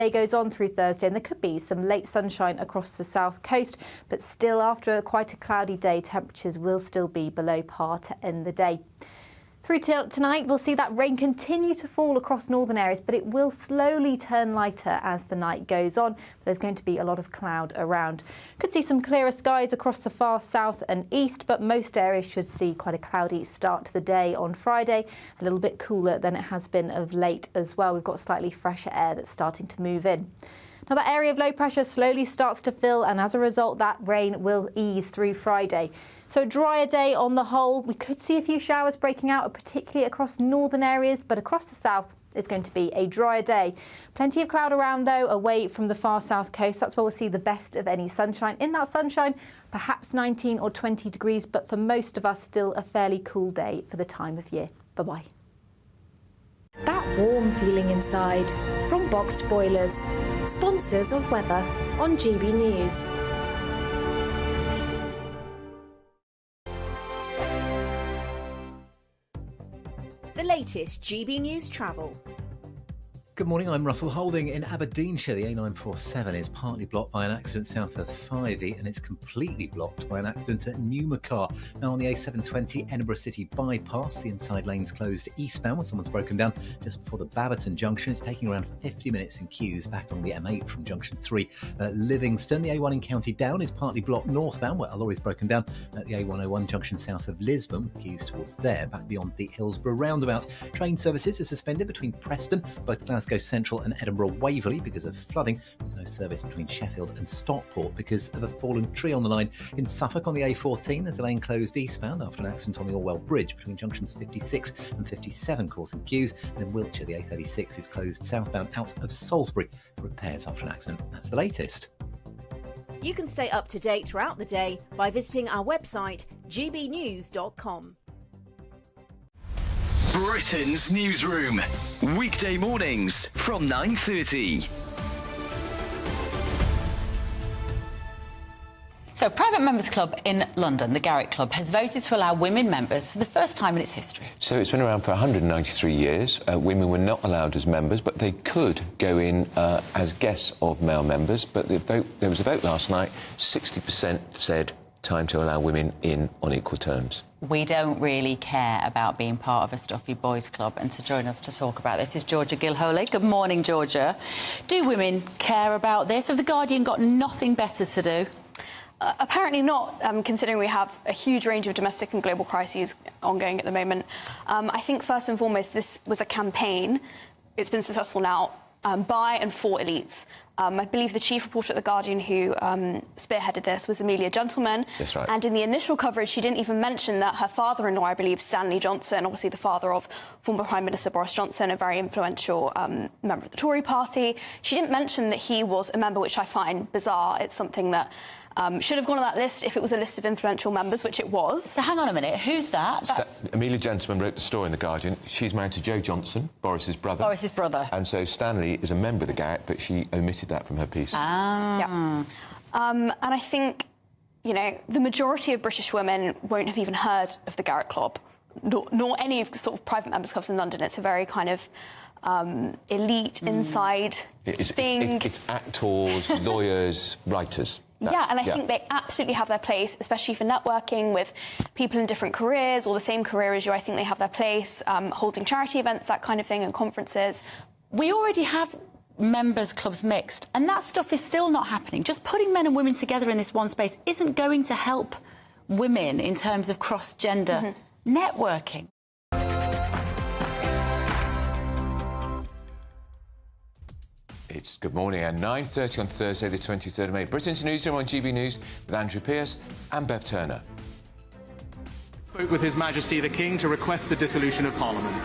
Day goes on through Thursday, and there could be some late sunshine across the south coast, but still after quite a cloudy day, temperatures will still be below par to end the day. Through tonight, we'll see that rain continue to fall across northern areas, but it will slowly turn lighter as the night goes on. There's going to be a lot of cloud around. Could see some clearer skies across the far south and east, but most areas should see quite a cloudy start to the day on Friday, a little bit cooler than it has been of late as well. We've got slightly fresher air that's starting to move in. Now, that area of low pressure slowly starts to fill, and as a result, that rain will ease through Friday. So a drier day on the whole. We could see a few showers breaking out, particularly across northern areas, but across the south, it's going to be a drier day. Plenty of cloud around, though, away from the far south coast. That's where we'll see the best of any sunshine. In that sunshine, perhaps 19 or 20 degrees, but for most of us, still a fairly cool day for the time of year. Bye-bye. That warm feeling inside from Boxed Boilers, sponsors of weather on GB News. The latest GB News travel. Good morning, I'm Russell Holding. In Aberdeenshire, the A947 is partly blocked by an accident south of Fyvie, and it's completely blocked by an accident at Newmarket. Now on the A720 Edinburgh City bypass, the inside lane's closed eastbound when someone's broken down just before the Baberton junction. It's taking around 50 minutes in queues back on the M8 from junction 3 at Livingston. The A1 in County Down is partly blocked northbound where a lorry's broken down at the A101 junction south of Lisbon, with queues towards there, back beyond the Hillsborough roundabout. Train services are suspended between Preston, both Glasgow Central and Edinburgh Waverley because of flooding. There's no service between Sheffield and Stockport because of a fallen tree on the line. In Suffolk on the A14, there's a lane closed eastbound after an accident on the Orwell Bridge between junctions 56 and 57 causing queues. And in Wiltshire, the A36 is closed southbound out of Salisbury for repairs after an accident. That's the latest. You can stay up to date throughout the day by visiting our website, gbnews.com. Britain's Newsroom, weekday mornings from 9:30. So, a private members club in London, the Garrick Club, has voted to allow women members for the first time in its history. So it's been around for 193 years. Women were not allowed as members, but they could go in as guests of male members. But there was a vote last night, 60% said time to allow women in on equal terms. We don't really care about being part of a stuffy boys' club, and to join us to talk about this is Georgia Gilholey. Good morning, Georgia. Do women care about this? Have The Guardian got nothing better to do? Apparently not, considering we have a huge range of domestic and global crises ongoing at the moment. I think first and foremost, this was a campaign. It's been successful now by and for elites. I believe the chief reporter at The Guardian who spearheaded this was Amelia Gentleman. That's right. And in the initial coverage, she didn't even mention that her father-in-law, I believe, Stanley Johnson, obviously the father of former Prime Minister Boris Johnson, a very influential member of the Tory party. She didn't mention that he was a member, which I find bizarre. It's something that should have gone on that list if it was a list of influential members, which it was. So hang on a minute, who's that? Amelia Gentleman wrote the story in The Guardian. She's married to Joe Johnson, Boris's brother. Boris's brother. And so Stanley is a member of the Garrick, but she omitted that from her piece. Ah. Yeah. And I think, you know, the majority of British women won't have even heard of the Garrick Club, nor any sort of private members' clubs in London. It's a very kind of elite inside thing. It's actors, lawyers, writers. Yeah, and I think they absolutely have their place, especially for networking with people in different careers or the same career as you. I think they have their place, holding charity events, that kind of thing, and conferences. We already have members' clubs mixed, and that stuff is still not happening. Just putting men and women together in this one space isn't going to help women in terms of cross-gender networking. It's good morning and 9:30 on Thursday, the 23rd of May. Britain's Newsroom on GB News with Andrew Pearce and Bev Turner. Spoke with His Majesty the King to request the dissolution of Parliament.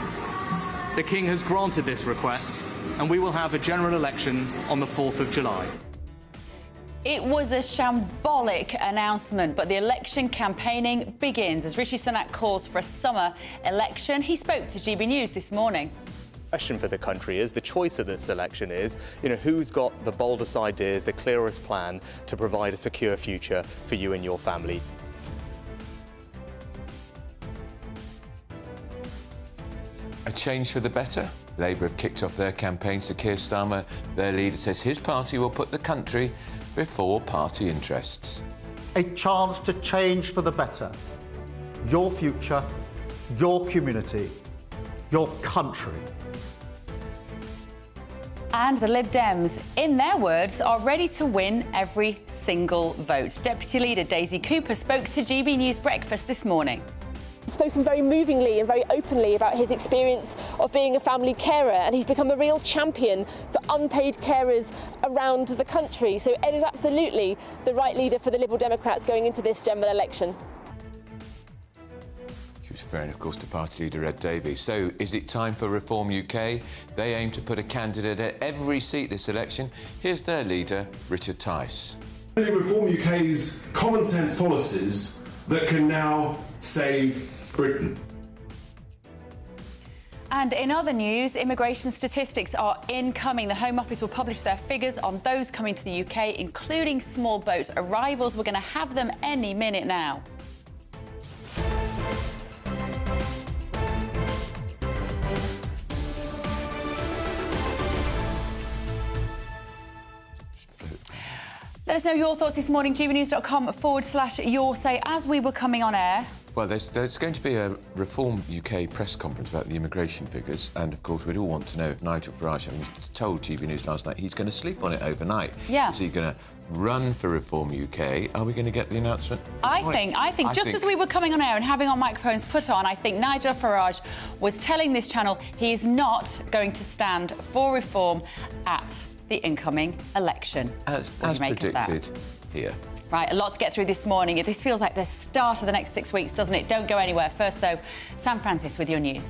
The King has granted this request, and we will have a general election on the 4th of July. It was a shambolic announcement, but the election campaigning begins as Rishi Sunak calls for a summer election. He spoke to GB News this morning. The question for the country is, the choice of this election is, you know, who's got the boldest ideas, the clearest plan to provide a secure future for you and your family. A change for the better? Labour have kicked off their campaign, so Keir Starmer, their leader, says his party will put the country before party interests. A chance to change for the better. Your future, your community, your country. And the Lib Dems, in their words, are ready to win every single vote. Deputy Leader Daisy Cooper spoke to GB News Breakfast this morning. Spoken very movingly and very openly about his experience of being a family carer, and he's become a real champion for unpaid carers around the country. So Ed is absolutely the right leader for the Liberal Democrats going into this general election. She was referring, of course, to Party Leader Ed Davey. So, is it time for Reform UK? They aim to put a candidate at every seat this election. Here's their leader, Richard Tice. Reform UK's common sense policies that can now save Britain. And in other news, immigration statistics are incoming. The Home Office will publish their figures on those coming to the UK, including small boat arrivals. We're going to have them any minute now. Let us know your thoughts this morning, gbnews.com/your say. As we were coming on air, Well, there's going to be a Reform UK press conference about the immigration figures, and of course we'd all want to know if Nigel Farage, told GB News last night, he's going to sleep on it overnight. Yeah. Is he going to run for Reform UK? Are we going to get the announcement this morning? I think just as we were coming on air and having our microphones put on, I think Nigel Farage was telling this channel he's not going to stand for reform at the incoming election. As predicted here. Right, a lot to get through this morning. This feels like the start of the next 6 weeks, doesn't it? Don't go anywhere. First, though, Sam Francis with your news.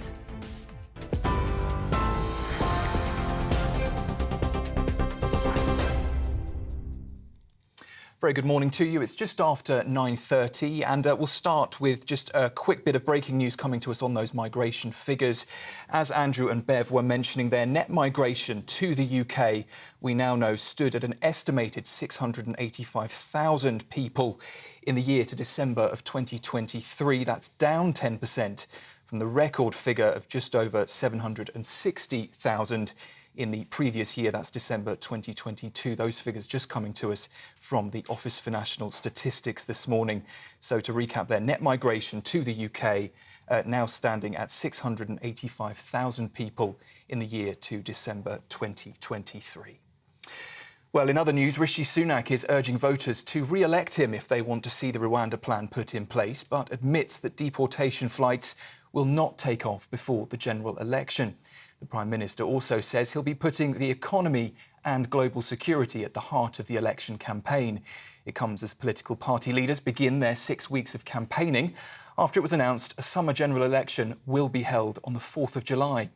Very good morning to you. It's just after 9:30 and we'll start with just a quick bit of breaking news coming to us on those migration figures. As Andrew and Bev were mentioning, their net migration to the UK, we now know, stood at an estimated 685,000 people in the year to December of 2023. That's down 10% from the record figure of just over 760,000 in the previous year. That's December 2022. Those figures just coming to us from the Office for National Statistics this morning. So to recap, their net migration to the UK now standing at 685,000 people in the year to December 2023. Well, in other news, Rishi Sunak is urging voters to re-elect him if they want to see the Rwanda plan put in place, but admits that deportation flights will not take off before the general election. The Prime Minister also says he'll be putting the economy and global security at the heart of the election campaign. It comes as political party leaders begin their 6 weeks of campaigning after it was announced a summer general election will be held on the 4th of July.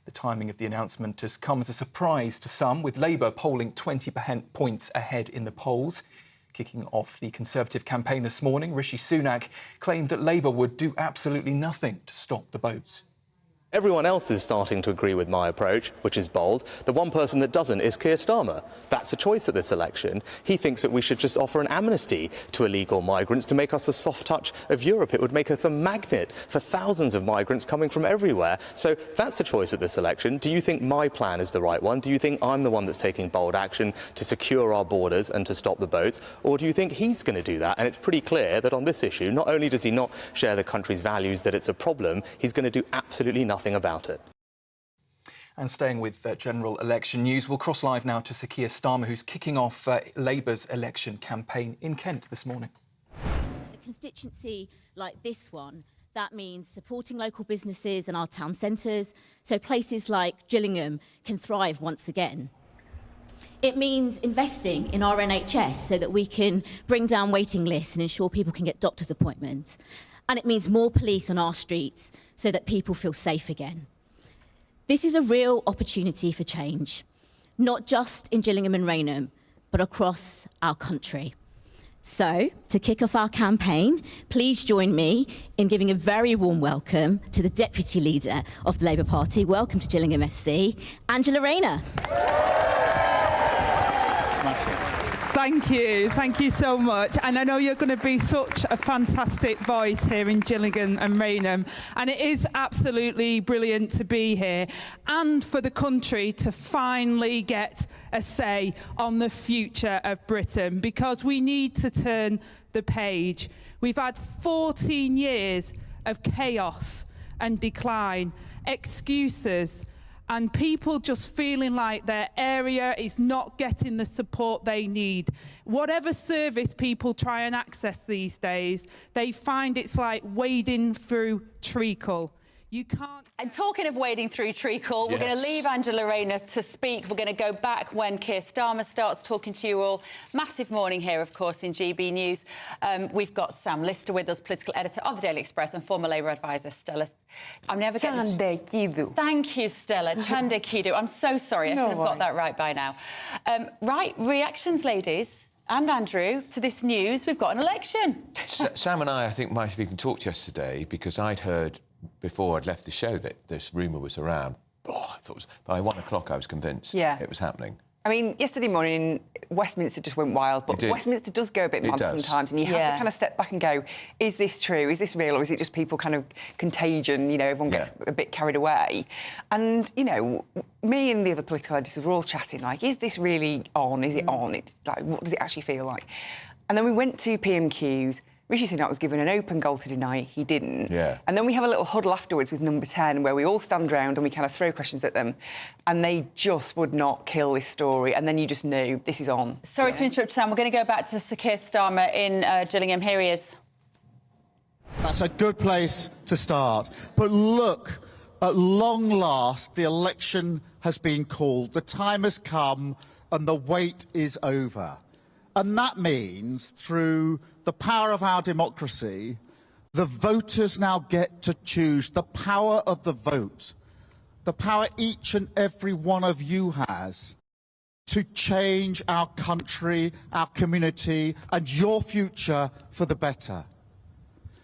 The timing of the announcement has come as a surprise to some, with Labour polling 20 points ahead in the polls. Kicking off the Conservative campaign this morning, Rishi Sunak claimed that Labour would do absolutely nothing to stop the boats. Everyone else is starting to agree with my approach, which is bold. The one person that doesn't is Keir Starmer. That's a choice at this election. He thinks that we should just offer an amnesty to illegal migrants to make us the soft touch of Europe. It would make us a magnet for thousands of migrants coming from everywhere. So that's the choice at this election. Do you think my plan is the right one? Do you think I'm the one that's taking bold action to secure our borders and to stop the boats? Or do you think he's going to do that? And it's pretty clear that on this issue, not only does he not share the country's values that it's a problem, he's going to do absolutely nothing about it. And staying with general election news, we'll cross live now to Sir Keir Starmer, who's kicking off Labour's election campaign in Kent this morning. A constituency like this one, that means supporting local businesses and our town centres, so places like Gillingham can thrive once again. It means investing in our NHS so that we can bring down waiting lists and ensure people can get doctor's appointments. And it means more police on our streets so that people feel safe again. This is a real opportunity for change, not just in Gillingham and Rainham, but across our country. So, to kick off our campaign, please join me in giving a very warm welcome to the Deputy Leader of the Labour Party. Welcome to Gillingham FC, Angela Rayner. Thank you so much. And I know you're going to be such a fantastic voice here in Gillingham and Raynham, and it is absolutely brilliant to be here and for the country to finally get a say on the future of Britain, because we need to turn the page. We've had 14 years of chaos and decline, excuses, and people just feeling like their area is not getting the support they need. Whatever service people try and access these days, they find it's like wading through treacle. You can't. And talking of wading through treacle, we're going to leave Angela Rayner to speak. We're going to go back when Keir Starmer starts talking to you all. Massive morning here, of course, in GB News. We've got Sam Lister with us, political editor of the Daily Express, and former Labour advisor Stella. I'm never getting Chandekidu. Thank you, Stella. Chandekidu. I'm so sorry. I should have got that right by now. Right, reactions, ladies. And Andrew, to this news, we've got an election. Sam and I think, might have even talked yesterday because I'd heard before I'd left the show that this rumour was around. I thought it was, by 1 o'clock I was convinced it was happening. I mean, yesterday morning, Westminster just went wild, but Westminster does go a bit mad sometimes, and you have to kind of step back and go, is this true? Is this real? Or is it just people kind of contagion, you know, everyone gets a bit carried away? And, you know, me and the other political editors were all chatting, like, is this really on? Is it on? Like, what does it actually feel like? And then we went to PMQs. Rishi Sunak was given an open goal to deny, he didn't. And then we have a little huddle afterwards with number 10 where we all stand round and we kind of throw questions at them, and they just would not kill this story, and then you just knew this is on. Sorry to interrupt, Sam. We're going to go back to Sir Keir Starmer in Gillingham. Here he is. That's a good place to start. But look, at long last, the election has been called. The time has come and the wait is over. And that means, through the power of our democracy, the voters now get to choose. The power of the vote, the power each and every one of you has to change our country, our community, and your future for the better.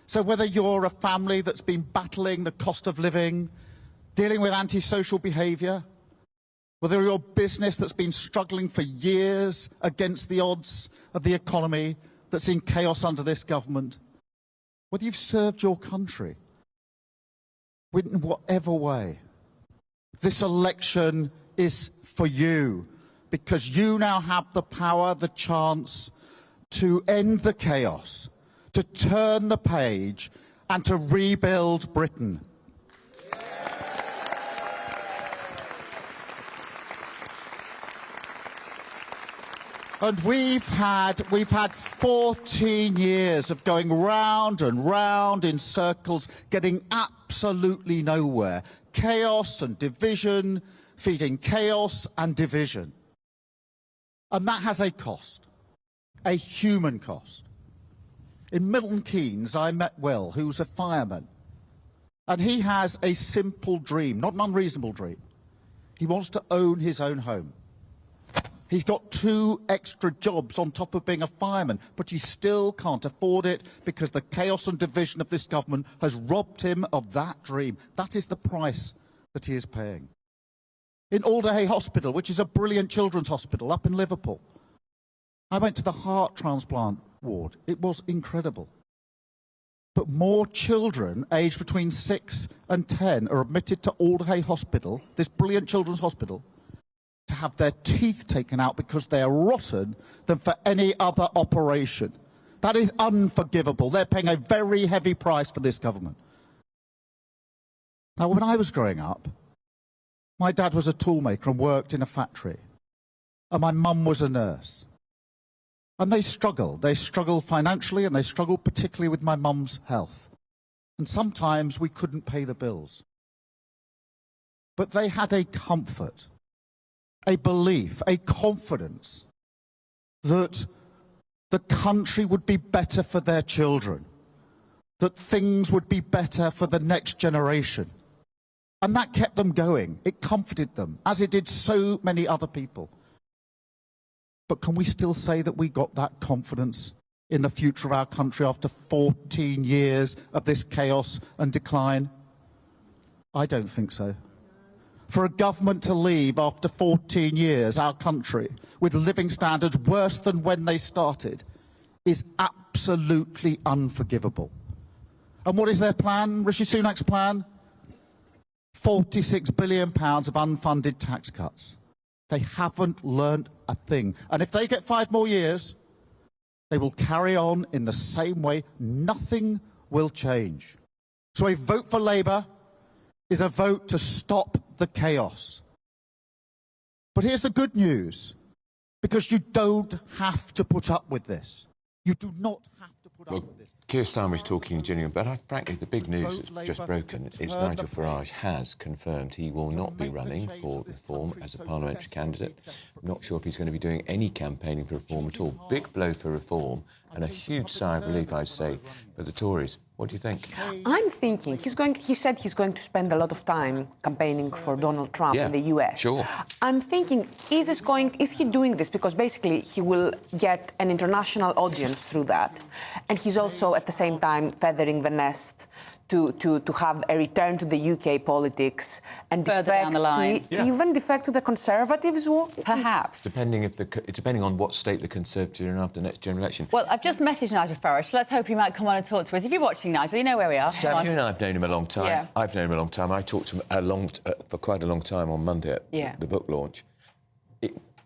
So whether you're a family that's been battling the cost of living, dealing with antisocial behaviour, whether you're a business that's been struggling for years against the odds of the economy that's in chaos under this government, whether you've served your country in whatever way, this election is for you, because you now have the power, the chance to end the chaos, to turn the page and to rebuild Britain. And we've had 14 years of going round and round in circles, getting absolutely nowhere. Chaos and division, feeding chaos and division. And that has a cost, a human cost. In Milton Keynes, I met Will, who's a fireman. And he has a simple dream, not an unreasonable dream. He wants to own his own home. He's got 2 extra jobs on top of being a fireman, but he still can't afford it because the chaos and division of this government has robbed him of that dream. That is the price that he is paying. In Alderhay Hospital, which is a brilliant children's hospital up in Liverpool, I went to the heart transplant ward. It was incredible. But more children aged between 6 and 10 are admitted to Alderhay Hospital, this brilliant children's hospital, to have their teeth taken out because they are rotten than for any other operation. That is unforgivable. They're paying a very heavy price for this government. Now, when I was growing up, my dad was a toolmaker and worked in a factory. And my mum was a nurse. And they struggled. They struggled financially, and they struggled particularly with my mum's health. And sometimes we couldn't pay the bills. But they had a comfort, a belief, a confidence that the country would be better for their children, that things would be better for the next generation. And that kept them going. It comforted them, as it did so many other people. But can we still say that we got that confidence in the future of our country after 14 years of this chaos and decline? I don't think so. for a government to leave after 14 years our country with living standards worse than when they started is absolutely unforgivable. And what is their plan, Rishi Sunak's plan? £46 billion of unfunded tax cuts. They haven't learnt a thing. And if they get 5 more years, they will carry on in the same way. Nothing will change. So a vote for Labour is a vote to stop the chaos. But here's the good news, because you don't have to put up with this. You do not have to put up with this. Keir Starmer is talking in Gillingham, but frankly, the big news that's just broken is Nigel Farage has confirmed he will not be running for reform as a parliamentary candidate. I'm not sure if he's going to be doing any campaigning for reform at all. Big blow for reform and a huge sigh of relief, I'd say, for the Tories. What do you think? I'm thinking he said he's going to spend a lot of time campaigning for Donald Trump in the US. Sure. I'm thinking, is he doing this because basically he will get an international audience through that, and he's also at the same time feathering the nest to have a return to the UK politics and further down the line, even defect to the Conservatives, perhaps. Depending on what state the Conservatives are in after the next general election. Well, I've just messaged Nigel Farage, so let's hope he might come on and talk to us. If you're watching, Nigel, you know where we are. Sam, you and I have known him a long time. Yeah. I've known him a long time. I talked to him for quite a long time on Monday at the book launch.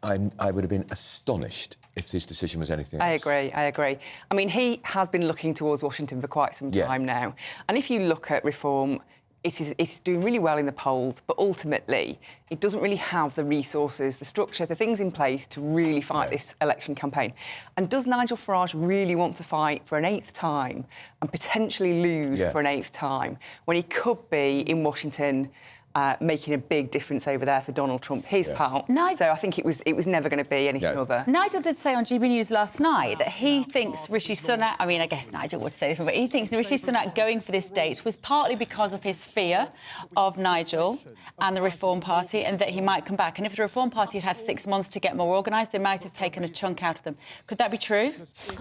I would have been astonished if this decision was anything else. I agree. I mean, he has been looking towards Washington for quite some time now. And if you look at reform, it's doing really well in the polls, but ultimately it doesn't really have the resources, the structure, the things in place to really fight this election campaign. And does Nigel Farage really want to fight for an 8th time and potentially lose for an 8th time when he could be in Washington making a big difference over there for Donald Trump, his pal? So I think it was never going to be anything other. Nigel did say on GBNews last night that he thinks Rishi Sunak, I mean, I guess Nigel would say this, but he thinks Rishi Sunak going for this date was partly because of his fear of Nigel and the Reform Party, and that he might come back. And if the Reform Party had had 6 months to get more organised, they might have taken a chunk out of them. Could that be true?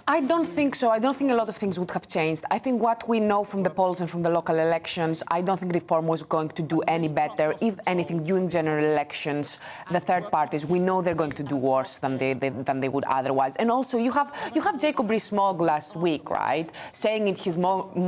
I don't think so. I don't think a lot of things would have changed. I think what we know from the polls and from the local elections, I don't think Reform was going to do any better. If anything, during general elections, the third parties, we know they're going to do worse than they would otherwise. And also, you have Jacob Rees-Mogg last week, right, saying in his monologue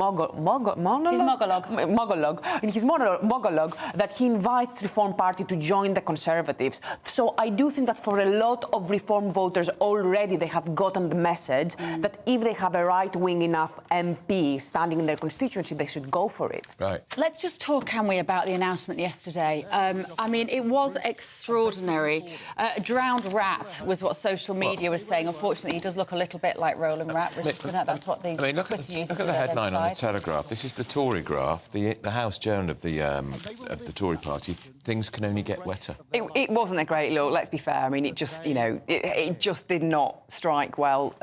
that he invites Reform Party to join the Conservatives. So I do think that for a lot of Reform voters already, they have gotten the message that if they have a right-wing enough MP standing in their constituency, they should go for it. Right. Let's just talk, can we, about the announcement yesterday. I mean, it was extraordinary. Drowned rat was what social media was saying. Unfortunately, he does look a little bit like Roland Rat. That's what the Twitter users look at the headline on the Telegraph. This is the Tory graph, the House Journal of the Tory Party. Things can only get wetter. It wasn't a great look, let's be fair. I mean, it just, it just did not strike well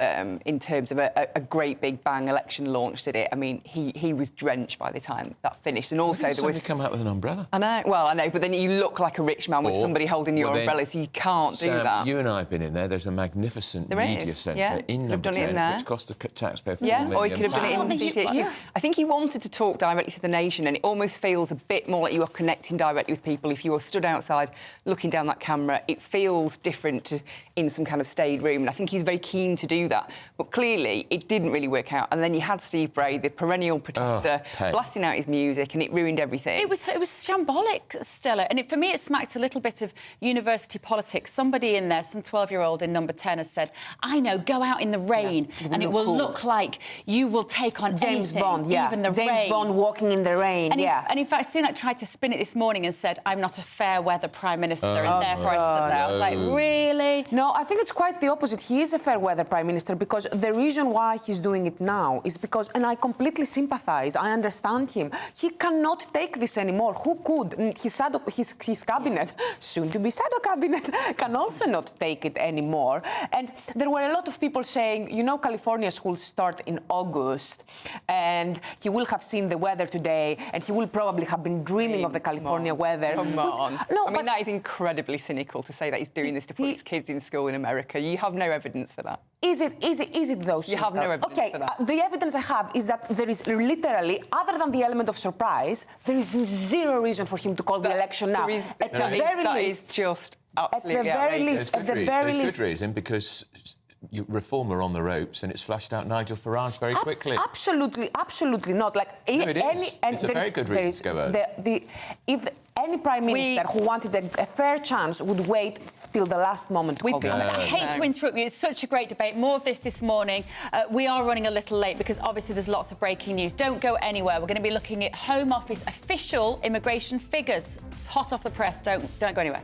in terms of a great big bang election launch, did it? I mean, he was drenched by the time that finished. And also there was... come out with an umbrella. I know, well, I know, but then you look like a rich man with somebody holding your umbrella, so you can't do that. You and I have been in there. There's a magnificent media centre in Number 10, which cost the taxpayer £4 million. Or you could have done it in the CCHQ. I think he wanted to talk directly to the nation, and it almost feels a bit more like you are connecting directly with people. If you are stood outside looking down that camera, it feels different to in some kind of staged room, and I think he's very keen to do that. But clearly, it didn't really work out. And then you had Steve Bray, the perennial protester, blasting out his music, and it ruined everything. It was shambolic, Stella, and for me it smacked a little bit of university politics. Somebody in there, some 12-year-old in Number 10, has said, I know, go out in the rain and it will look like you will take on James anything, Bond, even the James rain. Bond walking in the rain, and in fact, Sunak tried to spin it this morning and said, I'm not a fair weather Prime Minister, and therefore I stood there. I was like, really? No, I think it's quite the opposite. He is a fair weather Prime Minister because the reason why he's doing it now is because, and I completely sympathise, I understand him, he cannot take this anymore. Who could? His cabinet, soon to be shadow cabinet, can also not take it anymore. And there were a lot of people saying, you know, California schools start in August, and he will have seen the weather today, and he will probably have been dreaming of the California weather. Come on. No, I mean, that is incredibly cynical to say that he's doing this to put his kids in school in America. You have no evidence for that. Is it those? You have no evidence okay, for that. The evidence I have is that there is literally, other than the element of surprise, there is zero reason for him to call the election now. That is just absolutely outrageous. At the very least, there's good reason, because Reform are on the ropes, and it's flashed out Nigel Farage very quickly. Absolutely not. Like no, it is. It's a very good reason to go out. If any prime minister who wanted a fair chance would wait till the last moment to call the election. I hate to interrupt you. It's such a great debate. More of this morning. We are running a little late because obviously there's lots of breaking news. Don't go anywhere. We're going to be looking at Home Office official immigration figures. It's hot off the press. Don't go anywhere.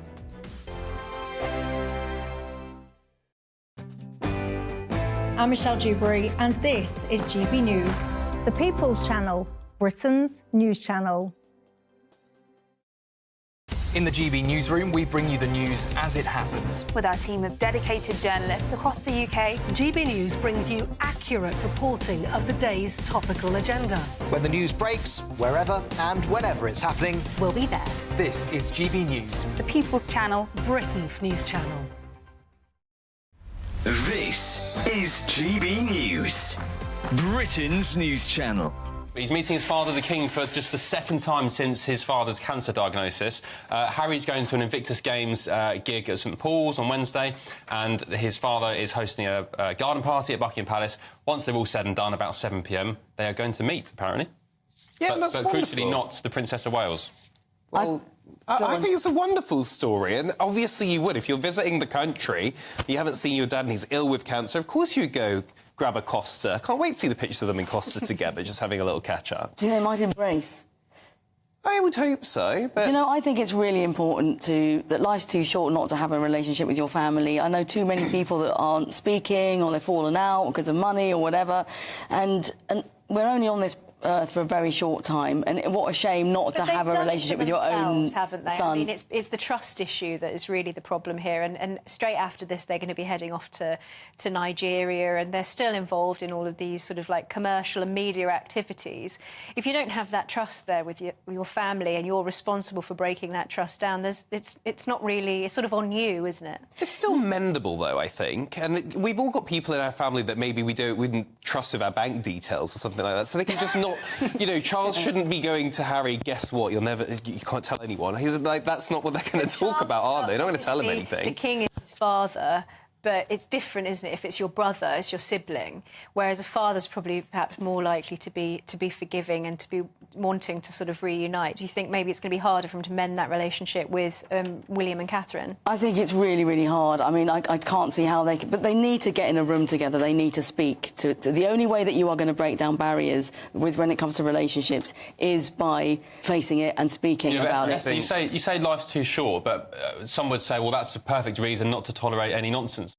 I'm Michelle Dewberry, and this is GB News, the People's Channel, Britain's news channel. In the GB Newsroom, we bring you the news as it happens. With our team of dedicated journalists across the UK, GB News brings you accurate reporting of the day's topical agenda. When the news breaks, wherever and whenever it's happening, we'll be there. This is GB News, the People's Channel, Britain's news channel. This is GB News, Britain's news channel. He's meeting his father, the King, for just the second time since his father's cancer diagnosis. Harry's going to an Invictus Games gig at St Paul's on Wednesday, and his father is hosting a garden party at Buckingham Palace. Once they're all said and done, about 7 p.m, they are going to meet, apparently. Yeah, but that's wonderful. Crucially not the Princess of Wales. Well, I think it's a wonderful story, and obviously you would. If you're visiting the country, you haven't seen your dad and he's ill with cancer, of course you'd go grab a Costa. Can't wait to see the pictures of them in Costa together, just having a little catch-up. Do you know, they might embrace? I would hope so, but... Do you know, I think it's really important that life's too short not to have a relationship with your family. I know too many people that aren't speaking, or they've fallen out because of money or whatever, and we're only on this earth for a very short time, and what a shame not to have a relationship with your own haven't they? son. I mean, it's the trust issue that is really the problem here, and straight after this they're going to be heading off to Nigeria, and they're still involved in all of these sort of like commercial and media activities. If you don't have that trust there with your family, and you're responsible for breaking that trust down, it's not really, it's sort of on you, isn't it? It's still mendable, though, I think, and we've all got people in our family that maybe we wouldn't trust with our bank details or something like that, so they can just not. You know, Charles shouldn't be going to Harry, guess what, you can't tell anyone. He's like, that's not what they're going to talk about, are they? They're not going to tell him anything. The King is his father, but it's different, isn't it, if it's your brother, it's your sibling, whereas a father's probably perhaps more likely to be forgiving and to be wanting to sort of reunite. Do you think maybe it's going to be harder for him to mend that relationship with William and Catherine? I think it's really, really hard. I mean, I can't see how they... But they need to get in a room together. They need to speak. The only way that you are going to break down barriers when it comes to relationships is by facing it and speaking about it. You say life's too short, but some would say, well, that's a perfect reason not to tolerate any nonsense.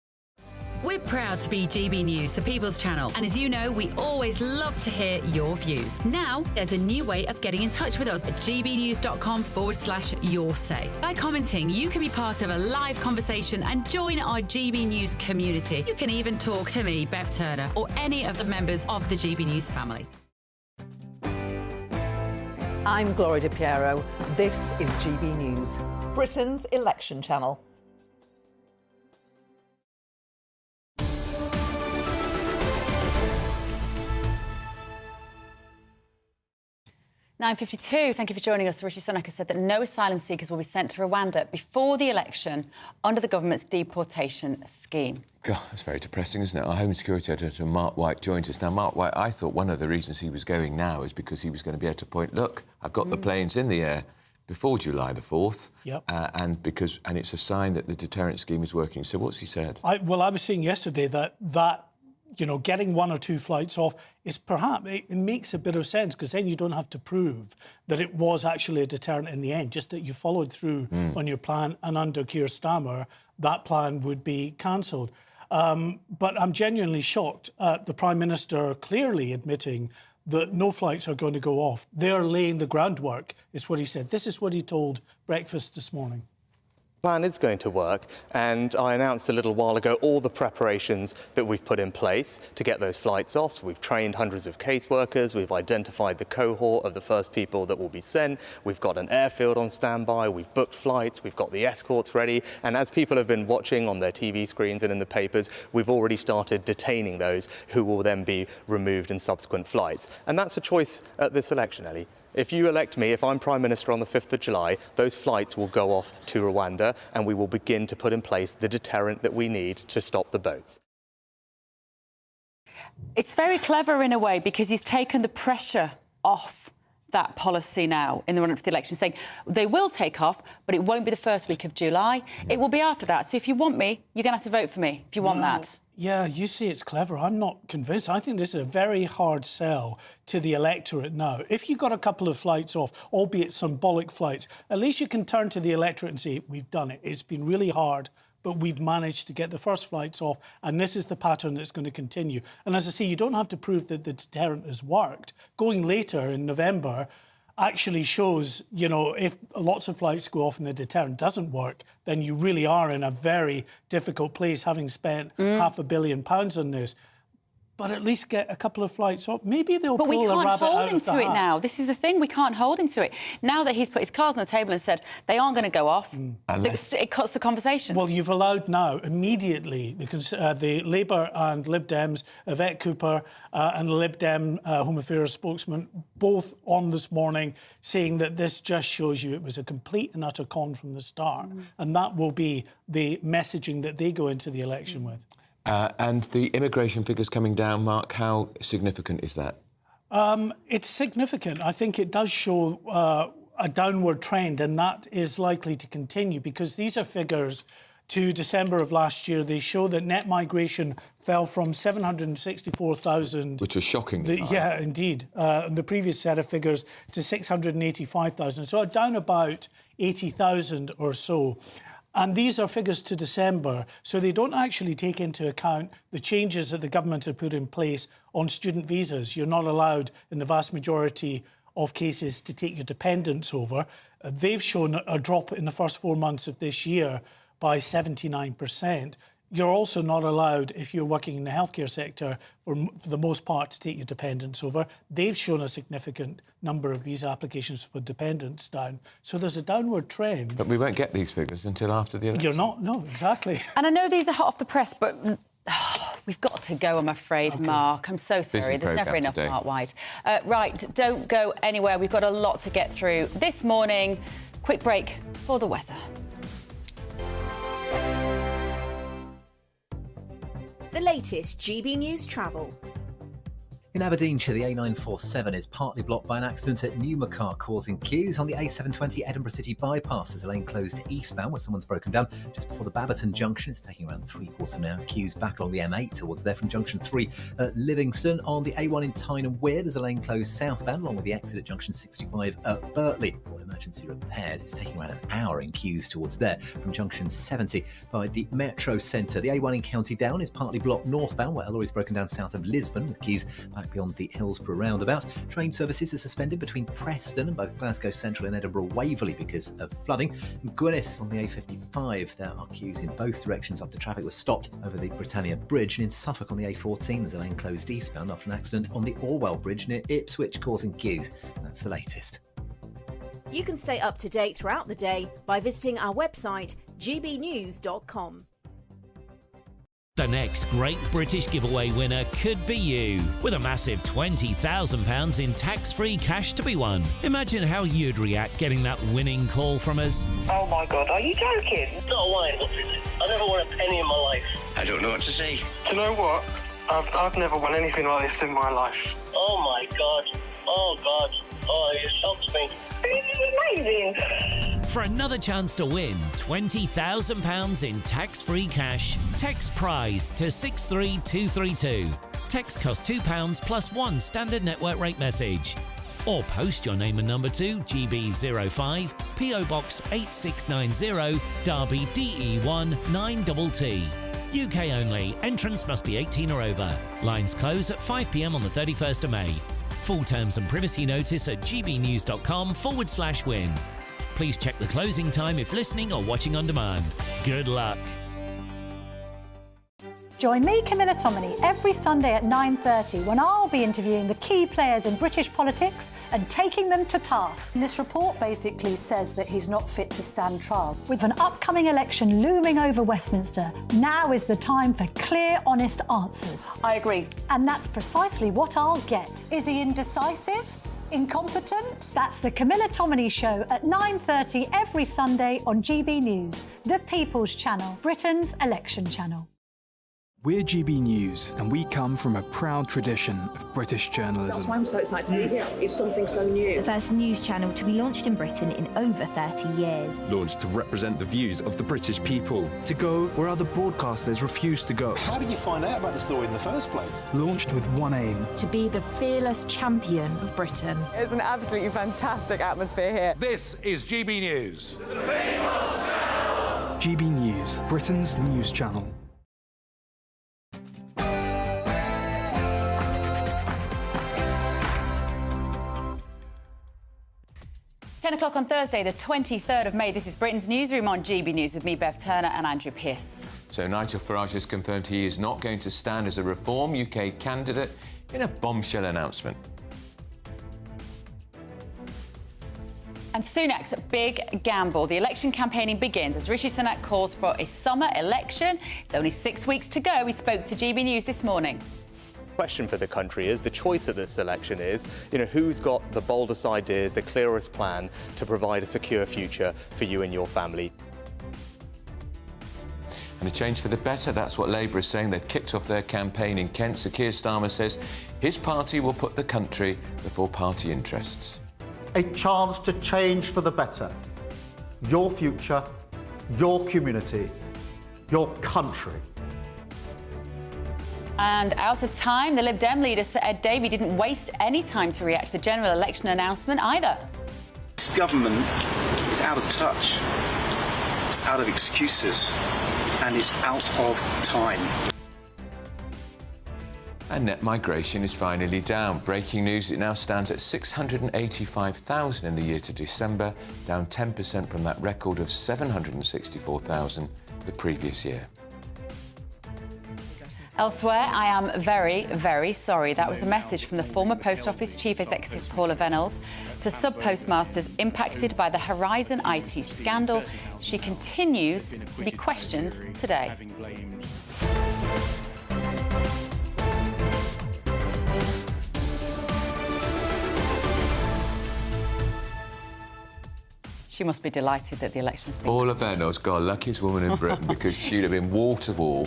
We're proud to be GB News, the People's Channel. And as you know, we always love to hear your views. Now, there's a new way of getting in touch with us at gbnews.com/yoursay. By commenting, you can be part of a live conversation and join our GB News community. You can even talk to me, Bev Turner, or any of the members of the GB News family. I'm Gloria Di Piero. This is GB News, Britain's election channel. 9:52. Thank you for joining us. Rishi Sunak has said that no asylum seekers will be sent to Rwanda before the election under the government's deportation scheme. God, that's very depressing, isn't it? Our Home Security Editor, Mark White, joined us. Now, Mark White, I thought one of the reasons he was going now is because he was going to be able to point, look, I've got the planes in the air before July the 4th, and it's a sign that the deterrent scheme is working. So what's he said? I was saying yesterday that you know, getting one or two flights off is perhaps, it makes a bit of sense, because then you don't have to prove that it was actually a deterrent in the end, just that you followed through on your plan, and under Keir Starmer, that plan would be cancelled. But I'm genuinely shocked at the Prime Minister clearly admitting that no flights are going to go off. They're laying the groundwork, is what he said. This is what he told Breakfast this morning. plan is going to work, and I announced a little while ago all the preparations that we've put in place to get those flights off. So we've trained hundreds of caseworkers, we've identified the cohort of the first people that will be sent, we've got an airfield on standby, we've booked flights, we've got the escorts ready, and as people have been watching on their TV screens and in the papers, we've already started detaining those who will then be removed in subsequent flights. And that's a choice at this election, Ellie. If you elect me, if I'm Prime Minister on the 5th of July, those flights will go off to Rwanda and we will begin to put in place the deterrent that we need to stop the boats. It's very clever in a way because he's taken the pressure off that policy now in the run-up to the election, saying they will take off, but it won't be the first week of July. It will be after that. So if you want me, you're going to have to vote for me if you want that. Yeah, you see it's clever. I'm not convinced. I think this is a very hard sell to the electorate now. If you got a couple of flights off, albeit symbolic flights, at least you can turn to the electorate and say, we've done it. It's been really hard, but we've managed to get the first flights off, and this is the pattern that's going to continue. And as I say, you don't have to prove that the deterrent has worked. Going later in November actually shows, you know, if lots of flights go off and the deterrent doesn't work, then you really are in a very difficult place, having spent £500 million on this. But at least get a couple of flights up. Maybe they'll pull a rabbit out of the hat. But we can't hold him to it now. This is the thing. We can't hold him to it. Now that he's put his cards on the table and said they aren't going to go off, it cuts the conversation. Well, you've allowed now, immediately, the Labour and Lib Dems, Yvette Cooper and the Lib Dem Home Affairs spokesman, both on this morning, saying that this just shows you it was a complete and utter con from the start. And that will be the messaging that they go into the election with. And the immigration figures coming down, Mark, how significant is that? It's significant. I think it does show a downward trend, and that is likely to continue because these are figures to December of last year. They show that net migration fell from 764,000... Which is shocking. Yeah, indeed. The previous set of figures to 685,000. So down about 80,000 or so. And these are figures to December, so they don't actually take into account the changes that the government have put in place on student visas. You're not allowed, in the vast majority of cases, to take your dependents over. They've shown a drop in the first 4 months of this year by 79%. You're also not allowed, if you're working in the healthcare sector, for the most part, to take your dependents over. They've shown a significant number of visa applications for dependents down. So there's a downward trend. But we won't get these figures until after the election. You're not, no, exactly. And I know these are hot off the press, but we've got to go, I'm afraid, Mark. I'm so sorry. There's never enough Mark White. Right, don't go anywhere. We've got a lot to get through. This morning, quick break for the weather. The latest GB News travel. In Aberdeenshire, the A947 is partly blocked by an accident at Newmarket, causing queues. On the A720 Edinburgh City bypass, there's a lane closed eastbound where someone's broken down just before the Baberton junction. It's taking around 3/4 of an hour. Queues back along the M8 towards there from junction 3 at Livingston. On the A1 in Tyne and Wear, there's a lane closed southbound along with the exit at junction 65 at Birtley. For emergency repairs, it's taking around an hour in queues towards there from junction 70 by the Metro Centre. The A1 in County Down is partly blocked northbound where a lorry's broken down south of Lisbon with queues back beyond the Hillsborough roundabout. Train services are suspended between Preston and both Glasgow Central and Edinburgh Waverley because of flooding. In Gwynedd on the A55, there are queues in both directions after traffic was stopped over the Britannia Bridge. And in Suffolk on the A14, there's a lane closed eastbound after an accident on the Orwell Bridge near Ipswich, causing queues. That's the latest. You can stay up to date throughout the day by visiting our website, gbnews.com. The next Great British Giveaway winner could be you, with a massive £20,000 in tax-free cash to be won. Imagine how you'd react getting that winning call from us. Oh my God, are you joking? Not lying, I never won a penny in my life. I don't know what to say. Do you know what? I've never won anything like this in my life. Oh my God. Oh God. Oh, it shocks me. This is amazing. For another chance to win £20,000 in tax-free cash, text PRIZE to 63232. Text costs £2 plus one standard network rate message. Or post your name and number to GB05, PO Box 8690, Derby DE1 9TT. UK only. Entrance must be 18 or over. Lines close at 5 p.m. on the 31st of May. Full terms and privacy notice at gbnews.com/win. Please check the closing time if listening or watching on demand. Good luck. Join me, Camilla Tominey, every Sunday at 9:30 when I'll be interviewing the key players in British politics and taking them to task. This report basically says that he's not fit to stand trial. With an upcoming election looming over Westminster, now is the time for clear, honest answers. I agree. And that's precisely what I'll get. Is he indecisive? Incompetent? That's the Camilla Tominey Show at 9:30 every Sunday on GB News, the People's Channel, Britain's election channel. We're GB News, and we come from a proud tradition of British journalism. That's why I'm so excited to be here. It's something so new. The first news channel to be launched in Britain in over 30 years. Launched to represent the views of the British people. To go where other broadcasters refuse to go. How did you find out about the story in the first place? Launched with one aim. To be the fearless champion of Britain. It's an absolutely fantastic atmosphere here. This is GB News. GB News, Britain's news channel. 10 o'clock on Thursday, the 23rd of May. This is Britain's Newsroom on GB News with me, Bev Turner, and Andrew Pearce. So Nigel Farage has confirmed he is not going to stand as a Reform UK candidate in a bombshell announcement. And Sunak's big gamble. The election campaigning begins as Rishi Sunak calls for a summer election. It's only 6 weeks to go. He spoke to GB News this morning. Question for the country is, the choice at this election is, who's got the boldest ideas, the clearest plan to provide a secure future for you and your family. And a change for the better, that's what Labour is saying. They've kicked off their campaign in Kent. So Keir Starmer says his party will put the country before party interests. A chance to change for the better. Your future, your community, your country. And out of time, the Lib Dem leader, Sir Ed Davey, didn't waste any time to react to the general election announcement either. This government is out of touch, it's out of excuses, and it's out of time. And net migration is finally down. Breaking news, it now stands at 685,000 in the year to December, down 10% from that record of 764,000 the previous year. Elsewhere, I am very, very sorry. That was the message from the former Post Office Chief Executive Paula Vennells to sub-postmasters impacted by the Horizon IT scandal. She continues to be questioned today. She must be delighted that the election's been... Paula Vennells, God, luckiest woman in Britain, because she'd have been wall-to-wall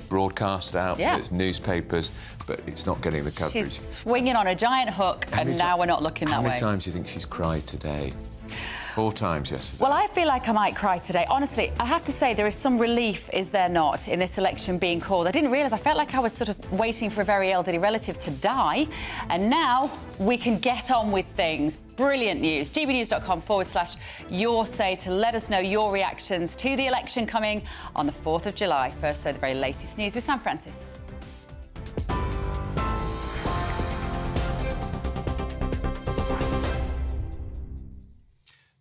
broadcast out, it's newspapers, but it's not getting the coverage. She's swinging on a giant hook, and now we're not looking that way. How many times do you think she's cried today? 4 times yesterday. Well, I feel like I might cry today. Honestly, I have to say there is some relief, is there not, in this election being called. I didn't realise, I felt like I was sort of waiting for a very elderly relative to die, and now we can get on with things. Brilliant news. gbnews.com/your say to let us know your reactions to the election coming on the 4th of July. First, the very latest news with Sam Francis.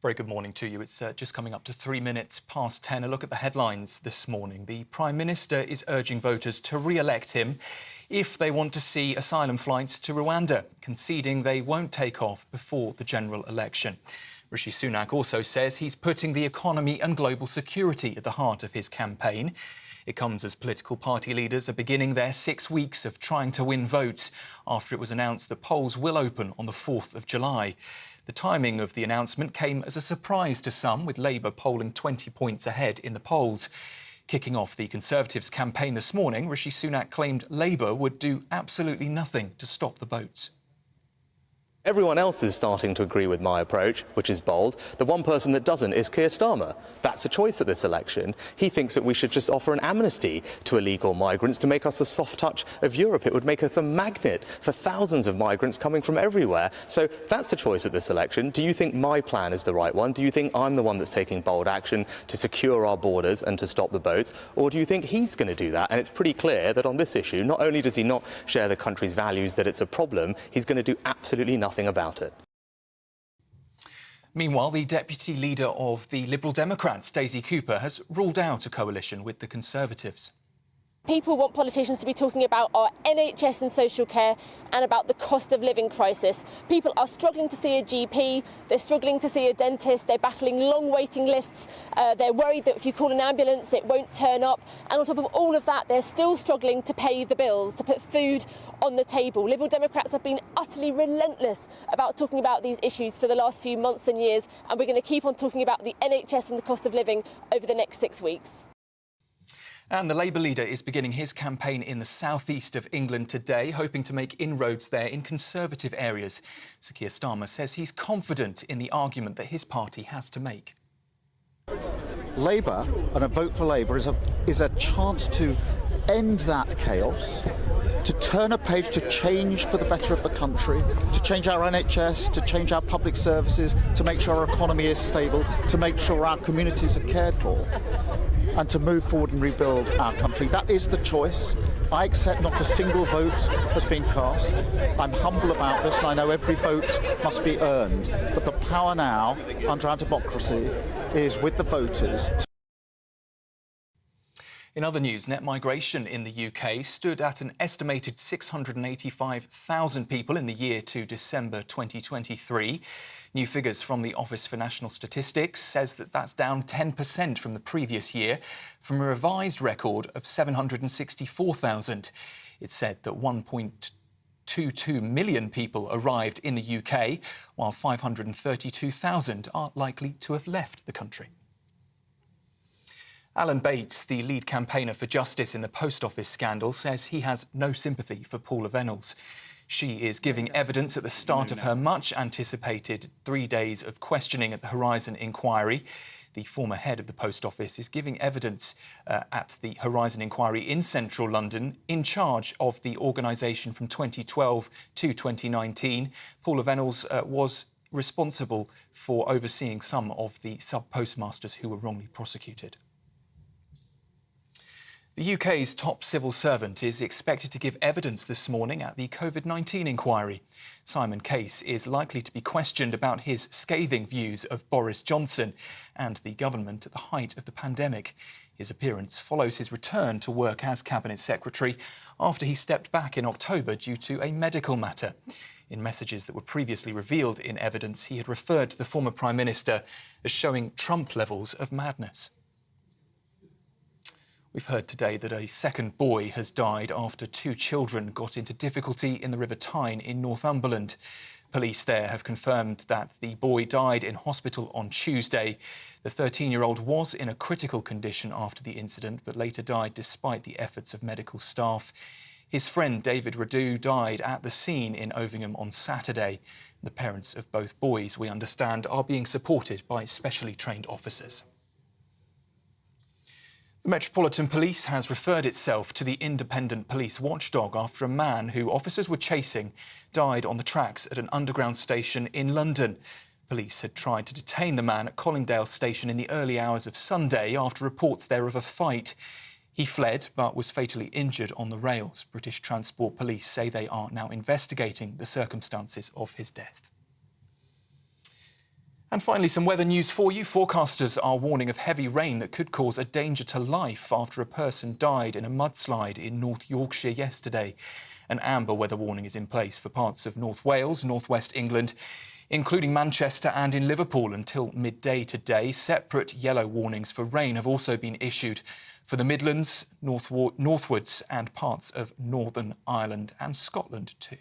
Very good morning to you. It's just coming up to 3 minutes past 10. A look at the headlines this morning. The Prime Minister is urging voters to re-elect him if they want to see asylum flights to Rwanda, conceding they won't take off before the general election. Rishi Sunak also says he's putting the economy and global security at the heart of his campaign. It comes as political party leaders are beginning their 6 weeks of trying to win votes after it was announced that polls will open on the 4th of July. The timing of the announcement came as a surprise to some, with Labour polling 20 points ahead in the polls. Kicking off the Conservatives' campaign this morning, Rishi Sunak claimed Labour would do absolutely nothing to stop the votes. Everyone else is starting to agree with my approach, which is bold. The one person that doesn't is Keir Starmer. That's a choice at this election. He thinks that we should just offer an amnesty to illegal migrants to make us a soft touch of Europe. It would make us a magnet for thousands of migrants coming from everywhere. So that's the choice at this election. Do you think my plan is the right one? Do you think I'm the one that's taking bold action to secure our borders and to stop the boats? Or do you think he's going to do that? And it's pretty clear that on this issue, not only does he not share the country's values, that it's a problem, he's going to do absolutely nothing about it. Meanwhile, the deputy leader of the Liberal Democrats, Daisy Cooper, has ruled out a coalition with the Conservatives. People want politicians to be talking about our NHS and social care and about the cost of living crisis. People are struggling to see a GP, they're struggling to see a dentist, they're battling long waiting lists, they're worried that if you call an ambulance it won't turn up, and on top of all of that they're still struggling to pay the bills, to put food on the table. Liberal Democrats have been utterly relentless about talking about these issues for the last few months and years, and we're going to keep on talking about the NHS and the cost of living over the next 6 weeks. And the Labour leader is beginning his campaign in the southeast of England today, hoping to make inroads there in Conservative areas. Sir Keir Starmer says he's confident in the argument that his party has to make. Labour and a vote for Labour is a chance to end that chaos, to turn a page, to change for the better of the country, to change our NHS, to change our public services, to make sure our economy is stable, to make sure our communities are cared for, and to move forward and rebuild our country. That is the choice. I accept not a single vote has been cast. I'm humble about this, and I know every vote must be earned. But the power now, under our democracy, is with the voters. In other news, net migration in the UK stood at an estimated 685,000 people in the year to December 2023. New figures from the Office for National Statistics says that that's down 10% from the previous year, from a revised record of 764,000. It said that 1.22 million people arrived in the UK, while 532,000 are likely to have left the country. Alan Bates, the lead campaigner for justice in the post office scandal, says he has no sympathy for Paula Vennells. She is giving evidence at the start of her much-anticipated 3 days of questioning at the Horizon inquiry. The former head of the post office is giving evidence at the Horizon inquiry in central London, in charge of the organisation from 2012 to 2019. Paula Vennells was responsible for overseeing some of the sub-postmasters who were wrongly prosecuted. The UK's top civil servant is expected to give evidence this morning at the COVID-19 inquiry. Simon Case is likely to be questioned about his scathing views of Boris Johnson and the government at the height of the pandemic. His appearance follows his return to work as Cabinet Secretary after he stepped back in October due to a medical matter. In messages that were previously revealed in evidence, he had referred to the former Prime Minister as showing Trump levels of madness. We've heard today that a second boy has died after 2 children got into difficulty in the River Tyne in Northumberland. Police there have confirmed that the boy died in hospital on Tuesday. The 13-year-old was in a critical condition after the incident, but later died despite the efforts of medical staff. His friend David Radu died at the scene in Ovingham on Saturday. The parents of both boys, we understand, are being supported by specially trained officers. The Metropolitan Police has referred itself to the independent police watchdog after a man who officers were chasing died on the tracks at an underground station in London. Police had tried to detain the man at Collingdale station in the early hours of Sunday after reports there of a fight. He fled but was fatally injured on the rails. British Transport Police say they are now investigating the circumstances of his death. And finally, some weather news for you. Forecasters are warning of heavy rain that could cause a danger to life after a person died in a mudslide in North Yorkshire yesterday. An amber weather warning is in place for parts of North Wales, northwest England, including Manchester and in Liverpool until midday today. Separate yellow warnings for rain have also been issued for the Midlands, northwards and parts of Northern Ireland and Scotland too.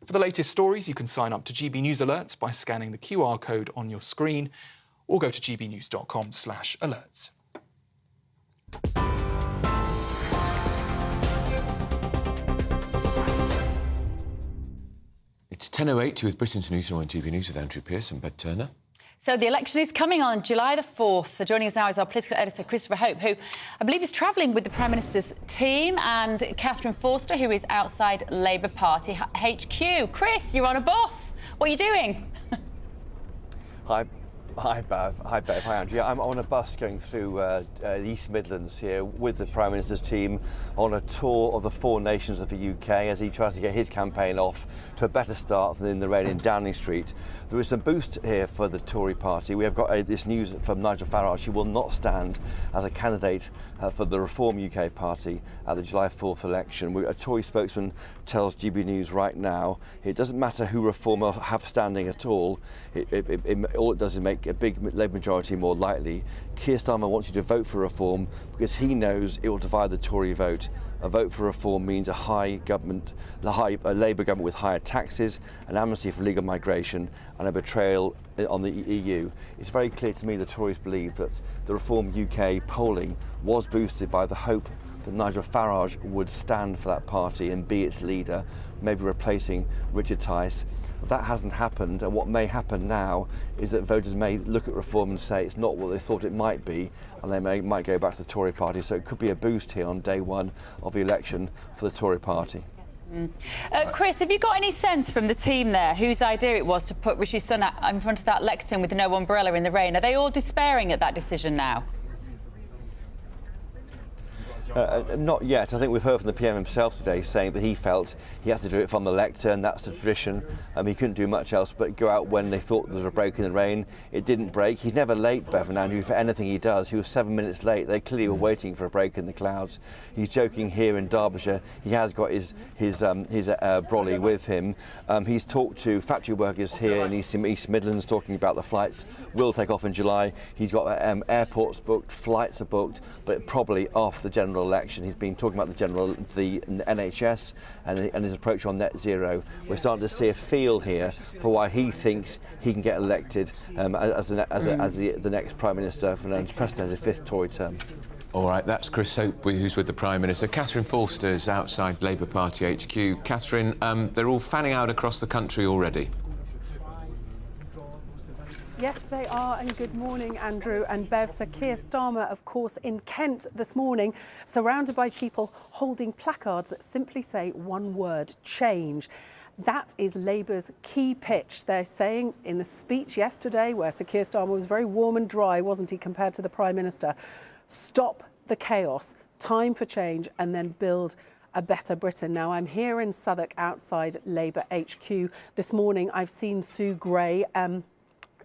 For the latest stories, you can sign up to GB News Alerts by scanning the QR code on your screen or go to gbnews.com/alerts. It's 10:08 with Britain's Newsroom on GB News with Andrew Pearce and Beth Turner. So the election is coming on July the 4th. So joining us now is our political editor, Christopher Hope, who I believe is travelling with the Prime Minister's team, and Catherine Forster, who is outside Labour Party HQ. Chris, you're on a bus. What are you doing? Hi, Hi, Bev. Hi, Andrew. Yeah, I'm on a bus going through the East Midlands here with the Prime Minister's team on a tour of the 4 nations of the UK as he tries to get his campaign off to a better start than in the rain in Downing Street. There is some boost here for the Tory party. We have got this news from Nigel Farage. He will not stand as a candidate for the Reform UK party at the July 4th election. A Tory spokesman tells GB News right now it doesn't matter who Reform will have standing at all. All it does is make a big Labour majority more likely. Keir Starmer wants you to vote for Reform because he knows it will divide the Tory vote. A vote for Reform means a Labour government with higher taxes, an amnesty for legal migration and a betrayal on the EU. It's very clear to me the Tories believe that the Reform UK polling was boosted by the hope that Nigel Farage would stand for that party and be its leader, maybe replacing Richard Tice. That hasn't happened, and what may happen now is that voters may look at Reform and say it's not what they thought it might be, and they might go back to the Tory party. So it could be a boost here on day one of the election for the Tory party. Chris, have you got any sense from the team there whose idea it was to put Rishi Sunak in front of that lectern with no umbrella in the rain? Are they all despairing at that decision now? Not yet. I think we've heard from the PM himself today saying that he felt he had to do it from the lectern. That's the tradition. He couldn't do much else but go out when they thought there was a break in the rain. It didn't break. He's never late, Bev and Andrew, for anything he does. He was 7 minutes late. They clearly were waiting for a break in the clouds. He's joking here in Derbyshire. He has got his brolly with him. He's talked to factory workers here in East Midlands, talking about the flights will take off in July. He's got airports booked, flights are booked, but probably off the general election. He's been talking about the NHS and his approach on net zero. We're starting to see a feel here for why he thinks he can get elected as the next Prime Minister for an unprecedented 5th Tory term. All right, that's Chris Hope, who's with the Prime Minister. Catherine Forster's outside Labour Party HQ. Catherine, they're all fanning out across the country already. Yes, they are, and good morning, Andrew and Bev. Sir Keir Starmer, of course, in Kent this morning, surrounded by people holding placards that simply say one word: change. That is Labour's key pitch. They're saying in the speech yesterday, where Sir Keir Starmer was very warm and dry, wasn't he, compared to the Prime Minister, stop the chaos, time for change, and then build a better Britain. Now, I'm here in Southwark outside Labour HQ. This morning, I've seen Sue Gray,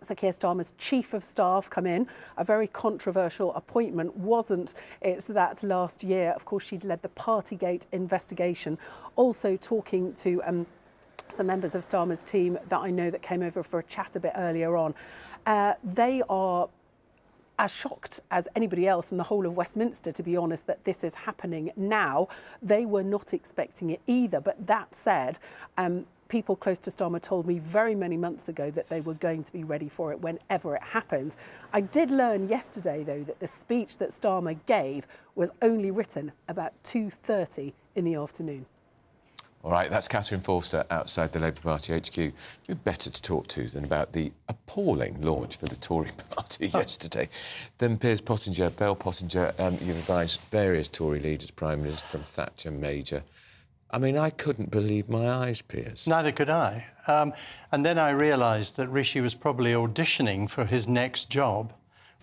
Sir Keir Starmer's Chief of Staff, come in. A very controversial appointment, wasn't it, that last year? Of course, she'd led the Partygate investigation. Also talking to some members of Starmer's team that I know that came over for a chat a bit earlier on. They are as shocked as anybody else in the whole of Westminster, to be honest, that this is happening now. They were not expecting it either. But that said, people close to Starmer told me very many months ago that they were going to be ready for it whenever it happened. I did learn yesterday, though, that the speech that Starmer gave was only written about 2:30 in the afternoon. All right, that's Catherine Forster outside the Labour Party HQ. Who better to talk to than about the appalling launch for the Tory party yesterday than Piers Pottinger. Belle Pottinger, you've advised various Tory leaders, Prime Minister from Thatcher, Major. I mean, I couldn't believe my eyes, Piers. Neither could I. And then I realised that Rishi was probably auditioning for his next job,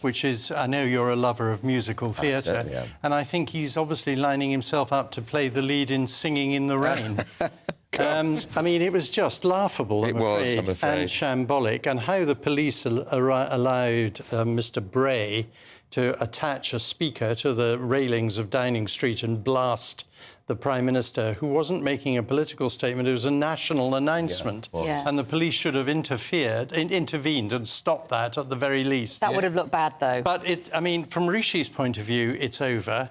which is, I know you're a lover of musical theatre, and I think he's obviously lining himself up to play the lead in Singing in the Rain. I mean, it was just laughable, I'm afraid, and shambolic, and how the police allowed Mr Bray to attach a speaker to the railings of Downing Street and blast the Prime Minister, who wasn't making a political statement, it was a national announcement. And the police should have intervened and stopped that at the very least. That would have looked bad, though. But, I mean, from Rishi's point of view, it's over.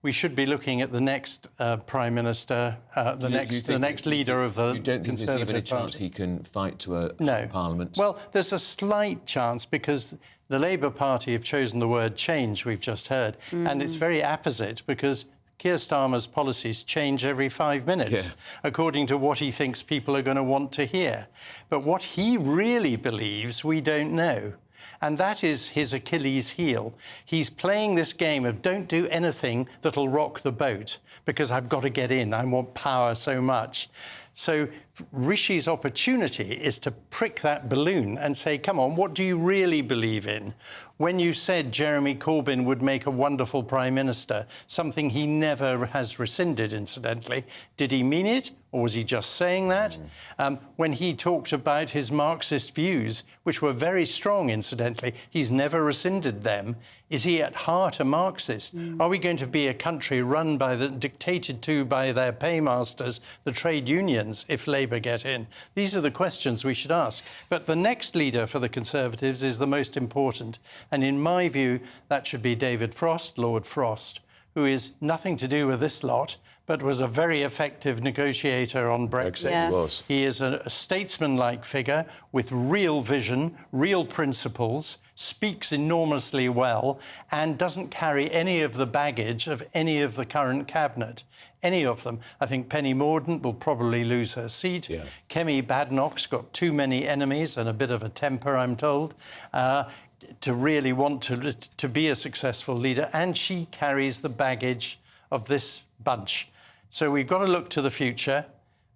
We should be looking at the next Prime Minister, the next leader of the Conservative Party. You don't think there's even a chance he can fight to a Parliament? Well, there's a slight chance because the Labour Party have chosen the word change, we've just heard, and it's very apposite because Keir Starmer's policies change every 5 minutes, according to what he thinks people are going to want to hear. But what he really believes, we don't know. And that is his Achilles heel. He's playing this game of don't do anything that'll rock the boat because I've got to get in. I want power so much. So Rishi's opportunity is to prick that balloon and say, come on, what do you really believe in? When you said Jeremy Corbyn would make a wonderful Prime Minister, something he never has rescinded, incidentally, did he mean it, or was he just saying that? When he talked about his Marxist views, which were very strong, incidentally, he's never rescinded them. Is he at heart a Marxist? Are we going to be a country run by dictated to by their paymasters, the trade unions, if Labour get in? These are the questions we should ask. But the next leader for the Conservatives is the most important. And in my view, that should be David Frost, Lord Frost, who is nothing to do with this lot, but was a very effective negotiator on Brexit. Yeah. He was. He is a statesman-like figure with real vision, real principles, speaks enormously well, and doesn't carry any of the baggage of any of the current cabinet. Any of them. I think Penny Mordaunt will probably lose her seat. Yeah. Kemi Badenoch's got too many enemies and a bit of a temper, I'm told, to really want to be a successful leader, and she carries the baggage of this bunch. So we've got to look to the future.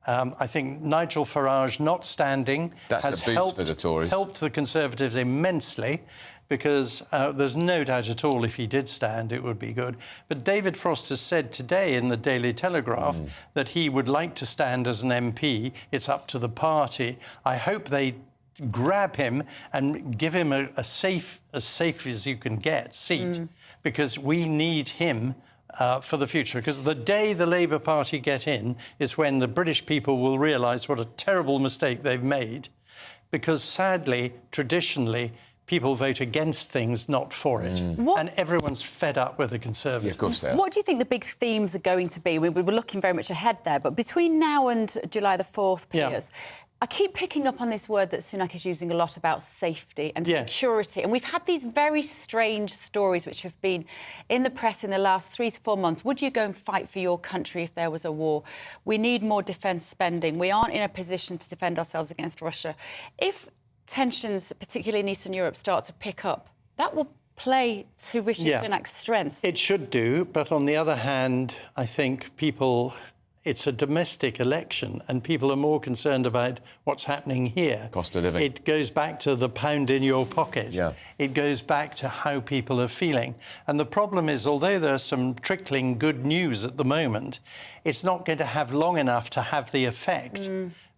I think Nigel Farage not standing has helped the Conservatives immensely, because there's no doubt at all if he did stand, it would be good. But David Frost has said today in the Daily Telegraph that he would like to stand as an MP. It's up to the party. I hope they grab him and give him a safe as you can get seat, because we need him for the future. Because the day the Labour Party get in is when the British people will realise what a terrible mistake they've made, because sadly, traditionally, people vote against things, not for it. And everyone's fed up with the Conservatives. Yeah, of course they are. What do you think the big themes are going to be? We were looking very much ahead there, but between now and July the 4th, Piers, I keep picking up on this word that Sunak is using a lot about safety and security. And we've had these very strange stories which have been in the press in the last 3 to 4 months. Would you go and fight for your country if there was a war? We need more defence spending. We aren't in a position to defend ourselves against Russia. If tensions, particularly in Eastern Europe, start to pick up, that will play to Rishi Sunak's strengths. It should do, but on the other hand, I think it's a domestic election and people are more concerned about what's happening here. Cost of living. It goes back to the pound in your pocket. Yeah. It goes back to how people are feeling. And the problem is, although there's some trickling good news at the moment, it's not going to have long enough to have the effect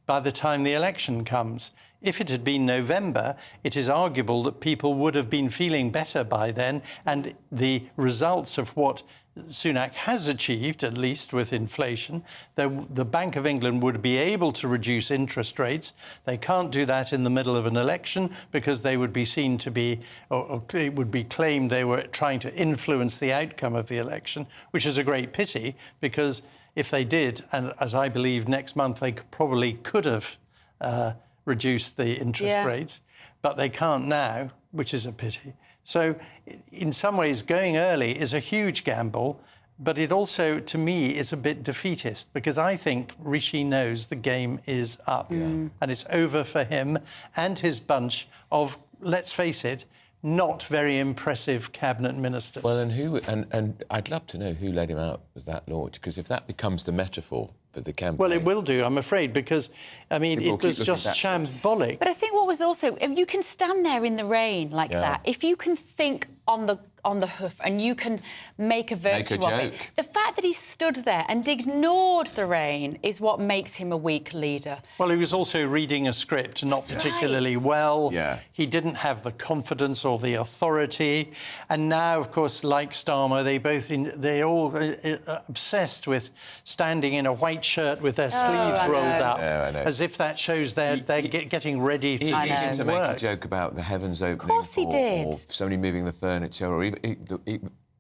by the time the election comes. If it had been November, it is arguable that people would have been feeling better by then, and the results of what Sunak has achieved, at least with inflation, the Bank of England would be able to reduce interest rates. They can't do that in the middle of an election because they would be seen to be, or it would be claimed they were trying to influence the outcome of the election, which is a great pity, because if they did, and as I believe next month they probably could have reduce the interest rates, but they can't now, which is a pity. So in some ways, going early is a huge gamble, but it also, to me, is a bit defeatist, because I think Rishi knows the game is up and it's over for him and his bunch of, let's face it, not very impressive cabinet ministers. Well, and I'd love to know who led him out with that launch, because if that becomes the metaphor for the campaign... Well, it will do, I'm afraid, because, I mean, it was just shambolic. But I think what was also... You can stand there in the rain like that. If you can think on the hoof and you can make a virtue of it. The fact that he stood there and ignored the rain is what makes him a weak leader. Well, he was also reading a script not particularly well. Yeah. He didn't have the confidence or the authority. And now, of course, like Starmer, they're all obsessed with standing in a white shirt with their sleeves rolled up, as if that shows they're getting ready to do some work. He to make a joke about the heavens opening. Of course he did. Or somebody moving the furniture, or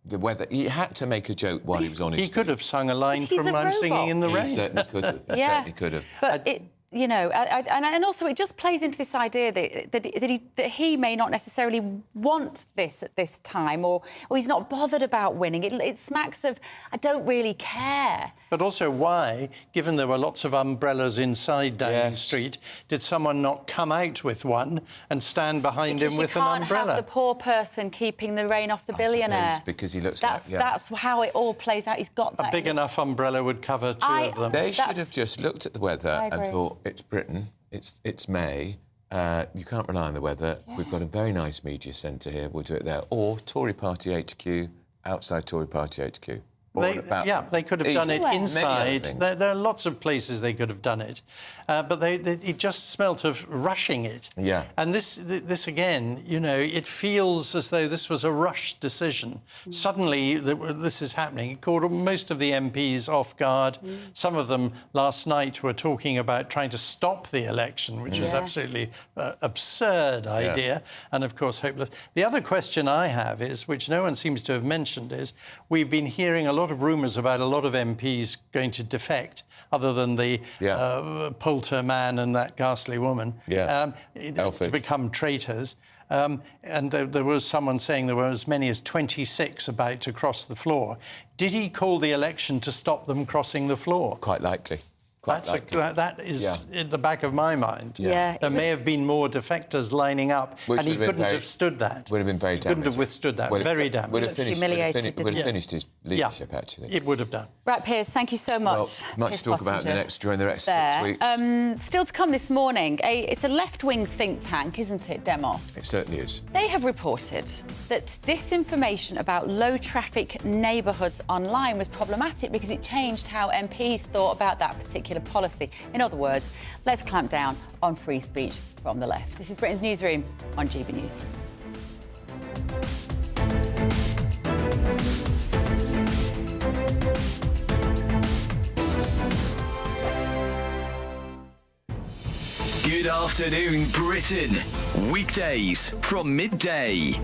the weather. He had to make a joke while he was on his feet. He could have sung a line from I'm Singing in the Rain. He certainly could have. He certainly could have. But you know, and also it just plays into this idea that he may not necessarily want this at this time, or he's not bothered about winning. It smacks of, I don't really care. But also, why, given there were lots of umbrellas inside Downing Street, did someone not come out with one and stand behind him with an umbrella? Because you can't have the poor person keeping the rain off the billionaire. Because he looks that's how it all plays out. He's got that. A big enough umbrella would cover two of them. They should have just looked at the weather and thought, it's Britain. It's May. You can't rely on the weather. Yeah. We've got a very nice media centre here. We'll do it there. Or Tory Party HQ, outside Tory Party HQ. They could have done it inside. There are lots of places they could have done it, but it just smelt of rushing it. Yeah. And this again, you know, it feels as though this was a rushed decision. Suddenly, this is happening. It caught most of the MPs off guard. Some of them last night were talking about trying to stop the election, which is absolutely absurd idea, and of course hopeless. The other question I have is, which no one seems to have mentioned, is we've been hearing a lot of rumours about a lot of MPs going to defect, other than the Poulter man and that ghastly woman, to become traitors. And there was someone saying there were as many as 26 about to cross the floor. Did he call the election to stop them crossing the floor? Quite likely. That is in the back of my mind. Yeah. There may have been more defectors lining up, and he couldn't have stood that. Would have been very damaging. Couldn't have withstood that. Very damaging. Would have finished his leadership, actually. It would have done. Right, Piers, thank you so much. Well, much to talk about during the next 6 weeks. Still to come this morning, it's a left-wing think tank, isn't it, Demos? It certainly is. They have reported that disinformation about low-traffic neighbourhoods online was problematic because it changed how MPs thought about that particular policy. In other words, let's clamp down on free speech from the left. This is Britain's Newsroom on GB News. Good afternoon, Britain. Weekdays from midday.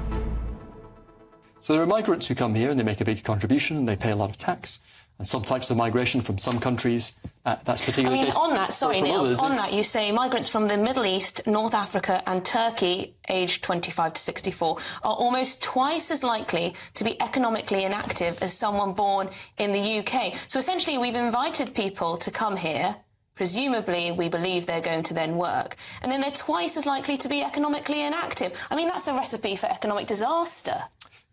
So there are migrants who come here and they make a big contribution and they pay a lot of tax. And some types of migration from some countries, that's particularly the case. On that, sorry, Neil, others, on that, you say migrants from the Middle East, North Africa and Turkey, aged 25 to 64, are almost twice as likely to be economically inactive as someone born in the UK. So essentially, we've invited people to come here. Presumably, we believe they're going to then work. And then they're twice as likely to be economically inactive. I mean, that's a recipe for economic disaster.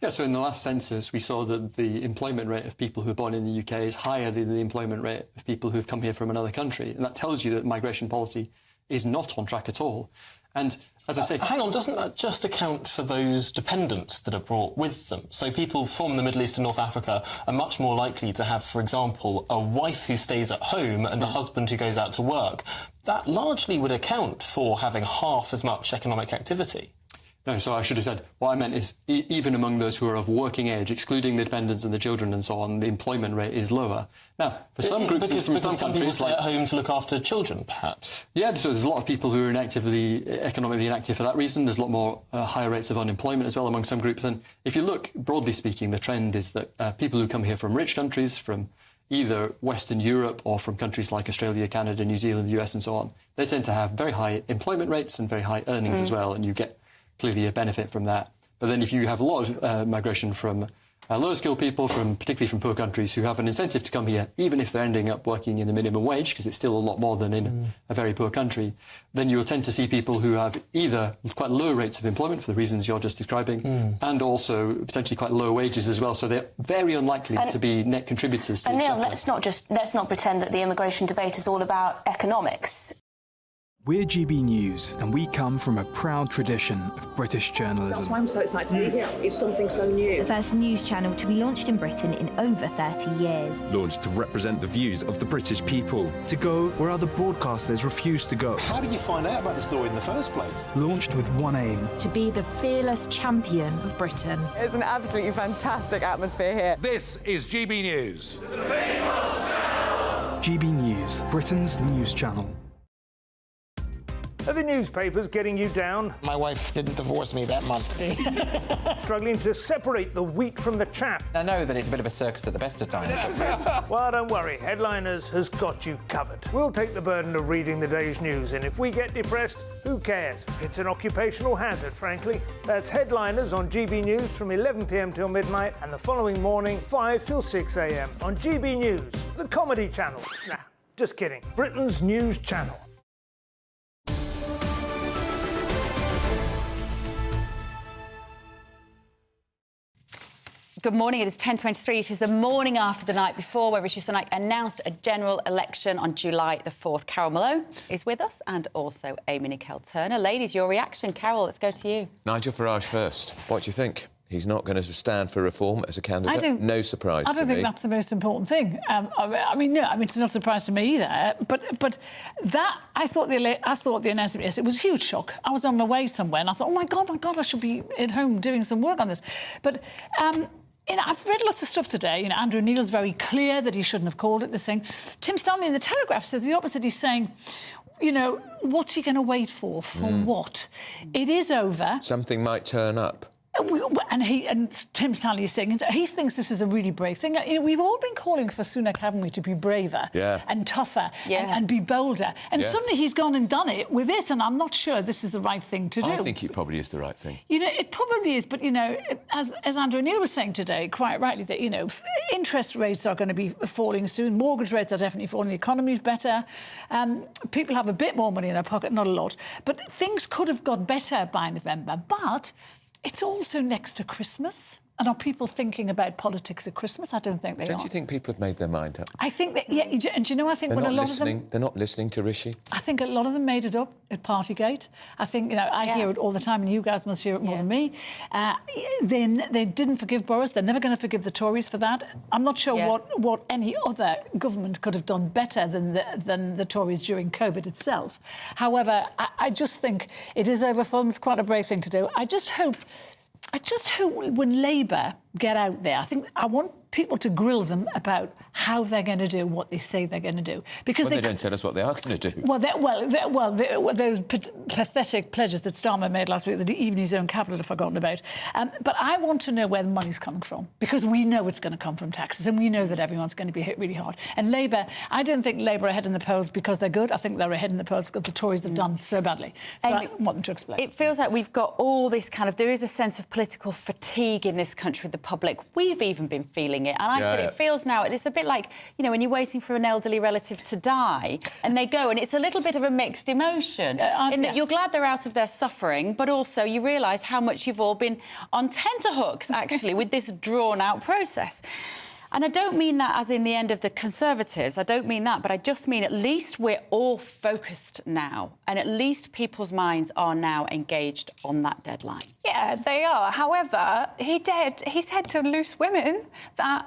Yeah, so in the last census, we saw that the employment rate of people who are born in the UK is higher than the employment rate of people who've come here from another country. And that tells you that migration policy is not on track at all. And as I say... Hang on, doesn't that just account for those dependents that are brought with them? So people from the Middle East and North Africa are much more likely to have, for example, a wife who stays at home and a husband who goes out to work. That largely would account for having half as much economic activity. No, so I should have said, what I meant is even among those who are of working age, excluding the dependents and the children and so on, the employment rate is lower. Now, for some groups because some some people stay at home to look after children, perhaps. Yeah, so there's a lot of people who are economically inactive for that reason. There's a lot more higher rates of unemployment as well among some groups. And if you look, broadly speaking, the trend is that people who come here from rich countries, from either Western Europe or from countries like Australia, Canada, New Zealand, the US and so on, they tend to have very high employment rates and very high earnings as well, and you get clearly a benefit from that. But then if you have a lot of migration from lower-skilled people, particularly from poor countries, who have an incentive to come here, even if they're ending up working in the minimum wage, because it's still a lot more than in a very poor country, then you'll tend to see people who have either quite low rates of employment for the reasons you're just describing, and also potentially quite low wages as well. So they're very unlikely to be net contributors to the Neil, let's not pretend that the immigration debate is all about economics. We're GB News, and we come from a proud tradition of British journalism. That's why I'm so excited to be here. It's something so new. The first news channel to be launched in Britain in over 30 years. Launched to represent the views of the British people. To go where other broadcasters refuse to go. How did you find out about the story in the first place? Launched with one aim. To be the fearless champion of Britain. It's an absolutely fantastic atmosphere here. This is GB News. GB News, Britain's news channel. Are the newspapers getting you down? My wife didn't divorce me that month. Struggling to separate the wheat from the chaff? I know that it's a bit of a circus at the best of times. Well, don't worry. Headliners has got you covered. We'll take the burden of reading the day's news, and if we get depressed, who cares? It's an occupational hazard, frankly. That's Headliners on GB News from 11 p.m. till midnight, and the following morning, 5 till 6 a.m. on GB News, the comedy channel. Nah, just kidding. Britain's news channel. good morning. It is 10:23. It is the morning after the night before, where Rishi Sunak announced a general election on July the 4th. Carol Malone is with us, and also Amy Nicole-Turner. Ladies, your reaction. Carol, let's go to you. Nigel Farage first. What do you think? He's not going to stand for reform as a candidate. No surprise to me. I don't think that's the most important thing. I mean, it's not a surprise to me either. But that I thought the announcement yesterday was a huge shock. I was on my way somewhere and I thought, oh my god, I should be at home doing some work on this. But I've read lots of stuff today. Andrew Neil's very clear that he shouldn't have called it this thing. Tim Stanley in the Telegraph says the opposite. He's saying, what's he going to wait for? For what? It is over. Something might turn up. And Tim Stanley is saying he thinks this is a really brave thing. We've all been calling for Sunak, haven't we, to be braver and tougher and be bolder. And suddenly he's gone and done it with this, and I'm not sure this is the right thing to do. I think it probably is the right thing. It probably is, but as Andrew Neil was saying today, quite rightly, that interest rates are going to be falling soon. Mortgage rates are definitely falling. The economy's better. People have a bit more money in their pocket, not a lot, but things could have got better by November. But it's also next to Christmas. And are people thinking about politics at Christmas? I don't think they are. Don't you think people have made their mind up? I think that, and I think when a lot of them... They're not listening to Rishi? I think a lot of them made it up at Partygate. I think, I hear it all the time, and you guys must hear it more than me. They didn't forgive Boris. They're never going to forgive the Tories for that. I'm not sure what any other government could have done better than the Tories during COVID itself. However, I just think it is overfun. It's quite a brave thing to do. I just hope when Labour get out there, I want people to grill them about how they're going to do what they say they're going to do. Because they don't tell us what they are going to do. Those pathetic pledges that Starmer made last week, that even his own cabinet have forgotten about. But I want to know where the money's coming from, because we know it's going to come from taxes, and we know that everyone's going to be hit really hard. And Labour, I don't think Labour are ahead in the polls because they're good. I think they're ahead in the polls because the Tories have done so badly. So I want them to explain. It feels like we've got all this there is a sense of political fatigue in this country, the public. We've even been feeling it. And I said it feels now, it's a bit like, when you're waiting for an elderly relative to die and they go, and it's a little bit of a mixed emotion in that you're glad they're out of their suffering, but also you realise how much you've all been on tenterhooks, actually, with this drawn-out process. And I don't mean that as in the end of the Conservatives. I don't mean that, but I just mean at least we're all focused now, and at least people's minds are now engaged on that deadline. Yeah, they are. However, he said to loose women that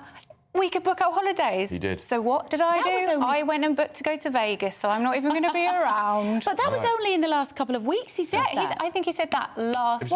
we could book our holidays. He did. So what did I do? I went and booked to go to Vegas, so I'm not even going to be around. But that was only in the last couple of weeks he said that. I think he said that last week.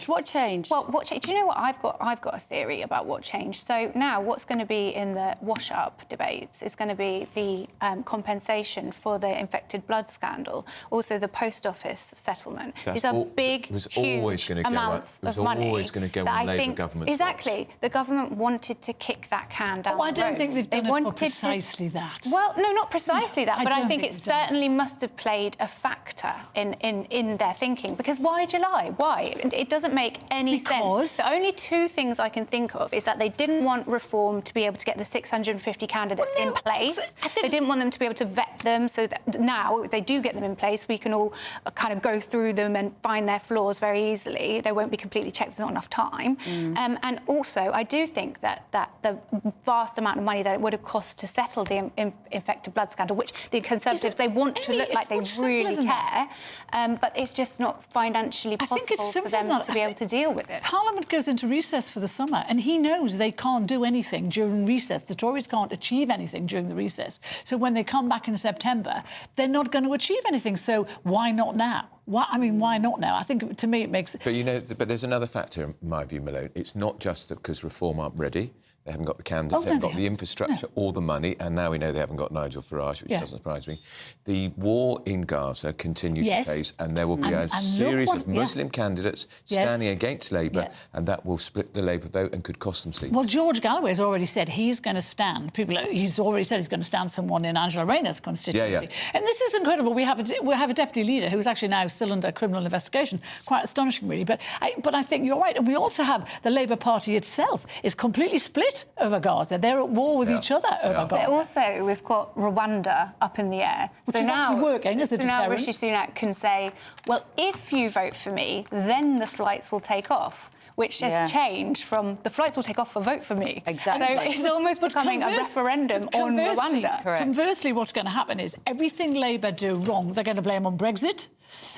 What changed? Well, do you know what? I've got a theory about what changed. So now what's going to be in the wash-up debates is going to be the compensation for the infected blood scandal, also the post office settlement. These are big, huge amounts of money. It was always going to go on Labour government. Exactly. The government wanted to kick that can down I don't think they've done it for precisely that. Well, no, not precisely that, but I think it certainly must have played a factor in their thinking. Because why July? Why? It doesn't make any sense. The only two things I can think of is that they didn't want reform to be able to get the 650 candidates in place. They didn't want them to be able to vet them, so that now, if they do get them in place, we can all kind of go through them and find their flaws very easily. They won't be completely checked. There's not enough time. And also, I do think that the vast amount of money that it would have cost to settle the infected blood scandal, which the Conservatives, they want to look like they really care, but it's just not financially possible for them to be able to deal with it. Parliament goes into recess for the summer, and he knows they can't do anything during recess. The Tories can't achieve anything during the recess. So when they come back in September, they're not going to achieve anything. So why not now? Why not now? I think, to me, it makes... But there's another factor, in my view, Malone. It's not just that because Reform aren't ready. They haven't got the candidates, they haven't got the infrastructure or the money, and now we know they haven't got Nigel Farage, which doesn't surprise me. The war in Gaza continues apace, and there will be a series of Muslim candidates standing against Labour, and that will split the Labour vote and could cost them seats. Well, George Galloway's already said he's going to stand. He's already said he's going to stand someone in Angela Rayner's constituency. And this is incredible. We have a deputy leader who's actually now still under criminal investigation. Quite astonishing, really. But I think you're right. And we also have the Labour Party itself is completely split over Gaza. They're at war with each other over Gaza. But also, we've got Rwanda up in the air. Which is actually working as a deterrent. Now Rishi Sunak can say, well, if you vote for me, then the flights will take off. which has changed from the flights will take off for vote for me. Exactly. So it's almost becoming a referendum on Rwanda. Conversely, what's going to happen is everything Labour do wrong, they're going to blame on Brexit.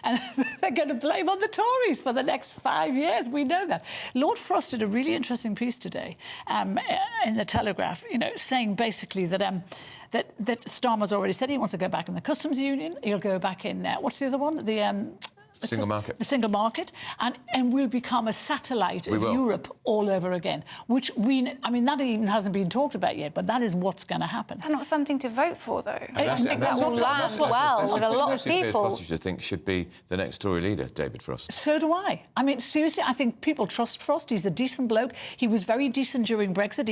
And they're going to blame on the Tories for the next 5 years. We know that. Lord Frost did a really interesting piece today in the Telegraph, saying basically that that Starmer's already said he wants to go back in the customs union. He'll go back in what's the other one? The single market. The single market, and we'll become a satellite of Europe all over again, which that even hasn't been talked about yet, but that is what's going to happen. That's not something to vote for, though. I think that will land well with a lot of people. That's I think should be the next Tory leader, David Frost. So do I. I mean, seriously, I think people trust Frost. He's a decent bloke. He was very decent during Brexit.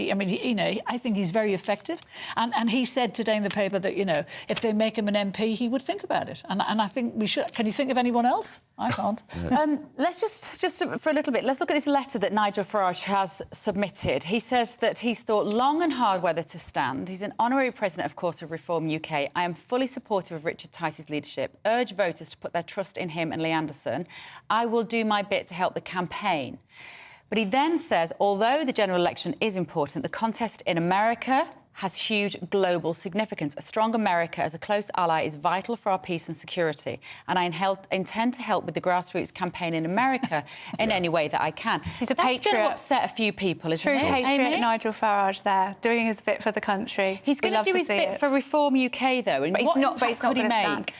I think he's very effective. And he said today in the paper that, if they make him an MP, he would think about it. And I think we should. Can you think of anyone else? I can't. Let's just for a little bit, let's look at this letter that Nigel Farage has submitted. He says that he's thought long and hard whether to stand. He's an honorary president, of course, of Reform UK. I am fully supportive of Richard Tice's leadership. Urge voters to put their trust in him and Lee Anderson. I will do my bit to help the campaign. But he then says, although the general election is important, the contest in America has huge global significance. A strong America as a close ally is vital for our peace and security, and I intend to help with the grassroots campaign in America in any way that I can. He's a That's patriot. going to upset a few people, isn't True it? patriot Amy? Nigel Farage there, doing his bit for the country. He's going to do his bit for Reform UK, though. And but he's not going to make?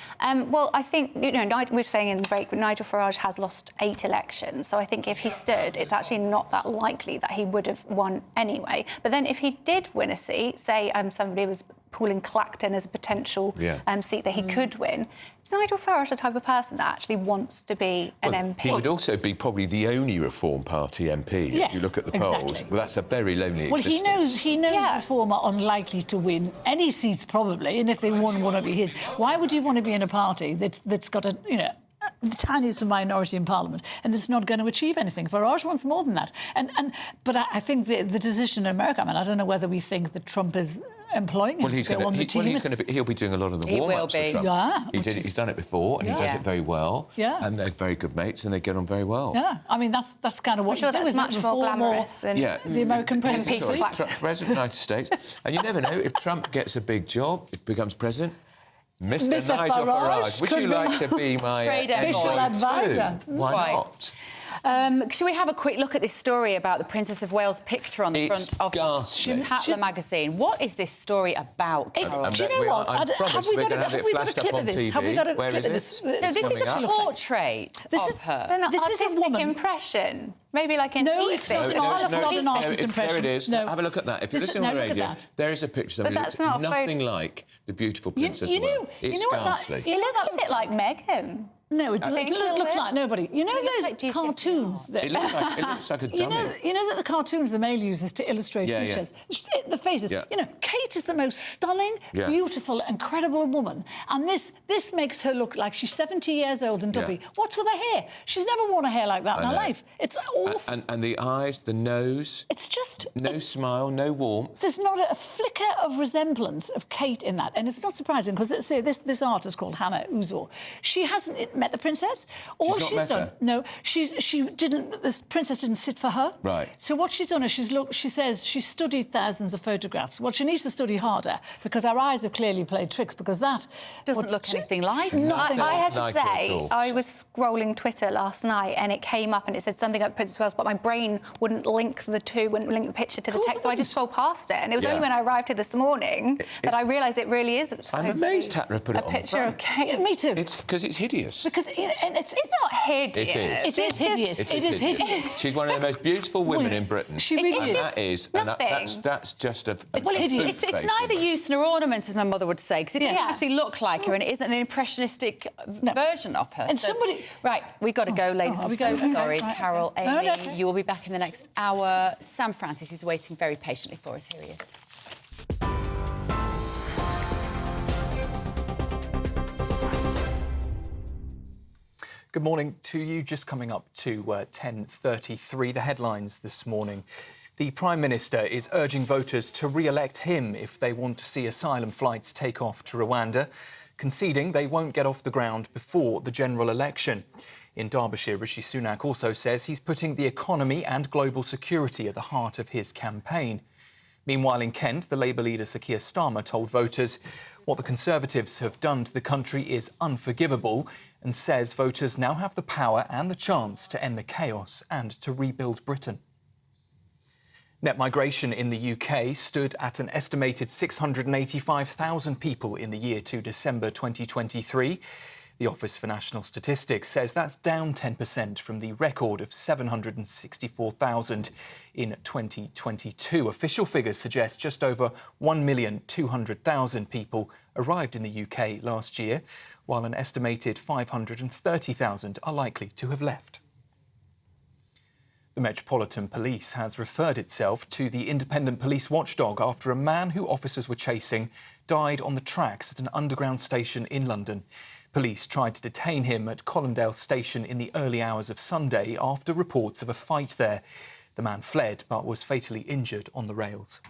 Well, I think, we were saying in the break, Nigel Farage has lost 8 elections, so I think if he stood, it's actually not that likely that he would have won anyway. But then if he did win a seat, say somebody was pulling Clacton as a potential seat that he could win, is Nigel Farage the type of person that actually wants to be an MP? He would also be probably the only Reform Party MP if you look at the polls. Well, that's a very lonely existence. He knows Reform are unlikely to win any seats probably, and if they won one of his, why would you want to be in a party that's got the tiniest minority in Parliament, and it's not going to achieve anything? Farage wants more than that. But I think the decision in America, I don't know whether we think that Trump is employing him to go on the team. He'll be doing a lot of the warm-ups for Trump. Yeah, he's done it before, and he does it very well. Yeah. And they're very good mates, and they get on very well. Yeah, that's kind of what you do. That's much more glamorous than the American presidency. President of the United States. And you never know, if Trump gets a big job, becomes president, Mr. Nigel Farage, would you like to be my official advisor? Why not? Should we have a quick look at this story about the Princess of Wales picture on the front of Tatler magazine? What is this story about, Carol? Do you know what? I promise we're going to have it flashed up on TV. Where is it? So this is a portrait of her. An artistic impression. Maybe like an it's not an artist impression. There it is. Have a look at that. If you listen on the radio, there is a picture. But that's not nothing like the beautiful Princess of Wales. It's ghastly. It looks a bit like Meghan. No, it looks like nobody. You know those cartoons? It looks like a dummy. You know that the cartoons the Mail uses to illustrate features? The faces. Kate is the most stunning, beautiful, incredible woman. And this makes her look like she's 70 years old and dumpy. What's with her hair? She's never worn a hair like that in her life. It's awful. And the eyes, the nose. It's just... No smile, no warmth. There's not a flicker of resemblance of Kate in that. And it's not surprising, because let's say this artist called Hannah Uzor, she hasn't met the princess. All she's done... No, the princess didn't sit for her. Right. So what she's done is she says she's studied thousands of photographs. Well, she needs to study harder, because our eyes have clearly played tricks, because that... Doesn't look anything like I had to say, I was scrolling Twitter last night, and it came up and it said something about Princess Wales, but my brain wouldn't link the two, wouldn't link the picture to the text, so I just scrolled past it. And it was only when I arrived here this morning that I realised it really is... I'm amazed Tatler put it on the picture of Kate. Me too. It's because it's hideous. Because it's not hideous. It is hideous. It is hideous. She's one of the most beautiful women in Britain. She really is. And that's just a... It's neither use nor ornament, as my mother would say, because it doesn't actually look like her, and it isn't an impressionistic version of her. And somebody... Right, we've got to go, ladies. I'm so sorry. Carol, Amy, you will be back in the next hour. Sam Francis is waiting very patiently for us. Here he is. Good morning to you. Just coming up to 10:33, the headlines this morning. The Prime Minister is urging voters to re-elect him if they want to see asylum flights take off to Rwanda, conceding they won't get off the ground before the general election. In Derbyshire, Rishi Sunak also says he's putting the economy and global security at the heart of his campaign. Meanwhile, in Kent, the Labour leader Sir Keir Starmer told voters what the Conservatives have done to the country is unforgivable and says voters now have the power and the chance to end the chaos and to rebuild Britain. Net migration in the UK stood at an estimated 685,000 people in the year to December 2023. The Office for National Statistics says that's down 10% from the record of 764,000 in 2022. Official figures suggest just over 1,200,000 people arrived in the UK last year, while an estimated 530,000 are likely to have left. The Metropolitan Police has referred itself to the independent police watchdog after a man who officers were chasing died on the tracks at an underground station in London. Police tried to detain him at Colindale Station in the early hours of Sunday after reports of a fight there. The man fled but was fatally injured on the rails.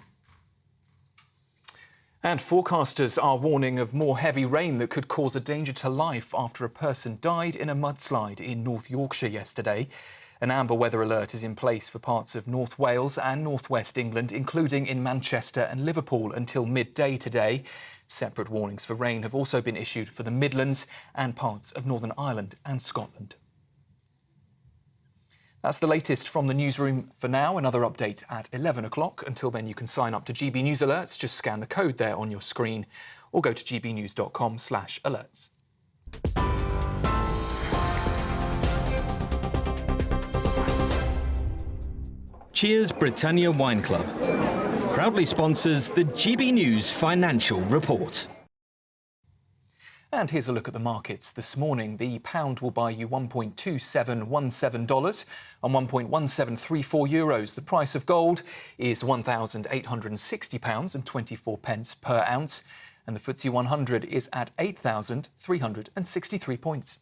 And forecasters are warning of more heavy rain that could cause a danger to life after a person died in a mudslide in North Yorkshire yesterday. An amber weather alert is in place for parts of North Wales and North West England, including in Manchester and Liverpool until midday today. Separate warnings for rain have also been issued for the Midlands and parts of Northern Ireland and Scotland. That's the latest from the newsroom for now. Another update at 11 o'clock. Until then, you can sign up to GB News Alerts. Just scan the code there on your screen or go to gbnews.com/alerts. Cheers Britannia Wine Club proudly sponsors the GB News Financial Report. And here's a look at the markets this morning. The pound will buy you $1.2717 and €1.1734. The price of gold is £1,860 and 24 pence per ounce. And the FTSE 100 is at 8,363 points.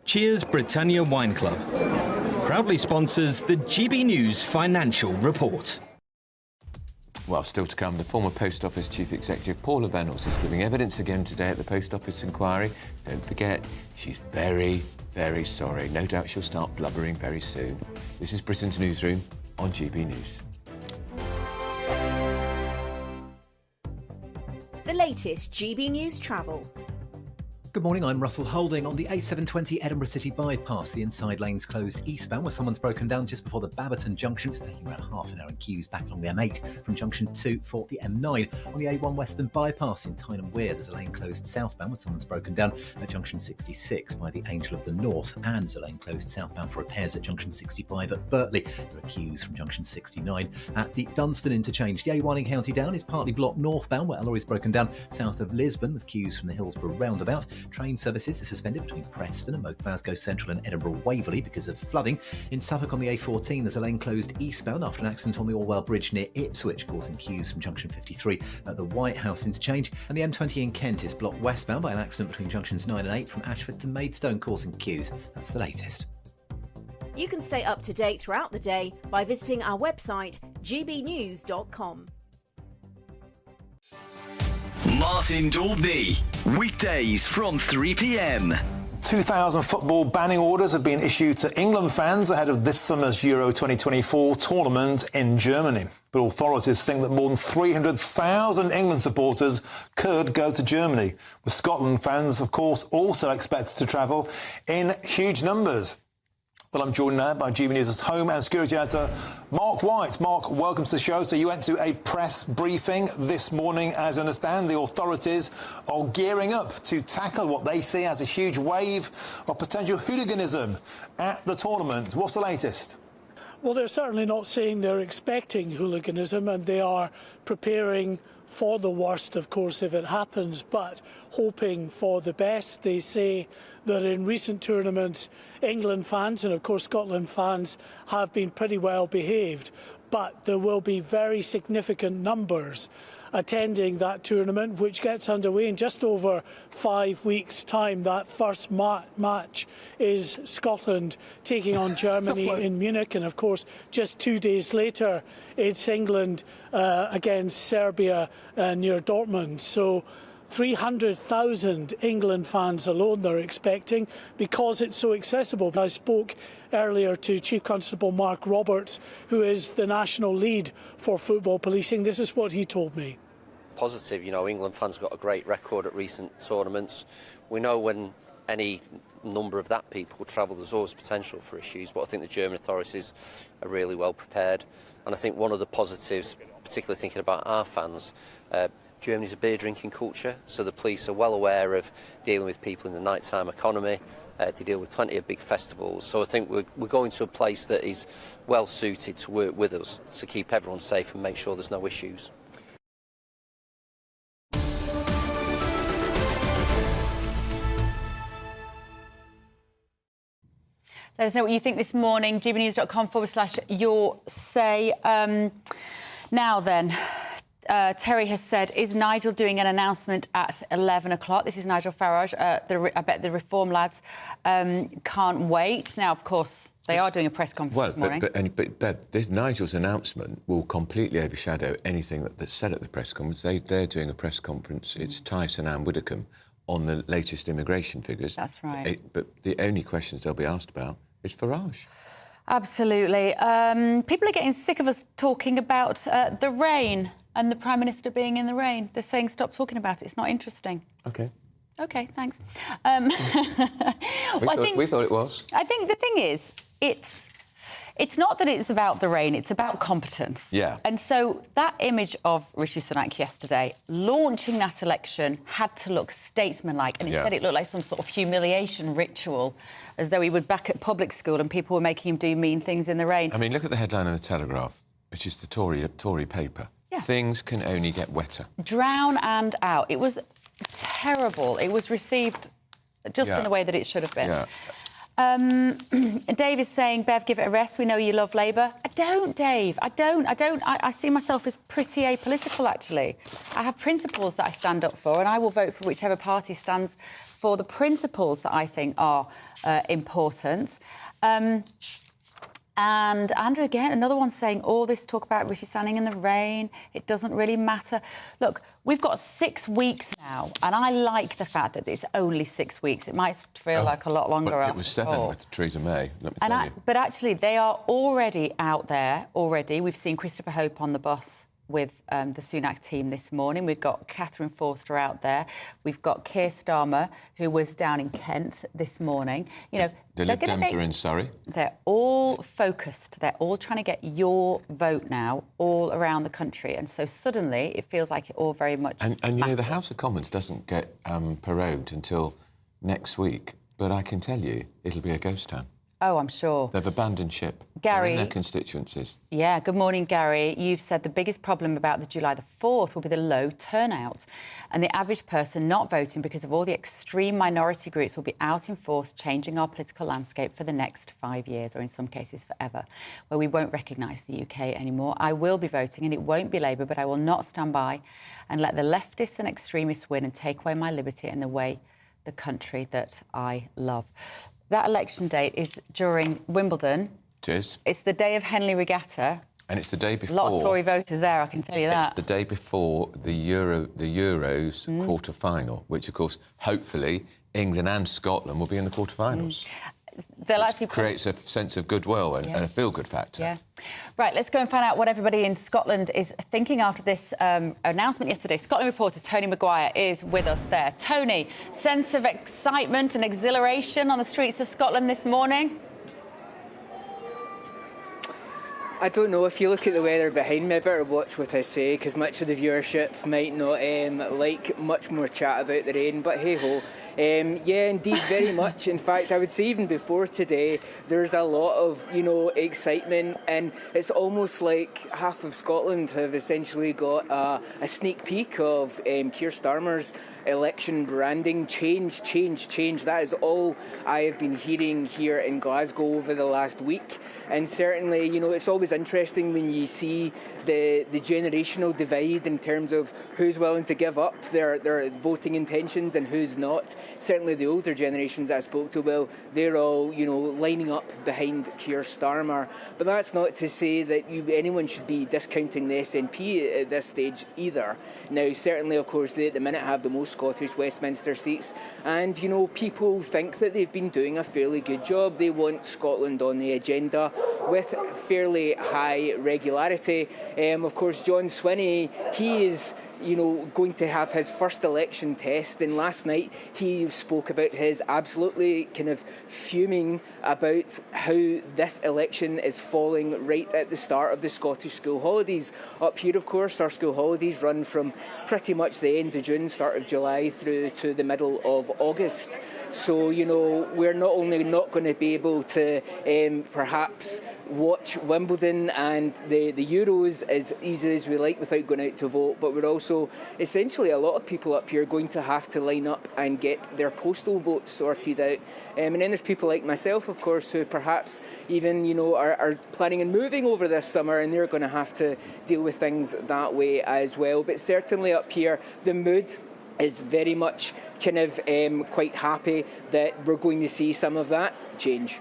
Cheers Britannia Wine Club proudly sponsors the GB News Financial Report. Well, still to come, the former Post Office Chief Executive Paula Vennells is giving evidence again today at the Post Office inquiry. Don't forget, she's very, very sorry. No doubt she'll start blubbering very soon. This is Britain's Newsroom on GB News. The latest GB News travel. Good morning, I'm Russell Holding. On the A720 Edinburgh City bypass, the inside lane's closed eastbound where someone's broken down just before the Babberton junction. It's taking around half an hour in queues back along the M8 from junction 2 for the M9. On the A1 Western bypass in Tyne and Wear, there's a lane closed southbound where someone's broken down at junction 66 by the Angel of the North, and there's a lane closed southbound for repairs at junction 65 at Birtley. There are queues from junction 69 at the Dunstan interchange. The A1 in County Down is partly blocked northbound where a lorry's broken down south of Lisbon with queues from the Hillsborough roundabout. Train services are suspended between Preston and both Glasgow Central and Edinburgh Waverley because of flooding. In Suffolk on the A14, there's a lane closed eastbound after an accident on the Orwell Bridge near Ipswich, causing queues from junction 53 at the White House interchange. And the M20 in Kent is blocked westbound by an accident between junctions 9 and 8 from Ashford to Maidstone, causing queues. That's the latest. You can stay up to date throughout the day by visiting our website, gbnews.com. Martin Daubney, weekdays from 3 p.m. 2,000 football banning orders have been issued to England fans ahead of this summer's Euro 2024 tournament in Germany. But authorities think that more than 300,000 England supporters could go to Germany, with Scotland fans, of course, also expected to travel in huge numbers. Well, I'm joined now by GB News' home and security editor, Mark White. Mark, welcome to the show. So you went to a press briefing this morning. As I understand, the authorities are gearing up to tackle what they see as a huge wave of potential hooliganism at the tournament. What's the latest? Well, they're certainly not saying they're expecting hooliganism, and they are preparing for the worst, of course, if it happens, but hoping for the best. They say that in recent tournaments, England fans and, of course, Scotland fans have been pretty well behaved, but there will be very significant numbers attending that tournament, which gets underway in just over 5 weeks' time. That first match is Scotland taking on Germany in Munich, and of course just 2 days later it's England against Serbia near Dortmund. So 300,000 England fans alone they're expecting because it's so accessible. I spoke earlier to Chief Constable Mark Roberts, who is the national lead for football policing. This is what he told me. Positive, you know, England fans got a great record at recent tournaments. We know when any number of that people travel, there's always potential for issues, but I think the German authorities are really well prepared. And I think one of the positives, particularly thinking about our fans, Germany's a beer drinking culture, so the police are well aware of dealing with people in the nighttime economy. They deal with plenty of big festivals, so I think we're going to a place that is well suited to work with us to keep everyone safe and make sure there's no issues. Let us know what you think this morning. gbnews.com/your say. Now then, Terry has said, is Nigel doing an announcement at 11 o'clock? This is Nigel Farage. I bet the Reform lads can't wait. Now, of course, they are doing a press conference this morning. But Nigel's announcement will completely overshadow anything that's said at the press conference. They're doing a press conference. It's Tyson and Widdicombe on the latest immigration figures. That's right. But the only questions they'll be asked about is Farage. Absolutely. People are getting sick of us talking about the rain and the Prime Minister being in the rain. They're saying stop talking about it. It's not interesting. OK. OK, thanks. We thought it was. I think the thing is, it's not that it's about the rain, it's about competence. Yeah. And so that image of Rishi Sunak yesterday launching that election had to look statesmanlike, and instead it looked like some sort of humiliation ritual, as though he was back at public school and people were making him do mean things in the rain. I mean, look at the headline of the Telegraph, which is the Tory paper. Yeah. Things can only get wetter. Drown and out. It was terrible. It was received just in the way that it should have been. Yeah. Dave is saying, Bev, give it a rest. We know you love Labour. I don't, Dave. I don't. I see myself as pretty apolitical, actually. I have principles that I stand up for, and I will vote for whichever party stands for the principles that I think are important. And Andrew, again, another one saying all this talk about Rishi standing in the rain, it doesn't really matter. Look, we've got 6 weeks now, and I like the fact that it's only 6 weeks. It might feel like a lot longer. It was 7 with Theresa May, let me tell you. But actually, they are already out there, already. We've seen Christopher Hope on the bus with the Sunak team this morning. We've got Catherine Forster out there. We've got Keir Starmer, who was down in Kent this morning. You know, the Lib Dems are in Surrey. They're all focused. They're all trying to get your vote now all around the country. And so suddenly it feels like it all very much And you know, the House of Commons doesn't get prorogued until next week. But I can tell you, it'll be a ghost town. Oh, I'm sure. They've abandoned ship. Gary. They're in their constituencies. Yeah, good morning, Gary. You've said the biggest problem about the July the 4th will be the low turnout, and the average person not voting because of all the extreme minority groups will be out in force, changing our political landscape for the next 5 years, or in some cases forever, where we won't recognise the UK anymore. I will be voting, and it won't be Labour, but I will not stand by and let the leftists and extremists win and take away my liberty and the country that I love. That election date is during Wimbledon. It is. It's the day of Henley Regatta. And it's the day before... A lot of Tory voters there, I can tell you that. It's the day before the Euros quarter-final, which, of course, hopefully, England and Scotland will be in the quarter-finals. They'll actually creates a sense of goodwill and a feel-good factor. Yeah. Right, let's go and find out what everybody in Scotland is thinking after this announcement yesterday. Scotland reporter Tony Maguire is with us there. Tony, sense of excitement and exhilaration on the streets of Scotland this morning? I don't know. If you look at the weather behind me, I better watch what I say, because much of the viewership might not like much more chat about the rain, but hey-ho. Yeah, indeed, very much. In fact, I would say even before today, there's a lot of, excitement, and it's almost like half of Scotland have essentially got a sneak peek of Keir Starmer's election branding. Change. That is all I have been hearing here in Glasgow over the last week. And certainly, you know, it's always interesting when you see the generational divide in terms of who's willing to give up their voting intentions and who's not. Certainly the older generations I spoke to, well, they're all, you know, lining up behind Keir Starmer. But that's not to say that anyone should be discounting the SNP at this stage either. Now, certainly, of course, they at the minute have the most Scottish Westminster seats. And, you know, people think that they've been doing a fairly good job. They want Scotland on the agenda with fairly high regularity. Of course, John Swinney, he is, you know, going to have his first election test, and last night he spoke about his absolutely kind of fuming about how this election is falling right at the start of the Scottish school holidays. Up here, of course, our school holidays run from pretty much the end of June, start of July through to the middle of August. So, you know, we're not only not going to be able to perhaps watch Wimbledon and the Euros as easy as we like without going out to vote, but we're also, essentially, a lot of people up here going to have to line up and get their postal votes sorted out. And then there's people like myself, of course, who perhaps even, you know, are planning on moving over this summer, and they're going to have to deal with things that way as well. But certainly up here, the mood is very much kind of quite happy that we're going to see some of that change.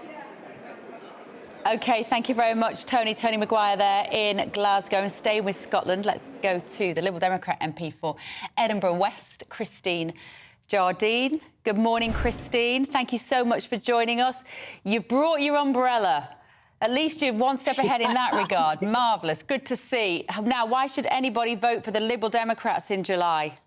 OK, thank you very much, Tony Maguire there in Glasgow. And stay with Scotland. Let's go to the Liberal Democrat MP for Edinburgh West, Christine Jardine. Good morning, Christine. Thank you so much for joining us. You brought your umbrella. At least you're one step ahead in that regard. Marvellous. Good to see. Now, why should anybody vote for the Liberal Democrats in July?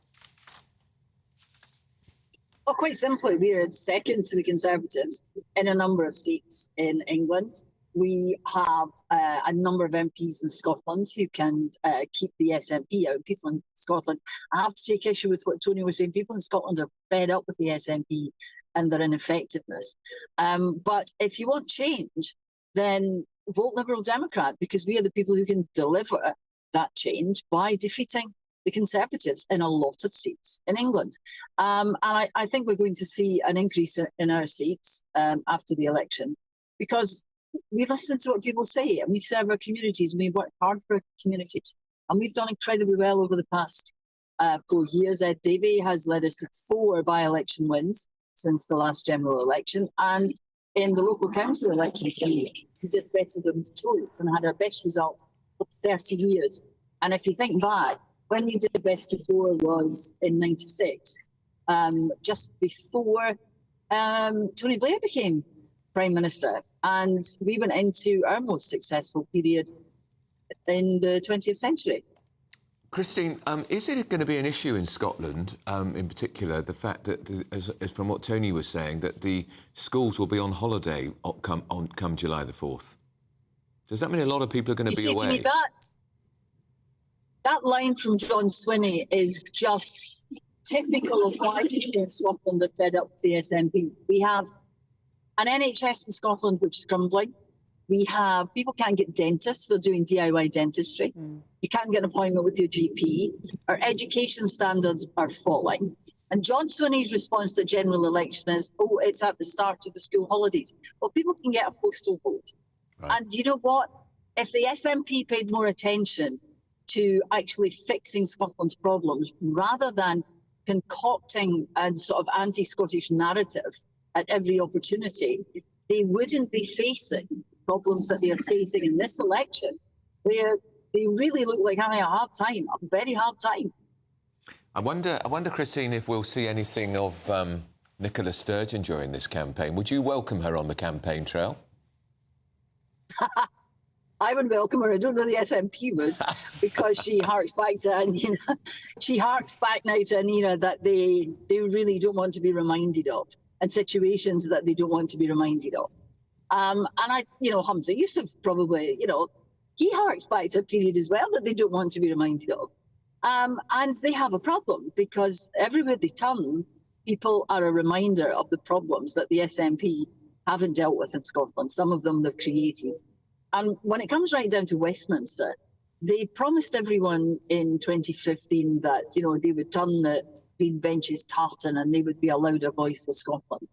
Well, quite simply, we're second to the Conservatives in a number of seats in England. We have a number of MPs in Scotland who can keep the SNP out. People in Scotland, I have to take issue with what Tony was saying. People in Scotland are fed up with the SNP and their ineffectiveness. But if you want change, then vote Liberal Democrat, because we are the people who can deliver that change by defeating the Conservatives in a lot of seats in England. And I think we're going to see an increase in our seats after the election, because we listen to what people say and we serve our communities and we work hard for our communities. And we've done incredibly well over the past 4 years. Ed Davey has led us to 4 by-election wins since the last general election. And in the local council elections, we did better than the Tories and had our best result for 30 years. And if you think back, when we did best before was in '96, just before Tony Blair became Prime Minister. And we went into our most successful period in the 20th century. Christine, is it going to be an issue in Scotland, in particular, the fact that, as from what Tony was saying, that the schools will be on holiday come July the 4th? Does that mean a lot of people are going to be away? To me, that line from John Swinney is just typical of why people in Scotland are fed up with the SNP. We have an NHS in Scotland which is crumbling. We have people can't get dentists, they're doing DIY dentistry. You can't get an appointment with your GP. Our education standards are falling. And John Swinney's response to the general election is, oh, it's at the start of the school holidays. Well, people can get a postal vote. Right. And you know what? If the SNP paid more attention to actually fixing Scotland's problems rather than concocting a sort of anti-Scottish narrative at every opportunity, they wouldn't be facing problems that they are facing in this election, where they really look like having a hard time, a very hard time. I wonder, Christine, if we'll see anything of Nicola Sturgeon during this campaign. Would you welcome her on the campaign trail? I would welcome her. I don't know the SNP would, because she harks back to she harks back now to an era that they really don't want to be reminded of, and situations that they don't want to be reminded of. And Hamza Yusuf probably, he harks back to a period as well that they don't want to be reminded of. And they have a problem, because everywhere they turn, people are a reminder of the problems that the SNP haven't dealt with in Scotland. Some of them they've created. And when it comes right down to Westminster, they promised everyone in 2015 that, they would turn the green benches tartan and they would be a louder voice for Scotland.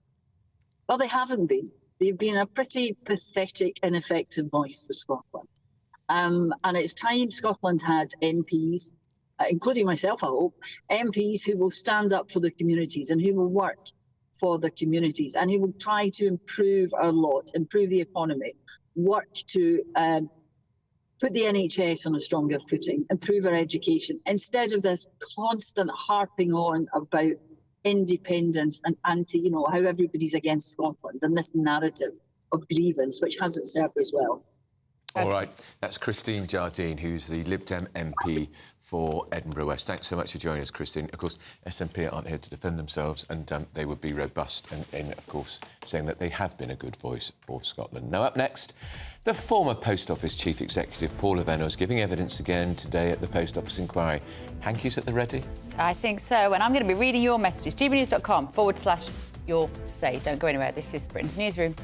Well, they haven't been. They've been a pretty pathetic, ineffective voice for Scotland. And it's time Scotland had MPs, including myself, I hope, MPs who will stand up for the communities and who will work for the communities and who will try to improve our lot, improve the economy, work to put the NHS on a stronger footing, improve our education, instead of this constant harping on about independence and how everybody's against Scotland and this narrative of grievance, which hasn't served us well. All right, that's Christine Jardine, who's the Lib Dem MP for Edinburgh West. Thanks so much for joining us, Christine. Of course, SNP aren't here to defend themselves, and they would be robust in, of course, saying that they have been a good voice for Scotland. Now, up next, the former Post Office Chief Executive, Paula Vennells, giving evidence again today at the Post Office inquiry. Hankies at the ready? I think so, and I'm going to be reading your messages. gbnews.com/your say. Don't go anywhere. This is Britain's Newsroom.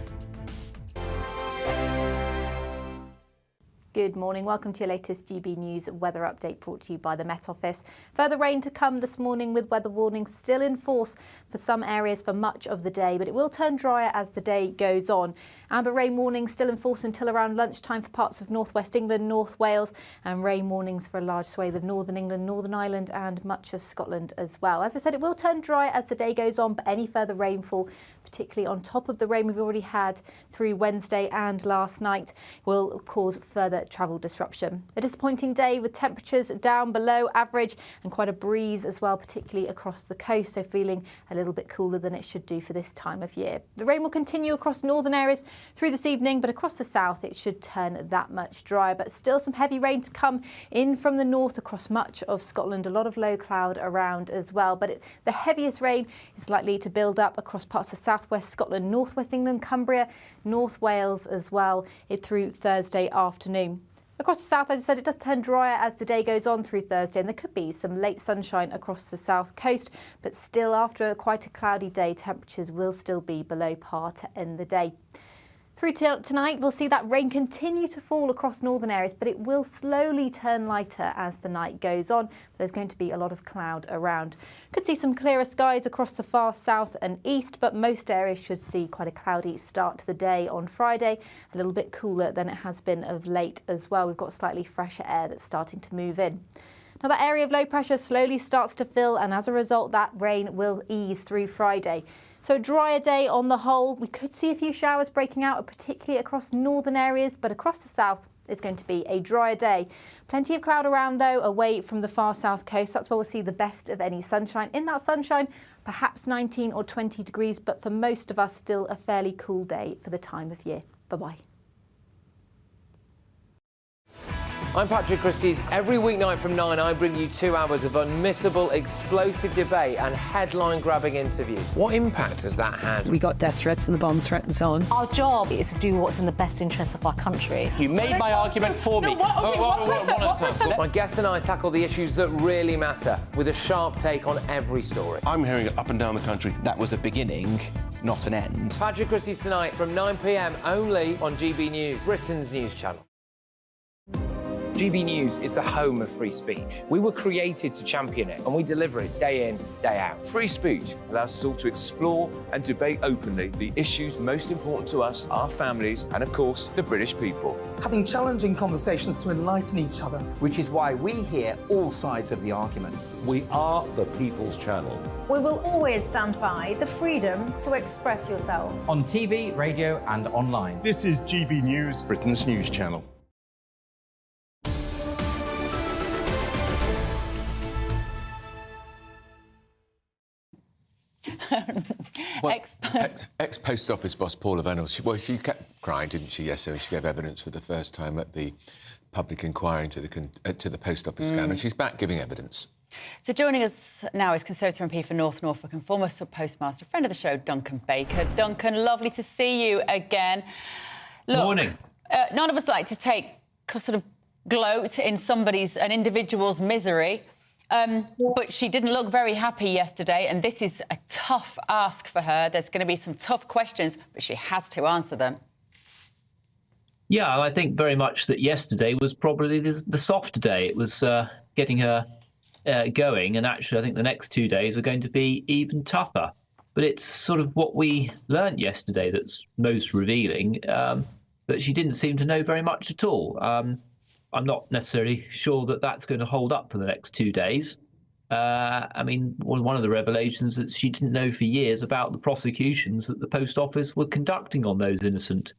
Good morning. Welcome to your latest GB News weather update brought to you by the Met Office. Further rain to come this morning with weather warnings still in force for some areas for much of the day, but it will turn drier as the day goes on. Amber rain warnings still in force until around lunchtime for parts of North West England, North Wales, and rain warnings for a large swathe of Northern England, Northern Ireland and much of Scotland as well. As I said, it will turn drier as the day goes on, but any further rainfall, particularly on top of the rain we've already had through Wednesday and last night, will cause further travel disruption. A disappointing day with temperatures down below average and quite a breeze as well, particularly across the coast, so feeling a little bit cooler than it should do for this time of year. The rain will continue across northern areas through this evening, but across the south it should turn that much drier, but still some heavy rain to come in from the north across much of Scotland. A lot of low cloud around as well, but the heaviest rain is likely to build up across parts of southwest Scotland, northwest England, Cumbria, North Wales as well through Thursday afternoon. Across the south, as I said, it does turn drier as the day goes on through Thursday, and there could be some late sunshine across the south coast, but still after quite a cloudy day, temperatures will still be below par to end the day. Through tonight, we'll see that rain continue to fall across northern areas, but it will slowly turn lighter as the night goes on. There's going to be a lot of cloud around. Could see some clearer skies across the far south and east, but most areas should see quite a cloudy start to the day on Friday, a little bit cooler than it has been of late as well. We've got slightly fresher air that's starting to move in. Now, that area of low pressure slowly starts to fill, and as a result, that rain will ease through Friday. So a drier day on the whole. We could see a few showers breaking out, particularly across northern areas, but across the south it's going to be a drier day. Plenty of cloud around, though, away from the far south coast. That's where we'll see the best of any sunshine. In that sunshine, perhaps 19 or 20 degrees, but for most of us, still a fairly cool day for the time of year. Bye-bye. I'm Patrick Christie's. Every weeknight from 9, I bring you 2 hours of unmissable, explosive debate and headline-grabbing interviews. What impact has that had? We got death threats and the bomb threat and so on. Our job is to do what's in the best interest of our country. You made my argument for me. My guest and I tackle the issues that really matter with a sharp take on every story. I'm hearing it up and down the country. That was a beginning, not an end. Patrick Christie's tonight from 9 p.m. only on GB News, Britain's news channel. GB News is the home of free speech. We were created to champion it, and we deliver it day in, day out. Free speech allows us all to explore and debate openly the issues most important to us, our families, and of course, the British people. Having challenging conversations to enlighten each other. Which is why we hear all sides of the argument. We are the People's Channel. We will always stand by the freedom to express yourself. On TV, radio and online. This is GB News, Britain's news channel. Ex-Post Office boss Paula Vennells, she kept crying, didn't she, yesterday when she gave evidence for the first time at the public inquiry into the Post Office scandal, and she's back giving evidence. So joining us now is Conservative MP for North Norfolk and former Postmaster, friend of the show, Duncan Baker. Duncan, lovely to see you again. Look, morning. None of us like to take sort of gloat in an individual's misery. But she didn't look very happy yesterday, and this is a tough ask for her. There's going to be some tough questions, but she has to answer them. Yeah, I think very much that yesterday was probably the soft day. It was getting her going, and actually I think the next 2 days are going to be even tougher. But it's sort of what we learnt yesterday that's most revealing, that she didn't seem to know very much at all. I'm not necessarily sure that that's going to hold up for the next 2 days. I mean, one of the revelations that she didn't know for years about the prosecutions that the post office were conducting on those innocent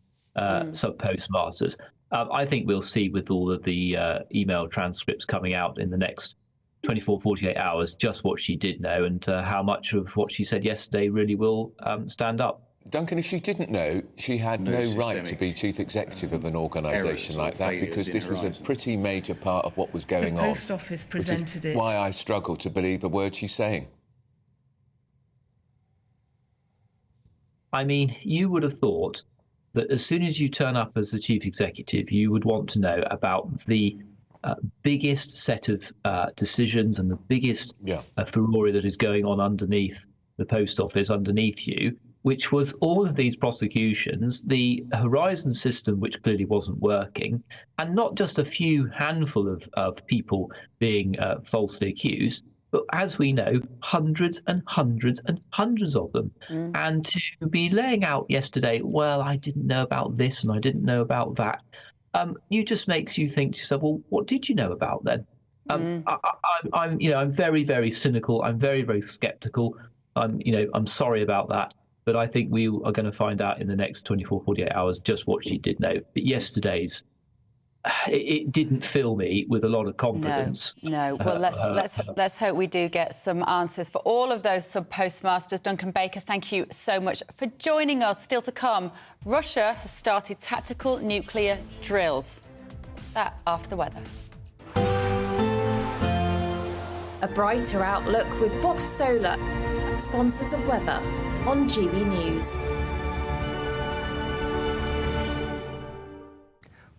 sub-postmasters. I think we'll see with all of the email transcripts coming out in the next 24, 48 hours just what she did know and how much of what she said yesterday really will stand up. Duncan, if she didn't know, she had no right to be chief executive of an organisation like that, because this was a pretty major part of what was going on. The Post Office presented it. Why I struggle to believe a word she's saying. I mean, you would have thought that as soon as you turn up as the chief executive, you would want to know about the biggest set of decisions and the biggest furore that is going on underneath the Post Office, underneath you, which was all of these prosecutions, the Horizon system, which clearly wasn't working, and not just a few handful of people being falsely accused, but as we know, hundreds and hundreds and hundreds of them. And to be laying out yesterday, well, I didn't know about this and I didn't know about that, you just makes you think to yourself, well, what did you know about then? I'm very, very cynical. I'm very, very skeptical. I'm sorry about that. But I think we are going to find out in the next 24, 48 hours just what she did know. But yesterday's, it didn't fill me with a lot of confidence. No. Well, let's hope we do get some answers for all of those sub-postmasters. Duncan Baker, thank you so much for joining us. Still to come, Russia has started tactical nuclear drills. That after the weather. A brighter outlook with Box Solar, sponsors of weather on GB News.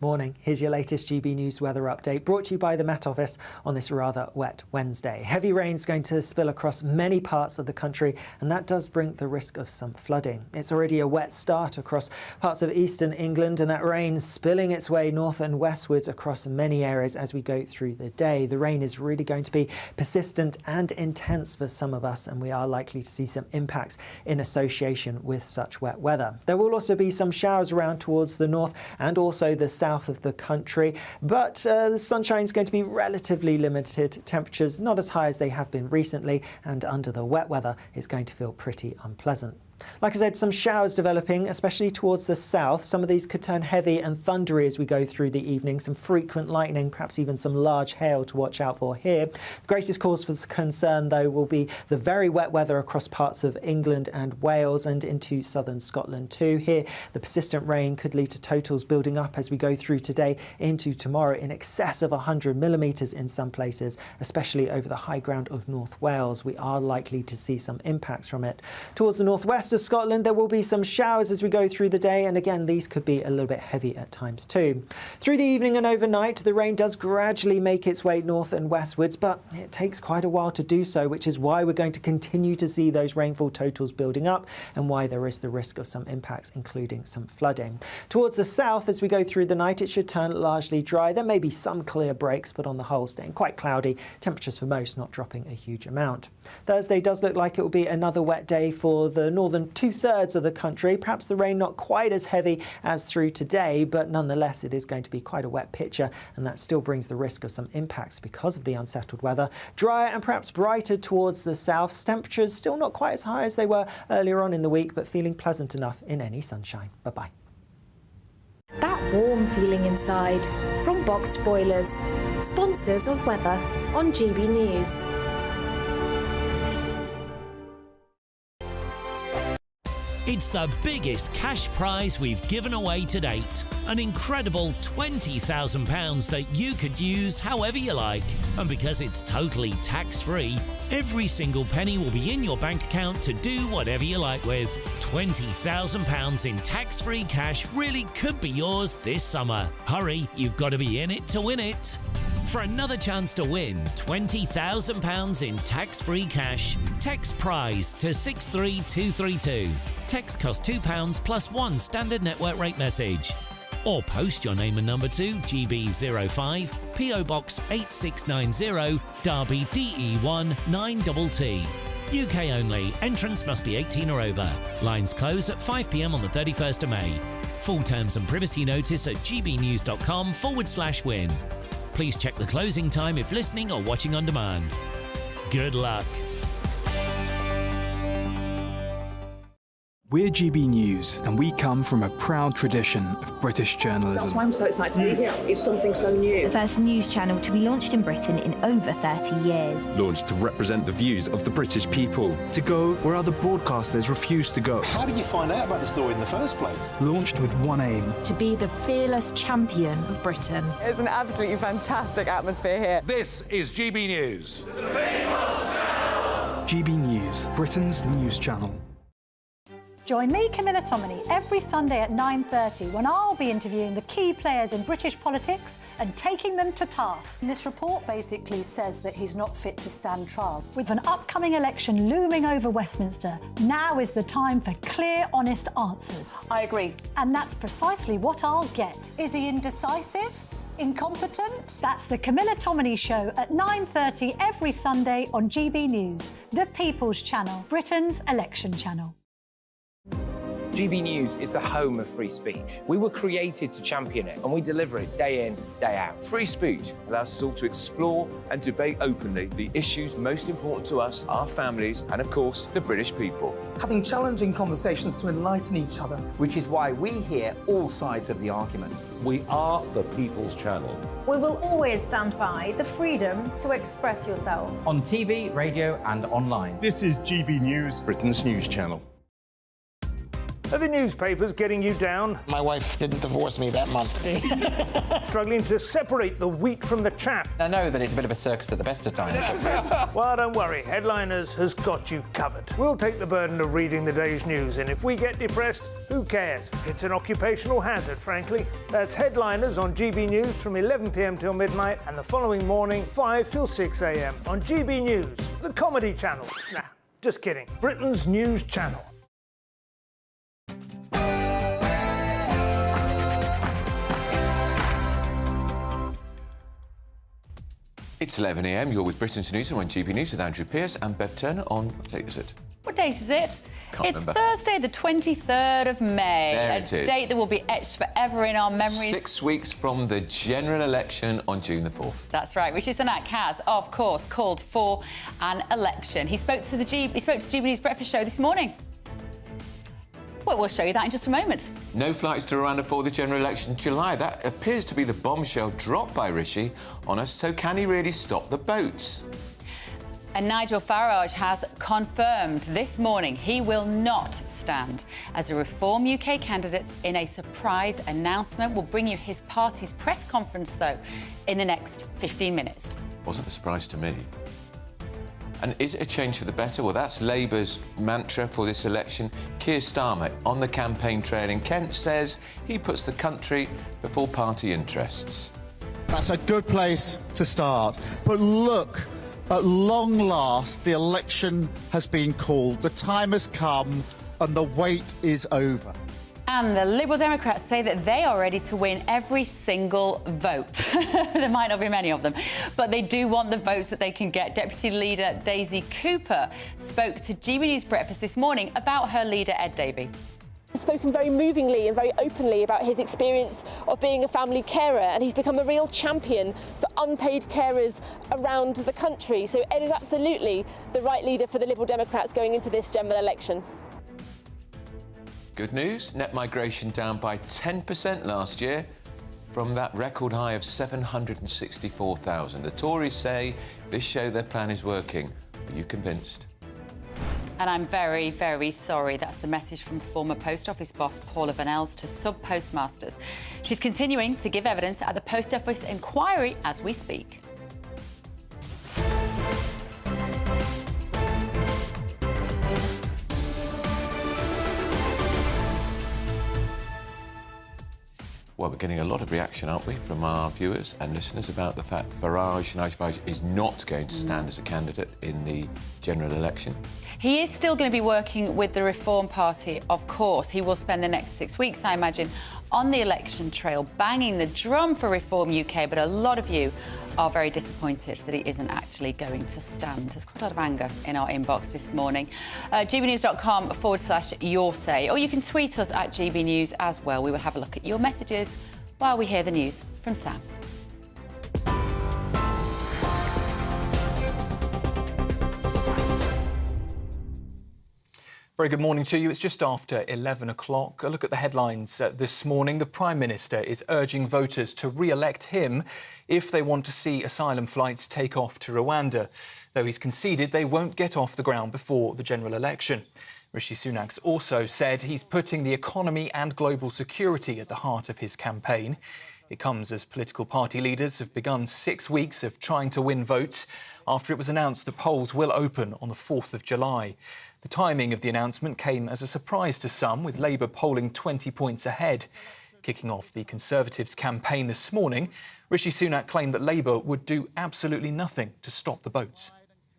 Morning. Here's your latest GB News weather update, brought to you by the Met Office on this rather wet Wednesday. Heavy rain's going to spill across many parts of the country, and that does bring the risk of some flooding. It's already a wet start across parts of eastern England, and that rain spilling its way north and westwards across many areas as we go through the day. The rain is really going to be persistent and intense for some of us, and we are likely to see some impacts in association with such wet weather. There will also be some showers around towards the north and also the south of the country, but the sunshine is going to be relatively limited. Temperatures not as high as they have been recently, and under the wet weather it's going to feel pretty unpleasant. Like I said, some showers developing, especially towards the south. Some of these could turn heavy and thundery as we go through the evening. Some frequent lightning, perhaps even some large hail to watch out for here. The greatest cause for concern, though, will be the very wet weather across parts of England and Wales and into southern Scotland too. Here, the persistent rain could lead to totals building up as we go through today into tomorrow in excess of 100 millimetres in some places, especially over the high ground of North Wales. We are likely to see some impacts from it. Towards the northwest of Scotland, there will be some showers as we go through the day, and again these could be a little bit heavy at times too. Through the evening and overnight, the rain does gradually make its way north and westwards, but it takes quite a while to do so, which is why we're going to continue to see those rainfall totals building up and why there is the risk of some impacts, including some flooding. Towards the south, as we go through the night, it should turn largely dry. There may be some clear breaks, but on the whole staying quite cloudy. Temperatures for most not dropping a huge amount. Thursday does look like it will be another wet day for the northern two-thirds of the country. Perhaps the rain not quite as heavy as through today, but nonetheless it is going to be quite a wet picture, and that still brings the risk of some impacts because of the unsettled weather. Drier and perhaps brighter towards the south. Temperatures still not quite as high as they were earlier on in the week, but feeling pleasant enough in any sunshine. Bye-bye. That warm feeling inside from Boxed Boilers, sponsors of weather on GB News. It's the biggest cash prize we've given away to date. An incredible £20,000 that you could use however you like. And because it's totally tax-free, every single penny will be in your bank account to do whatever you like with. £20,000 in tax-free cash really could be yours this summer. Hurry, you've got to be in it to win it. For another chance to win £20,000 in tax-free cash, text PRIZE to 63232. Text costs £2 plus one standard network rate message. Or post your name and number to GB05, PO Box 8690, Derby DE1 9TT. UK only. Entrance must be 18 or over. Lines close at 5 p.m. on the 31st of May. Full terms and privacy notice at gbnews.com/win. Please check the closing time if listening or watching on demand. Good luck. We're GB News, and we come from a proud tradition of British journalism. That's why I'm so excited to be here. It's something so new. The first news channel to be launched in Britain in over 30 years. Launched to represent the views of the British people. To go where other broadcasters refuse to go. How did you find out about the story in the first place? Launched with one aim. To be the fearless champion of Britain. It's an absolutely fantastic atmosphere here. This is GB News. GB News, Britain's news channel. Join me, Camilla Tominey, every Sunday at 9:30 when I'll be interviewing the key players in British politics and taking them to task. This report basically says that he's not fit to stand trial. With an upcoming election looming over Westminster, now is the time for clear, honest answers. I agree. And that's precisely what I'll get. Is he indecisive? Incompetent? That's the Camilla Tominey Show at 9:30 every Sunday on GB News, the People's Channel, Britain's election channel. GB News is the home of free speech. We were created to champion it, and we deliver it day in, day out. Free speech allows us all to explore and debate openly the issues most important to us, our families, and of course, the British people. Having challenging conversations to enlighten each other. Which is why we hear all sides of the argument. We are the People's Channel. We will always stand by the freedom to express yourself. On TV, radio and online. This is GB News, Britain's news channel. Are the newspapers getting you down? My wife didn't divorce me that month. Struggling to separate the wheat from the chaff? I know that it's a bit of a circus at the best of times. Well, don't worry. Headliners has got you covered. We'll take the burden of reading the day's news, and if we get depressed, who cares? It's an occupational hazard, frankly. That's Headliners on GB News from 11 p.m. till midnight, and the following morning, 5 till 6 a.m. on GB News, the comedy channel. Nah, just kidding. Britain's news channel. It's 11 a.m. You're with Britain's News on GB News with Andrew Pearce and Bev Turner on, what date is it? What date is it? It's Thursday, the 23rd of May. There it is. A date that will be etched forever in our memories. 6 weeks from the general election on June the 4th. That's right. Rishi Sunak has, of course, called for an election. He spoke to the GB News Breakfast Show this morning. Well, we'll show you that in just a moment. No flights to Rwanda for the general election in July. That appears to be the bombshell dropped by Rishi on us. So can he really stop the boats? And Nigel Farage has confirmed this morning he will not stand as a Reform UK candidate in a surprise announcement. We'll bring you his party's press conference, though, in the next 15 minutes. Wasn't a surprise to me. And is it a change for the better? Well, that's Labour's mantra for this election. Keir Starmer, on the campaign trail in Kent, says he puts the country before party interests. That's a good place to start. But look, at long last, the election has been called. The time has come and the wait is over. And the Liberal Democrats say that they are ready to win every single vote. There might not be many of them, but they do want the votes that they can get. Deputy Leader Daisy Cooper spoke to GB News Breakfast this morning about her leader, Ed Davey. He's spoken very movingly and very openly about his experience of being a family carer, and he's become a real champion for unpaid carers around the country. So Ed is absolutely the right leader for the Liberal Democrats going into this general election. Good news, net migration down by 10% last year from that record high of 764,000. The Tories say this show their plan is working. Are you convinced? And I'm very, very sorry. That's the message from former Post Office boss Paula Vennells to sub-postmasters. She's continuing to give evidence at the Post Office inquiry as we speak. Well, we're getting a lot of reaction, aren't we, from our viewers and listeners about the fact Nigel Farage is not going to stand as a candidate in the general election. He is still going to be working with the Reform Party, of course. He will spend the next 6 weeks, I imagine, on the election trail, banging the drum for Reform UK. But a lot of you are very disappointed that he isn't actually going to stand. There's quite a lot of anger in our inbox this morning. gbnews.com/your say, or you can tweet us at GB News as well. We will have a look at your messages while we hear the news from Sam. Very good morning to you. It's just after 11 o'clock. A look at the headlines this morning. The Prime Minister is urging voters to re-elect him if they want to see asylum flights take off to Rwanda, though he's conceded they won't get off the ground before the general election. Rishi Sunak's also said he's putting the economy and global security at the heart of his campaign. It comes as political party leaders have begun 6 weeks of trying to win votes after it was announced the polls will open on the 4th of July. The timing of the announcement came as a surprise to some, with Labour polling 20 points ahead. Kicking off the Conservatives' campaign this morning, Rishi Sunak claimed that Labour would do absolutely nothing to stop the boats.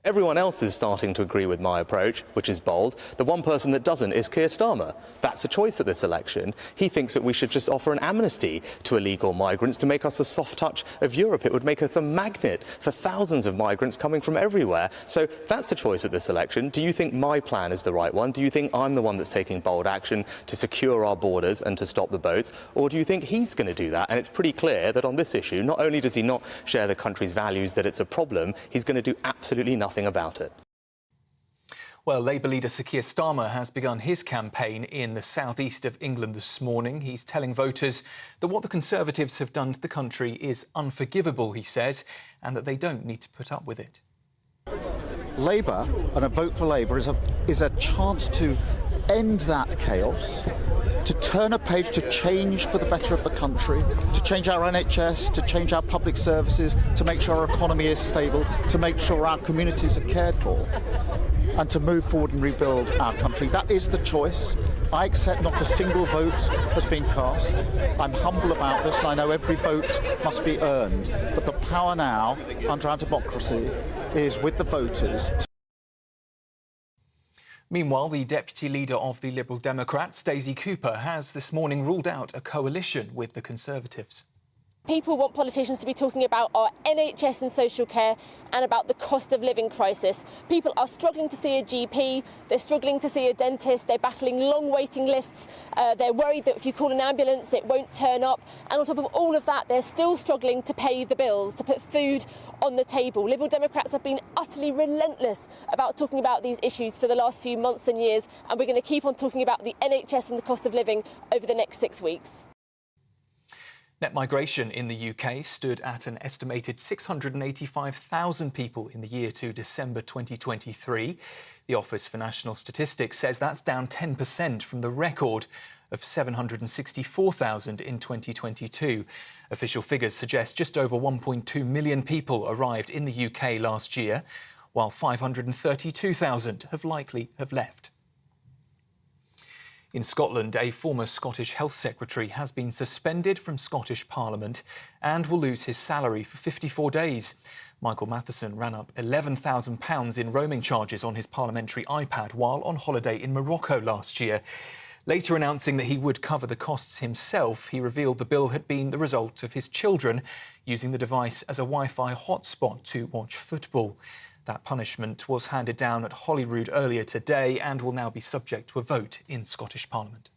Everyone else is starting to agree with my approach, which is bold. The one person that doesn't is Keir Starmer. That's a choice at this election. He thinks that we should just offer an amnesty to illegal migrants to make us the soft touch of Europe. It would make us a magnet for thousands of migrants coming from everywhere. So that's the choice at this election. Do you think my plan is the right one? Do you think I'm the one that's taking bold action to secure our borders and to stop the boats? Or do you think he's going to do that? And it's pretty clear that on this issue, not only does he not share the country's values, that it's a problem, he's going to do absolutely nothing about it. Well, Labour leader Sir Keir Starmer has begun his campaign in the southeast of England this morning. He's telling voters that what the Conservatives have done to the country is unforgivable, he says, and that they don't need to put up with it. Labour and a vote for Labour is a chance to end that chaos, to turn a page, to change for the better of the country, to change our NHS, to change our public services, to make sure our economy is stable, to make sure our communities are cared for, and to move forward and rebuild our country. That is the choice. I accept not a single vote has been cast. I'm humble about this, and I know every vote must be earned. But the power now, under our democracy, is with the voters. Meanwhile, the deputy leader of the Liberal Democrats, Stacey Cooper, has this morning ruled out a coalition with the Conservatives. People want politicians to be talking about our NHS and social care and about the cost of living crisis. People are struggling to see a GP, they're struggling to see a dentist, they're battling long waiting lists, they're worried that if you call an ambulance it won't turn up, and on top of all of that they're still struggling to pay the bills, to put food on the table. Liberal Democrats have been utterly relentless about talking about these issues for the last few months and years, and we're going to keep on talking about the NHS and the cost of living over the next 6 weeks. Net migration in the UK stood at an estimated 685,000 people in the year to December 2023. The Office for National Statistics says that's down 10% from the record of 764,000 in 2022. Official figures suggest just over 1.2 million people arrived in the UK last year, while 532,000 have likely left. In Scotland, a former Scottish Health Secretary has been suspended from Scottish Parliament and will lose his salary for 54 days. Michael Matheson ran up £11,000 in roaming charges on his parliamentary iPad while on holiday in Morocco last year. Later announcing that he would cover the costs himself, he revealed the bill had been the result of his children using the device as a Wi-Fi hotspot to watch football. That punishment was handed down at Holyrood earlier today and will now be subject to a vote in Scottish Parliament.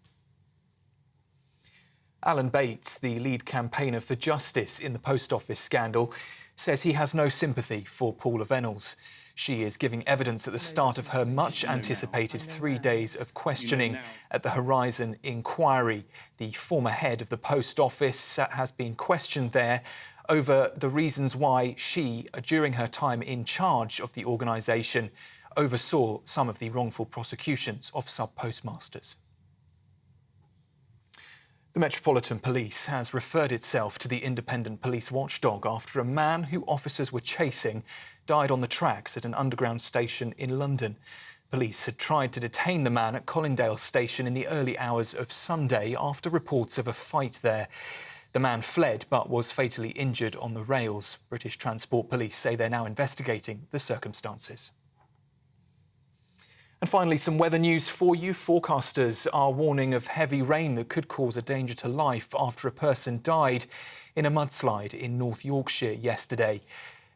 Alan Bates, the lead campaigner for justice in the post office scandal, says he has no sympathy for Paula Vennells. She is giving evidence at the start of her much-anticipated 3 days of questioning at the Horizon inquiry. The former head of the post office has been questioned there over the reasons why she, during her time in charge of the organisation, oversaw some of the wrongful prosecutions of sub-postmasters. The Metropolitan Police has referred itself to the independent police watchdog after a man who officers were chasing died on the tracks at an underground station in London. Police had tried to detain the man at Colindale station in the early hours of Sunday after reports of a fight there. The man fled but was fatally injured on the rails. British Transport Police say they're now investigating the circumstances. And finally, some weather news for you. Forecasters are warning of heavy rain that could cause a danger to life after a person died in a mudslide in North Yorkshire yesterday.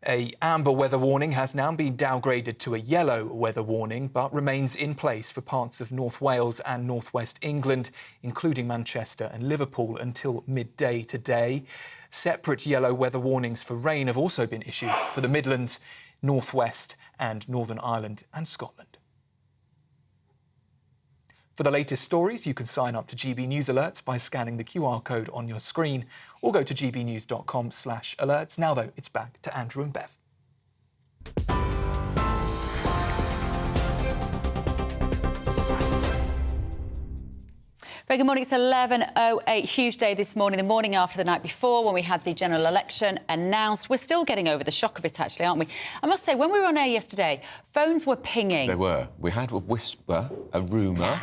A amber weather warning has now been downgraded to a yellow weather warning, but remains in place for parts of North Wales and North West England, including Manchester and Liverpool, until midday today. Separate yellow weather warnings for rain have also been issued for the Midlands, North West and Northern Ireland and Scotland. For the latest stories, you can sign up to GB News Alerts by scanning the QR code on your screen or go to gbnews.com/alerts. Now, though, it's back to Andrew and Bev. Very good morning. It's 11:08. Huge day this morning, the morning after the night before when we had the general election announced. We're still getting over the shock of it, actually, aren't we? I must say, when we were on air yesterday, phones were pinging. They were. We had a whisper, a rumour,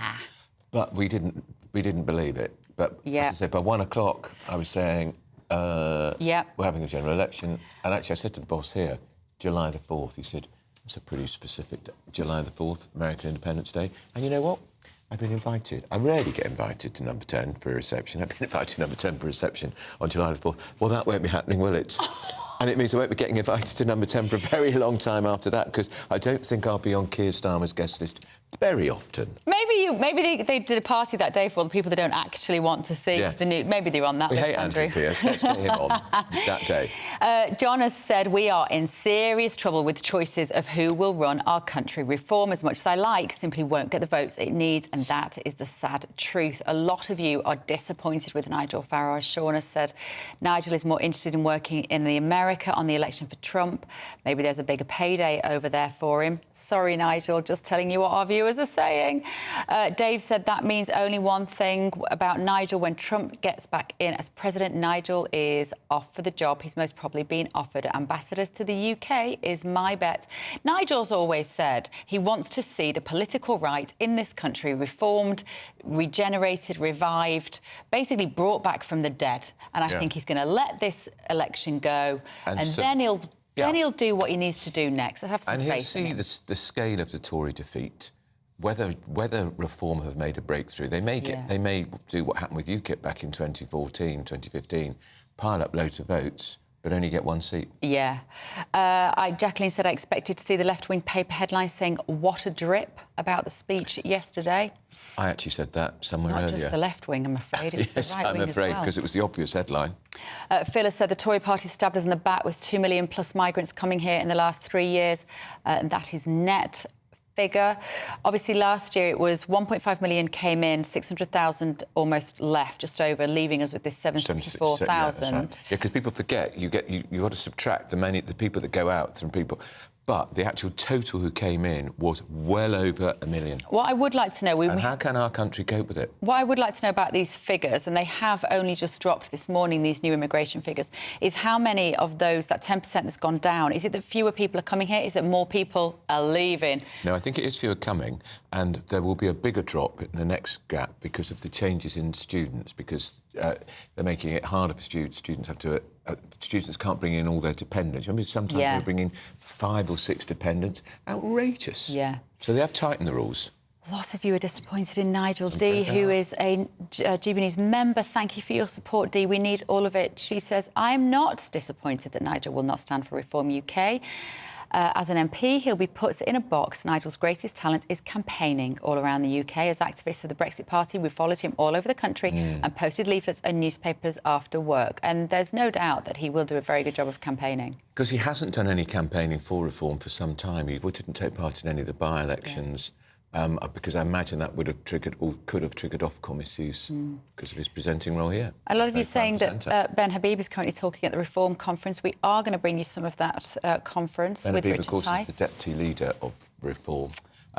but we didn't believe it. But as I said, by 1 o'clock, I was saying, we're having a general election. And actually, I said to the boss here, July the 4th. He said, it's a pretty specific day. July the 4th, American Independence Day. And you know what? I've been invited. I rarely get invited to Number 10 for a reception. I've been invited to Number 10 for a reception on July the 4th. Well, that won't be happening, will it? And it means I won't be getting invited to Number 10 for a very long time after that, because I don't think I'll be on Keir Starmer's guest list very often. Maybe they did a party that day for all the people they don't actually want to see. Yeah. Maybe they're on that list, hate Andrew Pierce. Let's get him on that day. John has said we are in serious trouble with choices of who will run our country. Reform, as much as I like, simply won't get the votes it needs, and that is the sad truth. A lot of you are disappointed with Nigel Farage. Sean has said Nigel is more interested in working in America on the election for Trump. Maybe there's a bigger payday over there for him. Sorry, Nigel, just telling you what our viewers are saying. Dave said that means only one thing about Nigel. When Trump gets back in as president, Nigel is off for the job. He's most probably been offered ambassadors to the UK, is my bet. Nigel's always said he wants to see the political right in this country reformed, regenerated, revived, basically brought back from the dead. And I think he's going to let this election go, and then he'll do what he needs to do next. I have some faith in him. And he'll see the scale of the Tory defeat. Whether Reform have made a breakthrough. They may do what happened with UKIP back in 2014, 2015, pile up loads of votes, but only get one seat. Yeah. Jacqueline said I expected to see the left-wing paper headlines saying, what a drip, about the speech yesterday. I actually said that somewhere earlier. Not just the left-wing, I'm afraid. It was the right wing I'm afraid, as well. because it was the obvious headline. Phyllis said the Tory party stabbed us in the back with 2 million plus migrants coming here in the last 3 years, and that is net figure. Obviously, last year it was 1.5 million came in, 600,000 almost left, just over, leaving us with this 764,000. Yeah, because people forget you got to subtract the people that go out from people. But the actual total who came in was well over 1 million. What I would like to know... And how can our country cope with it? What I would like to know about these figures, and they have only just dropped this morning, these new immigration figures, is how many of those, that 10% that's gone down, is it that fewer people are coming here? Is it more people are leaving? No, I think it is fewer coming, and there will be a bigger drop in the next gap because of the changes in students, because they're making it harder for students. Students can't bring in all their dependents. I mean, sometimes they bring in 5 or 6 dependents. Outrageous. Yeah. So they have tightened the rules. Lots of you are disappointed in Nigel D, who is a GB News member. Thank you for your support, D. We need all of it. She says, I'm not disappointed that Nigel will not stand for Reform UK. As an MP, he'll be put in a box. Nigel's greatest talent is campaigning all around the UK. As activists of the Brexit Party, we followed him all over the country and posted leaflets and newspapers after work. And there's no doubt that he will do a very good job of campaigning. Because he hasn't done any campaigning for Reform for some time. He didn't take part in any of the by-elections. Because I imagine that would have triggered or could have triggered Ofcom issues because of his presenting role here. A lot of you saying that Ben Habib is currently talking at the Reform conference. We are going to bring you some of that conference with Richard of course, Tice. is the deputy leader of Reform.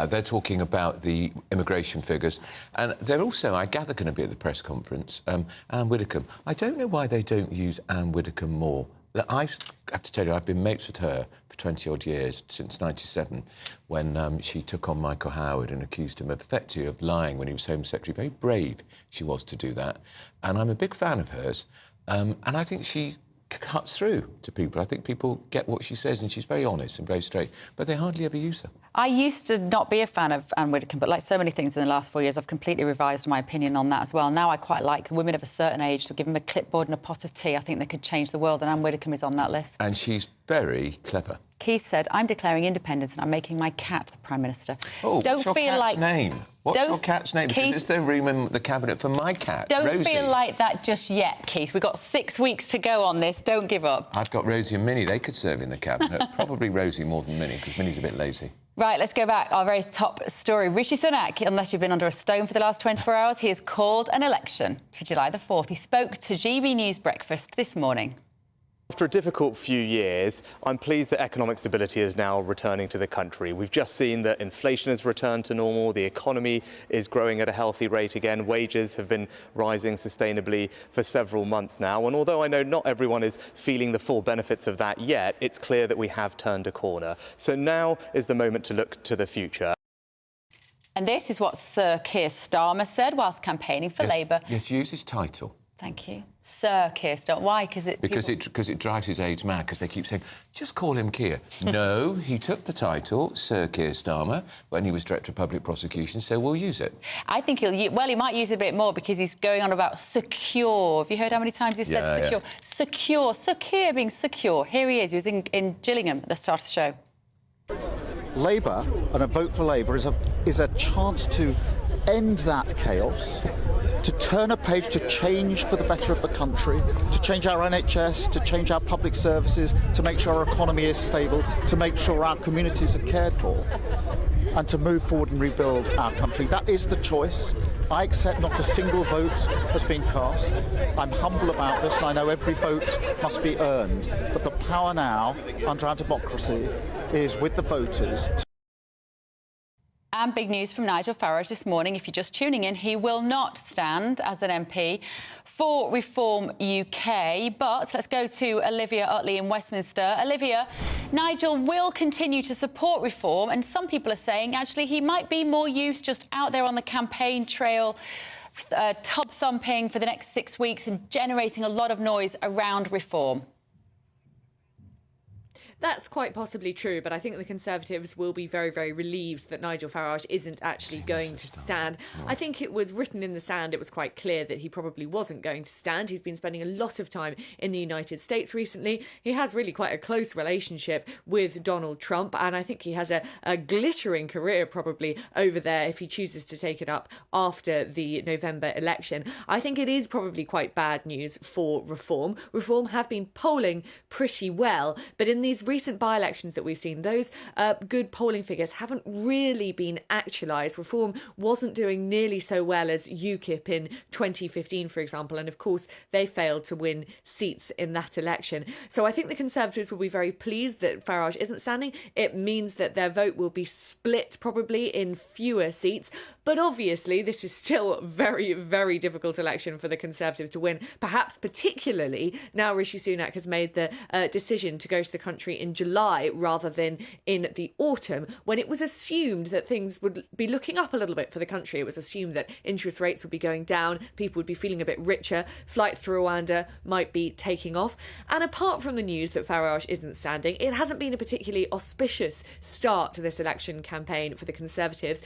They're talking about the immigration figures. And they're also, I gather, going to be at the press conference, Anne Widdecombe. I don't know why they don't use Anne Widdecombe more. I have to tell you, I've been mates with her for 20-odd years, since 97, when she took on Michael Howard and accused him effectively of lying when he was Home Secretary. Very brave she was to do that. And I'm a big fan of hers. And I think she cuts through to people. I think people get what she says, and she's very honest and very straight, but they hardly ever use her. I used to not be a fan of Anne Widdecombe, but like so many things in the last 4 years, I've completely revised my opinion on that as well. Now I quite like women of a certain age to give them a clipboard and a pot of tea. I think they could change the world, and Anne Widdecombe is on that list. And she's very clever. Keith said, I'm declaring independence and I'm making my cat the Prime Minister. Oh, don't what's your feel cat's like name? What's your cat's name? Keith, Because there's no room in the cabinet for my cat, Don't Rosie. feel like that just yet, Keith. We've got 6 weeks to go on this. Don't give up. I've got Rosie and Minnie. They could serve in the cabinet. Probably Rosie more than Minnie, because Minnie's a bit lazy. Right, let's go back. Our very top story. Rishi Sunak, unless you've been under a stone for the last 24 hours, he has called an election for July the 4th. He spoke to GB News Breakfast this morning. After a difficult few years, I'm pleased that economic stability is now returning to the country. We've just seen that inflation has returned to normal, the economy is growing at a healthy rate again, wages have been rising sustainably for several months now, and although I know not everyone is feeling the full benefits of that yet, it's clear that we have turned a corner. So now is the moment to look to the future. And this is what Sir Keir Starmer said whilst campaigning for Labour. Yes, use his title. Thank you. Sir Keir Starmer. Why? Because it drives his aides mad, because they keep saying, just call him Keir. No, he took the title, Sir Keir Starmer, when he was Director of Public Prosecution, so we'll use it. I think he might use it a bit more because he's going on about secure. Have you heard how many times he said secure? Yeah. Secure. Sir Keir being secure. Here he is. He was in Gillingham at the start of the show. Labour and a vote for Labour is a chance to end that chaos, to turn a page, to change for the better of the country, to change our NHS, to change our public services, to make sure our economy is stable, to make sure our communities are cared for, and to move forward and rebuild our country. That is the choice. I accept not a single vote has been cast. I'm humble about this, and I know every vote must be earned. But the power now, under our democracy, is with the voters. And big news from Nigel Farage this morning. If you're just tuning in, he will not stand as an MP for Reform UK. But let's go to Olivia Utley in Westminster. Olivia, Nigel will continue to support reform, and some people are saying actually he might be more used just out there on the campaign trail, tub thumping for the next 6 weeks and generating a lot of noise around reform. That's quite possibly true, but I think the Conservatives will be very, very relieved that Nigel Farage isn't actually going to stand. I think it was written in the sand. It was quite clear that he probably wasn't going to stand. He's been spending a lot of time in the United States recently. He has really quite a close relationship with Donald Trump, and I think he has a glittering career probably over there if he chooses to take it up after the November election. I think it is probably quite bad news for Reform. Reform have been polling pretty well, but in these recent by-elections that we've seen, those good polling figures haven't really been actualised. Reform wasn't doing nearly so well as UKIP in 2015, for example, and of course they failed to win seats in that election. So I think the Conservatives will be very pleased that Farage isn't standing. It means that their vote will be split probably in fewer seats, but obviously this is still a very, very difficult election for the Conservatives to win, perhaps particularly now Rishi Sunak has made the decision to go to the country in July rather than in the autumn, when it was assumed that things would be looking up a little bit for the country. It was assumed that interest rates would be going down, people would be feeling a bit richer, flights to Rwanda might be taking off. And apart from the news that Farage isn't standing, it hasn't been a particularly auspicious start to this election campaign for the Conservatives.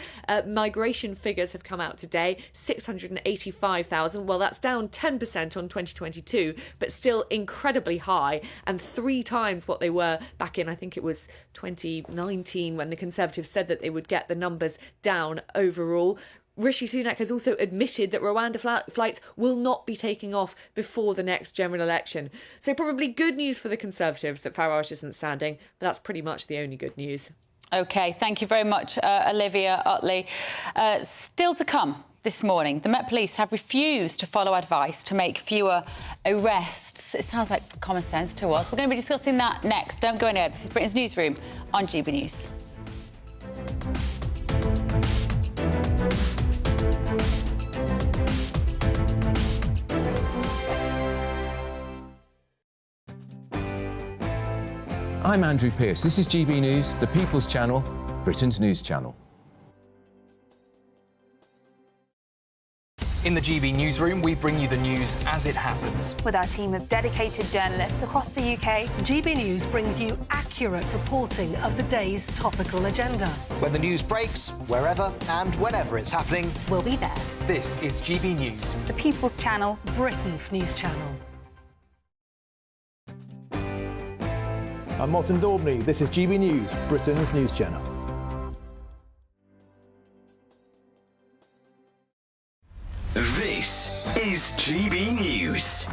Migration figures have come out today, 685,000. Well, that's down 10% on 2022, but still incredibly high, and 3 times what they were back in, I think it was 2019, when the Conservatives said that they would get the numbers down overall. Rishi Sunak has also admitted that Rwanda flights will not be taking off before the next general election. So probably good news for the Conservatives that Farage isn't standing, but that's pretty much the only good news. OK, thank you very much, Olivia Utley. Still to come this morning, the Met Police have refused to follow advice to make fewer arrests. It sounds like common sense to us. We're going to be discussing that next. Don't go anywhere. This is Britain's Newsroom on GB News. I'm Andrew Pearce. This is GB News, the People's Channel, Britain's news channel. In the GB Newsroom, we bring you the news as it happens. With our team of dedicated journalists across the UK, GB News brings you accurate reporting of the day's topical agenda. When the news breaks, wherever and whenever it's happening, we'll be there. This is GB News. the People's Channel. Britain's news channel. I'm Martin Daubney. This is GB News, Britain's news channel. This is GB News,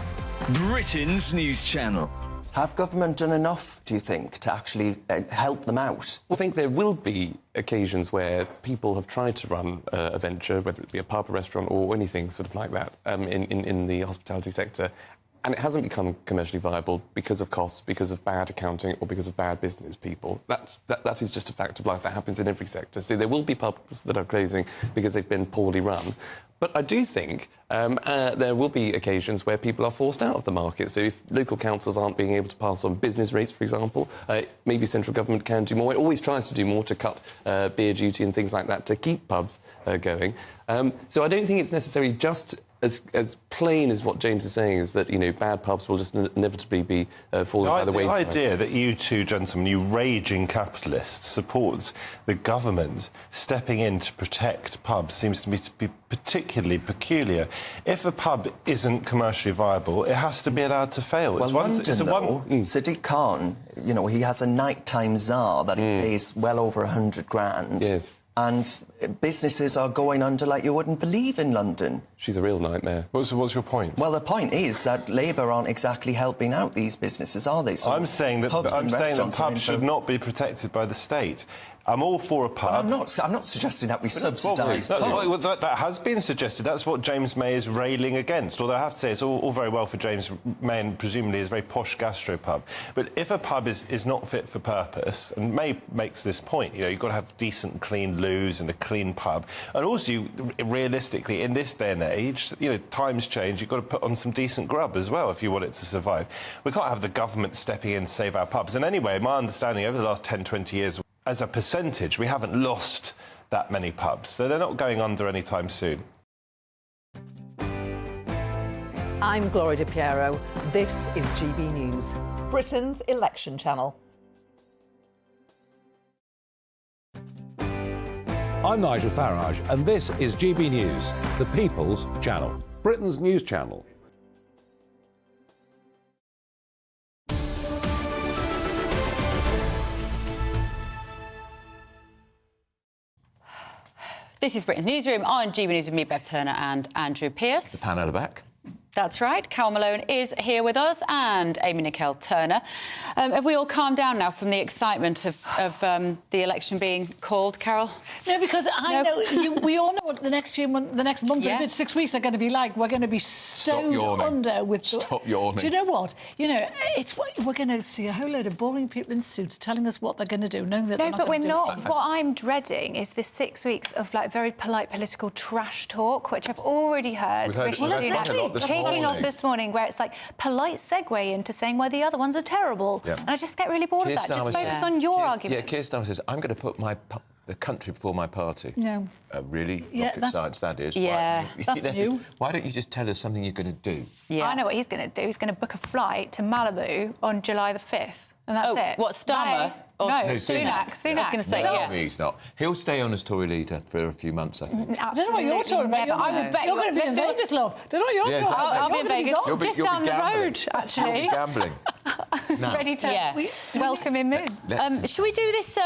Britain's news channel. Have government done enough, do you think, to actually help them out? I think there will be occasions where people have tried to run a venture, whether it be a pub, a restaurant or anything sort of like that, in the hospitality sector, and it hasn't become commercially viable because of costs, because of bad accounting or because of bad business people. That is just a fact of life. That happens in every sector. So there will be pubs that are closing because they've been poorly run. But I do think there will be occasions where people are forced out of the market. So if local councils aren't being able to pass on business rates, for example, maybe central government can do more. It always tries to do more to cut beer duty and things like that to keep pubs going. So I don't think it's necessarily just as plain as what James is saying, is that, you know, bad pubs will just inevitably be falling by the wayside. The idea that you two gentlemen, you raging capitalists, support the government stepping in to protect pubs seems to me to be particularly peculiar. If a pub isn't commercially viable, it has to be allowed to fail. Well, Sadiq Khan, you know, he has a nighttime czar that he pays well over 100 grand. Yes. And businesses are going under like you wouldn't believe in London. She's a real nightmare. What's your point? Well, the point is that Labour aren't exactly helping out these businesses, are they? So I'm saying that pubs should not be protected by the state. I'm all for a pub. Well, I'm not suggesting that we subsidise pubs. That has been suggested. That's what James May is railing against. Although I have to say, it's all very well for James May and presumably his very posh gastropub. But if a pub is not fit for purpose, and May makes this point, you know, you've got to have decent, clean loos and a clean pub. And also, realistically, in this day and age, you know, times change. You've got to put on some decent grub as well if you want it to survive. We can't have the government stepping in to save our pubs. And anyway, my understanding over the last 10, 20 years, as a percentage, we haven't lost that many pubs, so they're not going under anytime soon. I'm Gloria Di Piero. This is GB News, Britain's election channel. I'm Nigel Farage, and this is GB News, the People's Channel, Britain's news channel. This is Britain's Newsroom on GB News with me, Bev Turner and Andrew Pearce. The panel are back. That's right. Carol Malone is here with us and Amy Nicole Turner. Have we all calmed down now from the excitement of the election being called, Carol? No, because I know we all know what the next month, and 6 weeks are going to be like. We're going to be stowed under with. Stop yawning. Do you know what? You know, we're going to see a whole load of boring people in suits telling us what they're going to do, knowing that. No, but we're not. What I'm dreading is this 6 weeks of like very polite political trash talk, which I've already heard. Kicking off this morning, where it's like polite segue into saying why the other ones are terrible, and I just get really bored of that. Just focus on your argument. Yeah, Keir Starmer says, I'm going to put the country before my party. No. Really? Rocket science, that is. Yeah, that's new. Why don't you just tell us something you're going to do? Yeah. I know what he's going to do. He's going to book a flight to Malibu on July the 5th. And that's it. What, Starmer? No, Sunak. Sunak. I was going to say, No, he's not. He'll stay on as Tory leader for a few months, I think. I don't know what you're talking about. You're going to be in Vegas, love. I don't know what you're talking about. I'll be in Vegas. Just down the road, actually. You'll be gambling. No. Ready to welcome him in. Should we do this?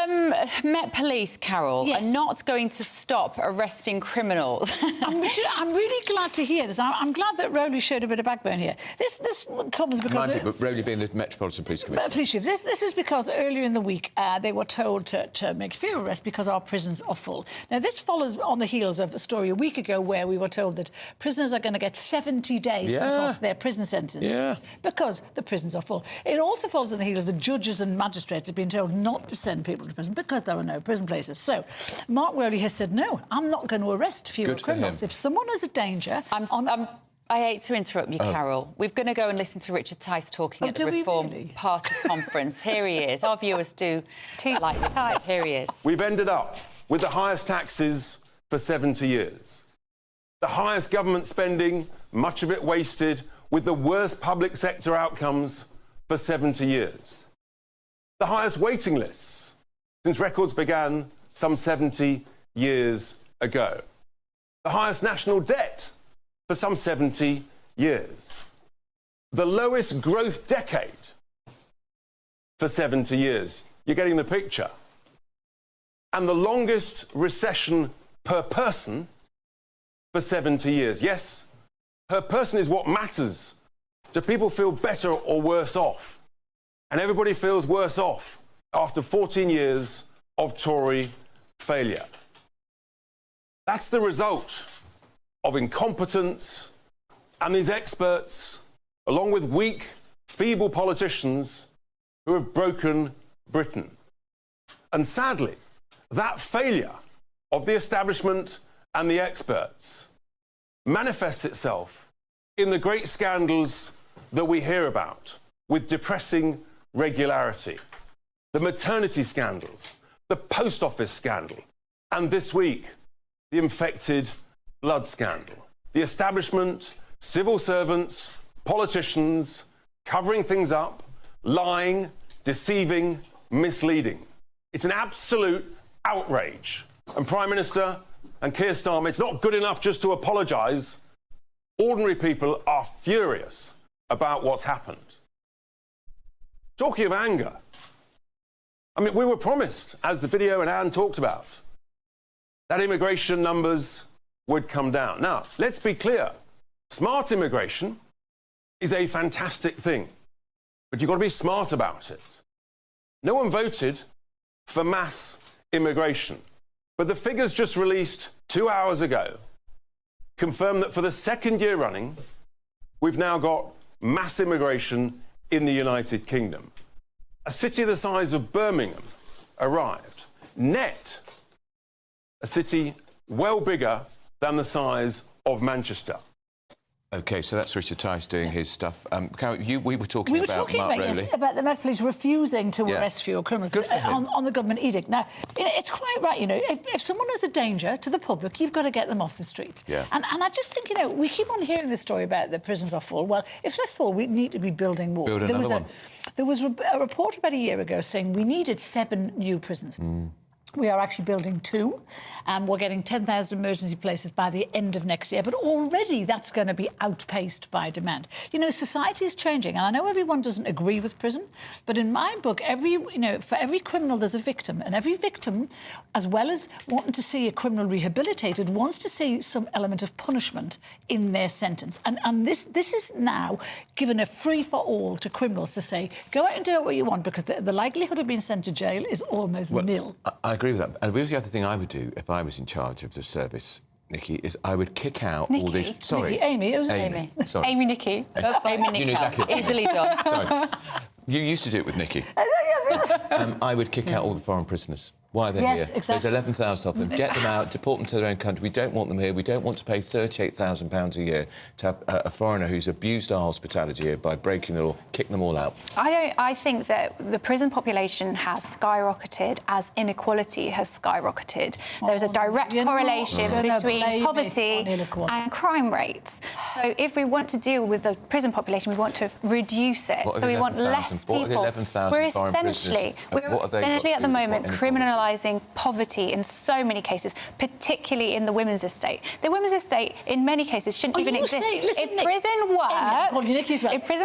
Met Police, Carol, are not going to stop arresting criminals. I'm really glad to hear this. I'm glad that Rowley showed a bit of backbone here. This comes because... Rowley being the Metropolitan Police Commissioner. Police chief. This is because earlier in the week they were told to make fewer arrests because our prisons are full. Now, this follows on the heels of a story a week ago where we were told that prisoners are going to get 70 days cut off their prison sentences because the prisons are full. It also follows on the heels that judges and magistrates have been told not to send people to prison because there are no prison places. So Mark Rowley has said, no, I'm not going to arrest fewer criminals. If someone is a danger... I hate to interrupt you, Carol. We're going to go and listen to Richard Tice talking at the Reform Party conference. Here he is. Our viewers do like his type. Here he is. We've ended up with the highest taxes for 70 years. the highest government spending, much of it wasted, with the worst public sector outcomes for 70 years. The highest waiting lists since records began some 70 years ago. The highest national debt for some 70 years. The lowest growth decade for 70 years. You're getting the picture. And the longest recession per person for 70 years. Yes, per person is what matters. Do people feel better or worse off? And everybody feels worse off after 14 years of Tory failure. That's the result of incompetence and these experts, along with weak, feeble politicians who have broken Britain. And sadly, that failure of the establishment and the experts manifests itself in the great scandals that we hear about with depressing regularity. The maternity scandals, the post office scandal, and this week, the infected blood scandal. The establishment, civil servants, politicians covering things up, lying, deceiving, misleading. It's an absolute outrage. And Prime Minister and Keir Starmer, it's not good enough just to apologise. Ordinary people are furious about what's happened. Talking of anger, I mean, we were promised, as the video and Anne talked about, that immigration numbers would come down. Now, let's be clear. Smart immigration is a fantastic thing, but you've got to be smart about it. No one voted for mass immigration, but the figures just released 2 hours ago confirm that for the second year running, we've now got mass immigration in the United Kingdom. A city the size of Birmingham arrived. Net, a city well bigger than the size of Manchester. OK, so that's Richard Tice doing his stuff. Carol, we were talking about Mark Rowley. Yes, about the Met Police refusing to arrest fewer criminals on the government edict. Now, it's quite right, if someone is a danger to the public, you've got to get them off the street. Yeah. And I just think, we keep on hearing this story about the prisons are full. Well, if they're full, we need to be building more. Build another one. There was a report about a year ago saying we needed 7 new prisons. We are actually building 2, and we're getting 10,000 emergency places by the end of next year. But already that's going to be outpaced by demand. Society is changing, and I know everyone doesn't agree with prison, but in my book, for every criminal there's a victim, and every victim, as well as wanting to see a criminal rehabilitated, wants to see some element of punishment in their sentence. And this is now given a free for all to criminals to say, go out and do what you want, because the likelihood of being sent to jail is almost nil. I agree with that. And the other thing I would do if I was in charge of the service, Nikki, is I would kick out all these... Sorry. Nikki, Amy. It was Amy. Sorry. Amy, Nikki. That's fine. Amy, Nikki. You knew exactly. Easily done. Sorry. You used to do it with Nikki. I would kick out all the foreign prisoners. Why are they here? Exactly. There's 11,000 of them. Get them out, deport them to their own country. We don't want them here. We don't want to pay £38,000 a year to have a foreigner who's abused our hospitality here by breaking the law, kick them all out. I think that the prison population has skyrocketed as inequality has skyrocketed. There's a direct correlation between poverty and crime rates. So if we want to deal with the prison population, we want to reduce it. So we want less people. We're essentially at the moment criminalising poverty in so many cases, particularly in the women's estate. The women's estate, in many cases, shouldn't even exist. If prison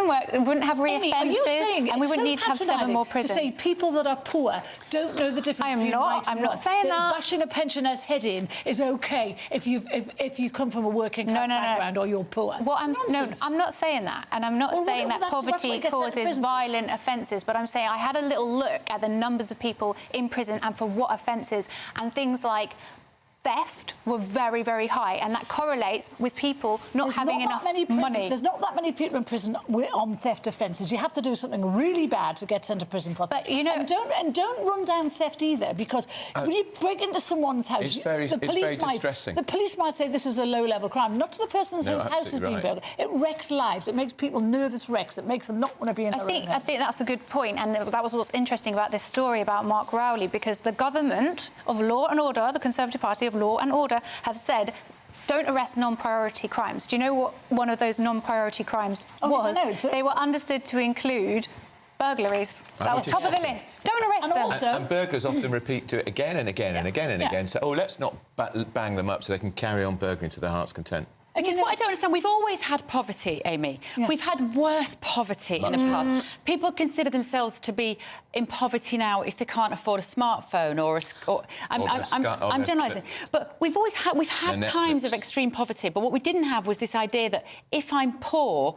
worked, we wouldn't have reoffences, and we wouldn't need to have 7 more prisons. To say people that are poor don't know the difference. I'm not saying that. Bashing a pensioner's head in is OK if you come from a working class background or you're poor. I'm not saying that, and I'm not saying that poverty causes violent offences. But I'm saying I had a little look at the numbers of people in prison and for what offences, and things like theft were very, very high, and that correlates with people not having enough money. There's not that many people in prison on theft offences. You have to do something really bad to get sent to prison for that. But don't run down theft either, because when you break into someone's house, it's very distressing. The police might say this is a low-level crime, not to the person whose house has been burgled. It wrecks lives. It makes people nervous wrecks. It makes them not want to be in their own house. I think that's a good point, and that was what's interesting about this story about Mark Rowley, because the government of law and order, the Conservative Party of Law and Order, have said don't arrest non-priority crimes. Do you know what one of those non-priority crimes was? No, they were understood to include burglaries. That was top of the list. Don't arrest them. And burglars often repeat to it again and again and again and again. So, let's not bang them up so they can carry on burgling to their heart's content. Because what I don't understand, we've always had poverty, Amy. Yeah. We've had worse poverty in the past. People consider themselves to be in poverty now if they can't afford a smartphone I'm generalising. But we've had times of extreme poverty. But what we didn't have was this idea that if I'm poor,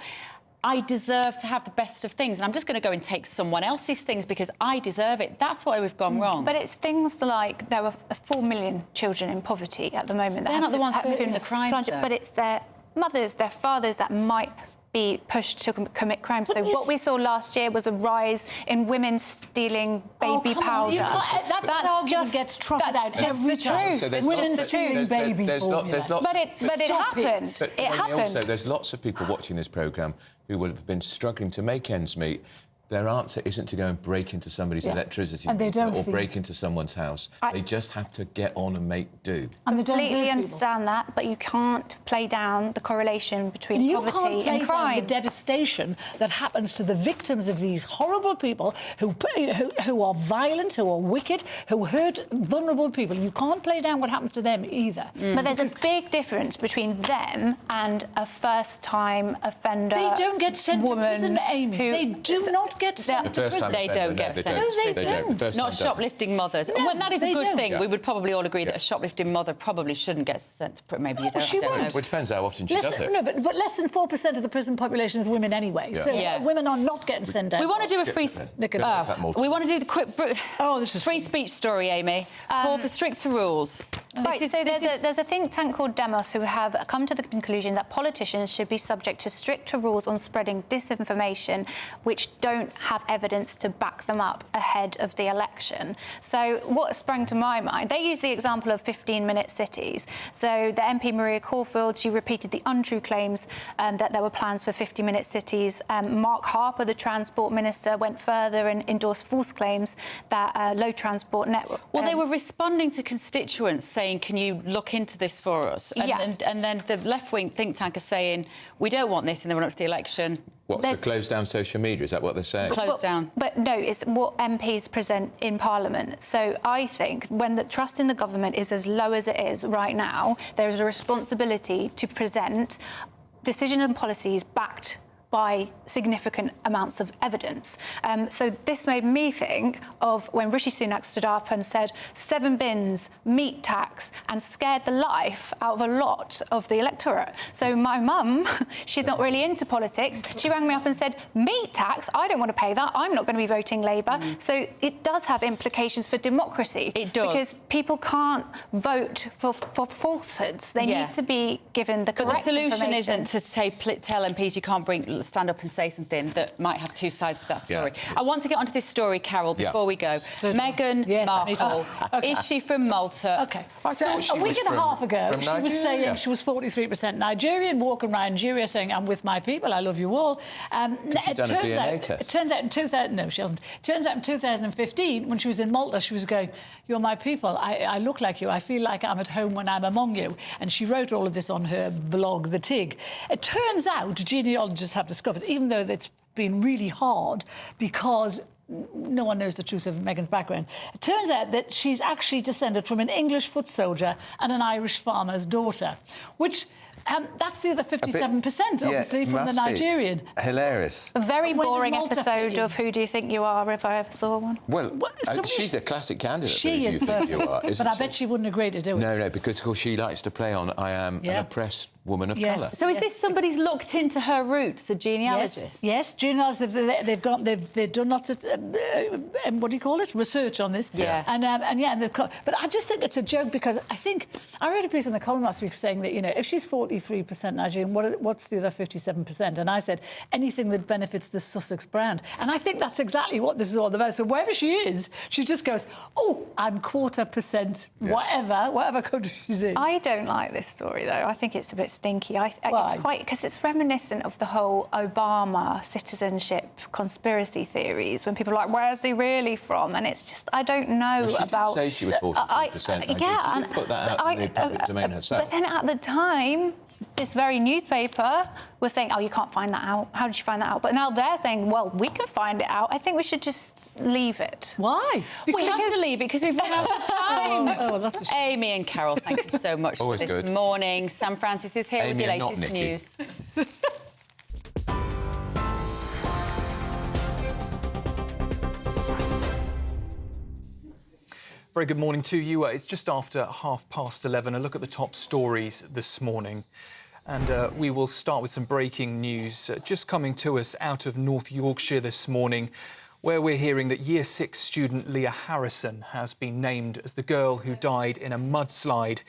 I deserve to have the best of things, and I'm just going to go and take someone else's things because I deserve it. That's why we've gone wrong. But it's things like there were 4 million children in poverty at the moment. They're not the ones committing the crimes, but it's their mothers, their fathers that might be pushed to commit crimes. So what we saw last year was a rise in women stealing baby powder. That argument gets trotted out every time. Women stealing baby formula. But it happens. It happens. Also, there's lots of people watching this programme who will have been struggling to make ends meet. Their answer isn't to go and break into somebody's electricity meter or break into someone's house. They just have to get on and make do. I completely understand that, but you can't play down the correlation between poverty and crime. The devastation that happens to the victims of these horrible people who are violent, who are wicked, who hurt vulnerable people. You can't play down what happens to them either. But there's a big difference between them and a first-time offender. They don't get sent to prison, Amy. They do not get sent to prison. They don't get sent to prison. Not shoplifting mothers. No, well, that is a good thing. Yeah. We would probably all agree that a shoplifting mother probably shouldn't get sent to prison. Maybe you don't. She I don't won't. know. Well, it depends how often she does it. No, but less than 4% of the prison population is women anyway. So women are not getting sent out. We want to do a free... we want to do the quick... this is free speech story, Amy. Call for stricter rules. Right, so there's a think tank called Demos who have come to the conclusion that politicians should be subject to stricter rules on spreading disinformation which don't have evidence to back them up ahead of the election. So what sprang to my mind, they use the example of 15-minute cities. So the MP Maria Caulfield, she repeated the untrue claims that there were plans for 50-minute cities. Mark Harper, the Transport Minister, went further and endorsed false claims that low transport network... Well, they were responding to constituents saying, can you look into this for us? And then the left-wing think tank is saying, we don't want this in the run-up to the election. What, to close down social media? Is that what they're saying? Close down. But no, it's what MPs present in Parliament. So I think when the trust in the government is as low as it is right now, there is a responsibility to present decisions and policies backed by significant amounts of evidence. So this made me think of when Rishi Sunak stood up and said 7 bins, meat tax, and scared the life out of a lot of the electorate. So my mum, she's not really into politics, she rang me up and said, meat tax? I don't want to pay that. I'm not going to be voting Labour. So it does have implications for democracy. It does. Because people can't vote for falsehoods. They need to be given the correct information. But the solution isn't to say, tell MPs you can't stand up and say something that might have two sides to that story. I want to get onto this story, Carol, before we go. Meghan Markle. Is she from Malta? OK. So a week and a half ago, she was saying she was 43% Nigerian, walking around Nigeria saying, I'm with my people, I love you all. It turns out in 2000... No, she hasn't. It turns out in 2015, when she was in Malta, she was going, you're my people, I look like you, I feel like I'm at home when I'm among you. And she wrote all of this on her blog, The Tig. It turns out genealogists have discovered, even though it's been really hard because no one knows the truth of Meghan's background. It turns out that she's actually descended from an English foot soldier and an Irish farmer's daughter, which... that's the other 57%, obviously, from the Nigerian. Hilarious. A very boring episode of Who Do You Think You Are, if I ever saw one. Well, she's a classic candidate. She is, but I bet she wouldn't agree to do it. No, because of course she likes to play on I am an oppressed woman of colour. So is this somebody's looked into her roots, a genealogist? Yes, genealogists, they've done lots of, what do you call it, research on this. Yeah. But I just think it's a joke because I read a piece in the column last week saying that, if she's 43 43%, Nigel, and what's the other 57%? And I said, anything that benefits the Sussex brand. And I think that's exactly what this is all about. So wherever she is, she just goes, oh, I'm 0.25%, whatever country she's in. I don't like this story, though. I think it's a bit stinky. It's quite, because it's reminiscent of the whole Obama citizenship conspiracy theories, when people are like, where's he really from? And it's just, I don't know she about... Didn't say she was 43%. She didn't put that out in the public domain herself. But then at the time, this very newspaper was saying, oh, you can't find that out. How did you find that out? But now they're saying, well, we can find it out. I think we should just leave it. Why? We have to leave it because we've run out of time. That's a shame. Amy and Carol, thank you so much for this morning. Sam Francis is here with your latest news. Very good morning to you. It's just after 11:30. A look at the top stories this morning. And we will start with some breaking news just coming to us out of North Yorkshire this morning, where we're hearing that Year 6 student Leah Harrison has been named as the girl who died in a mudslide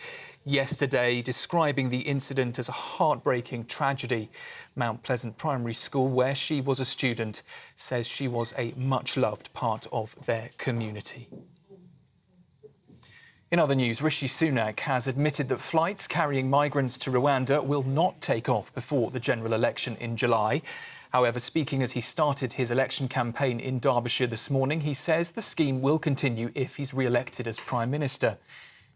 yesterday, describing the incident as a heartbreaking tragedy. Mount Pleasant Primary School, where she was a student, says she was a much-loved part of their community. In other news, Rishi Sunak has admitted that flights carrying migrants to Rwanda will not take off before the general election in July. However, speaking as he started his election campaign in Derbyshire this morning, he says the scheme will continue if he's re-elected as Prime Minister.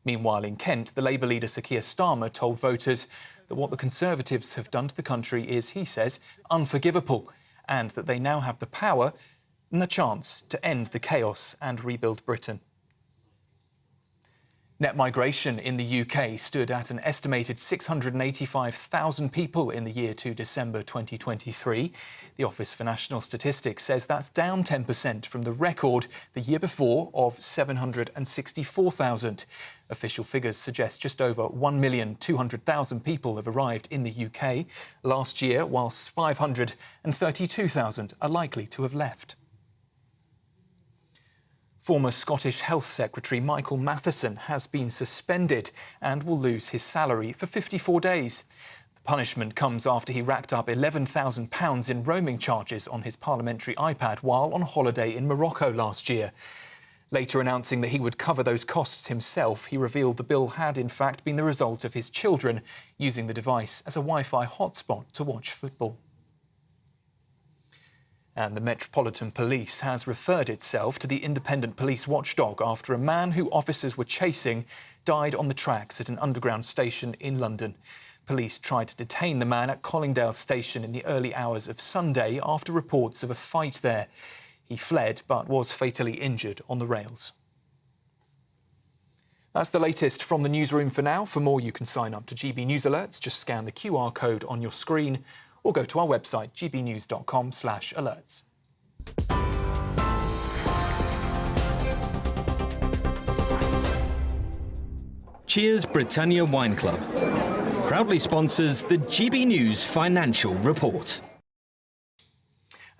Meanwhile, in Kent, the Labour leader Sir Keir Starmer told voters that what the Conservatives have done to the country is, he says, unforgivable, and that they now have the power and the chance to end the chaos and rebuild Britain. Net migration in the UK stood at an estimated 685,000 people in the year to December 2023. The Office for National Statistics says that's down 10% from the record the year before of 764,000. Official figures suggest just over 1,200,000 people have arrived in the UK last year, whilst 532,000 are likely to have left. Former Scottish Health Secretary Michael Matheson has been suspended and will lose his salary for 54 days. The punishment comes after he racked up £11,000 in roaming charges on his parliamentary iPad while on holiday in Morocco last year. Later announcing that he would cover those costs himself, he revealed the bill had in fact been the result of his children using the device as a Wi-Fi hotspot to watch football. And the Metropolitan Police has referred itself to the independent police watchdog after a man who officers were chasing died on the tracks at an underground station in London. Police tried to detain the man at Collingdale Station in the early hours of Sunday after reports of a fight there. He fled but was fatally injured on the rails. That's the latest from the newsroom for now. For more, you can sign up to GB News Alerts. Just scan the QR code on your screen or go to our website, gbnews.com/alerts. Cheers Britannia Wine Club proudly sponsors the GB News Financial Report.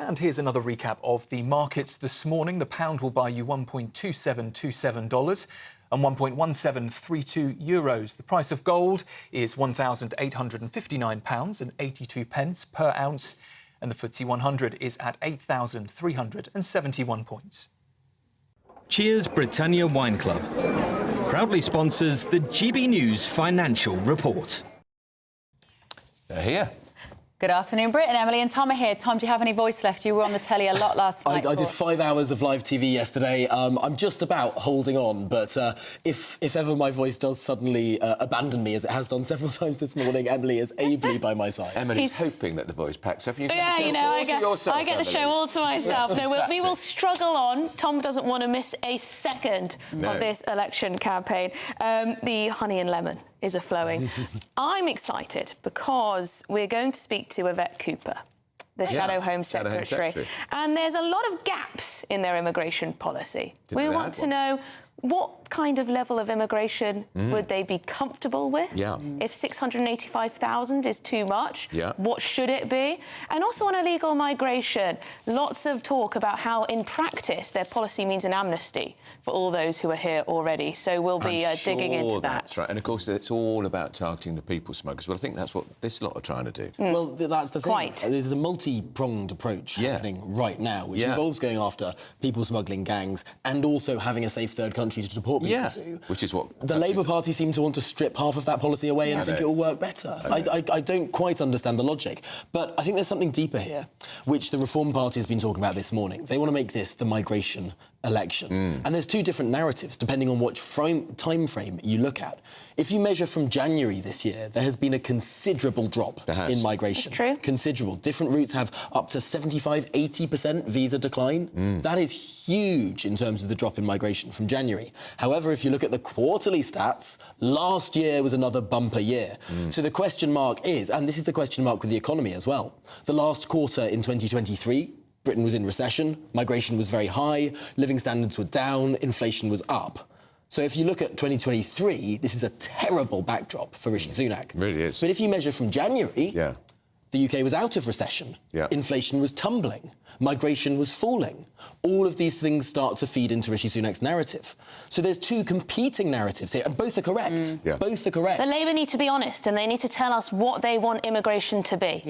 And here's another recap of the markets this morning. The pound will buy you $1.2727 and €1.1732. The price of gold is £1,859.82 per ounce, and the FTSE 100 is at 8,371 points. Cheers Britannia Wine Club proudly sponsors the GB News Financial Report. They're here. Good afternoon, Brit and Emily and Tom are here. Tom, do you have any voice left? You were on the telly a lot last night. I did 5 hours of live TV yesterday. I'm just about holding on, but if ever my voice does suddenly abandon me, as it has done several times this morning, Emily is ably by my side. Emily's hoping that the voice packs up. Yeah, you know, I get the show all to myself. Yeah, no, exactly. we will struggle on. Tom doesn't want to miss a second of this election campaign. The honey and lemon is a-flowing. I'm excited because we're going to speak to Yvette Cooper, the Shadow Home Secretary. And there's a lot of gaps in their immigration policy. We want to know what kind of level of immigration would they be comfortable with? Yeah. If 685,000 is too much, yeah. what should it be? And also on illegal migration, lots of talk about how, in practice, their policy means an amnesty for all those who are here already. So we'll be digging into that. That's right. And, of course, it's all about targeting the people smugglers. Well, I think that's what this lot are trying to do. Well, that's the thing. Quite. There's a multi-pronged approach happening right now, which involves going after people smuggling gangs and also having a safe third country to deport people to. Which is what... The Labour Party seem to want to strip half of that policy away and think it will work better. I don't quite understand the logic. But I think there's something deeper here, which the Reform Party has been talking about this morning. They want to make this the migration election. And there's two different narratives, depending on which time frame you look at. If you measure from January this year, there has been a considerable drop in migration. That's true. Considerable. Different routes have up to 75-80% visa decline. That is huge in terms of the drop in migration from January. However, if you look at the quarterly stats, last year was another bumper year. So the question mark is, and this is the question mark with the economy as well, the last quarter in 2023, Britain was in recession, migration was very high, living standards were down, inflation was up. So if you look at 2023, this is a terrible backdrop for Rishi Sunak. It really is. But if you measure from January, the UK was out of recession. Inflation was tumbling. Migration was falling. All of these things start to feed into Rishi Sunak's narrative. So there's two competing narratives here, and both are correct. Both are correct. The Labour need to be honest, and they need to tell us what they want immigration to be.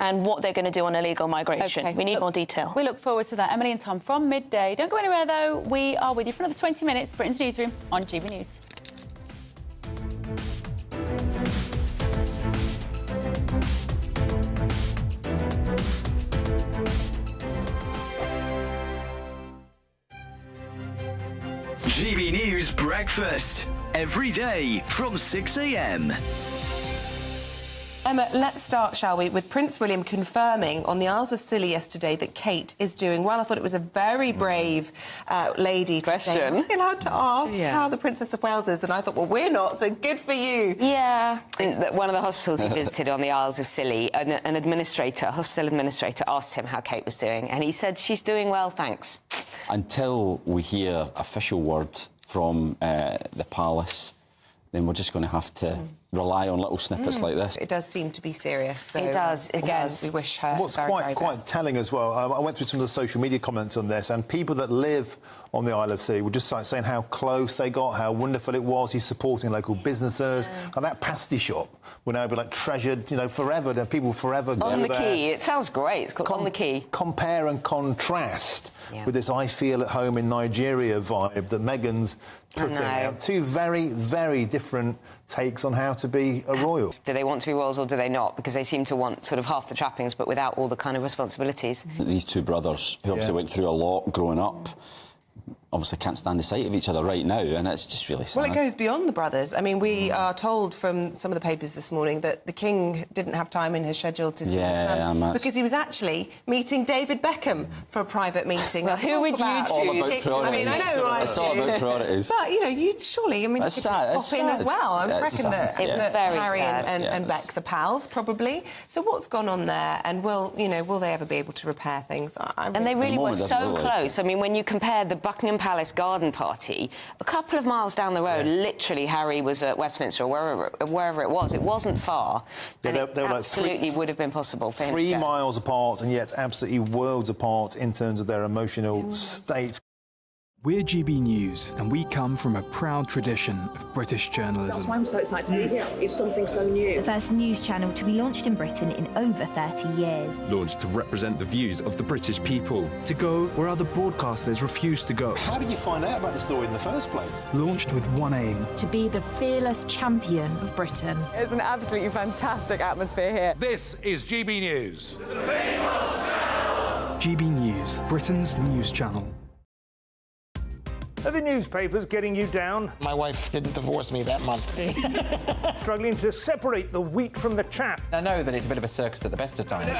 And what they're going to do on illegal migration. Okay. We need more detail. We look forward to that. Emily and Tom from Midday. Don't go anywhere, though. We are with you for another 20 minutes. Britain's Newsroom on GB News. GB News Breakfast. Every day from 6 a.m. Emma, let's start, shall we, with Prince William confirming on the Isles of Scilly yesterday that Kate is doing well. I thought it was a very brave lady to say, "Are we allowed to ask how the Princess of Wales is?" And I thought, well, we're not, so good for you. Yeah. In one of the hospitals he visited on the Isles of Scilly, an administrator, a hospital administrator, asked him how Kate was doing, and he said, "She's doing well, thanks." Until we hear official word from the palace, then we're just going to have to rely on little snippets like this. It does seem to be serious. So It does. Again, we wish her What's very, very quite best. telling as well, I went through some of the social media comments on this, and people that live on the Isle of Scilly were just saying how close they got, how wonderful it was. He's supporting local businesses, and that pasty shop will now be like treasured, you know, forever. The people forever go On the there. Quay. It sounds great. It's called On the Quay. Compare and contrast with this "I feel at home in Nigeria" vibe that Meghan's putting out. Two very, very different takes on how to be a royal. Do they want to be royals or do they not? Because they seem to want sort of half the trappings but without all the kind of responsibilities. These two brothers, who obviously went through a lot growing up, obviously can't stand the sight of each other right now, and it's just really sad. Well, it goes beyond the brothers. I mean, we are told from some of the papers this morning that the King didn't have time in his schedule to see his son because he was actually meeting David Beckham for a private meeting. Well, who would you choose? All about priorities. I mean, I know I It's all about priorities. But, you know, you surely, I mean, you could just pop in as well. I reckon that Harry and Bex are pals, probably. So what's gone on there, and will they ever be able to repair things? And they really were so close. I mean, when you compare the Buckingham Palace garden party, a couple of miles down the road, literally Harry was at Westminster or wherever it was. It wasn't far. And it absolutely would have been possible for him to 3 go. miles apart, and yet absolutely worlds apart in terms of their emotional state. We're GB News, and we come from a proud tradition of British journalism. That's why I'm so excited to be here. It's something so new. The first news channel to be launched in Britain in over 30 years. Launched to represent the views of the British people. To go where other broadcasters refuse to go. How did you find out about the story in the first place? Launched with one aim. To be the fearless champion of Britain. It's an absolutely fantastic atmosphere here. This is GB News. GB News, Britain's news channel. Are the newspapers getting you down? My wife didn't divorce me that month. Struggling to separate the wheat from the chaff? I know that it's a bit of a circus at the best of times.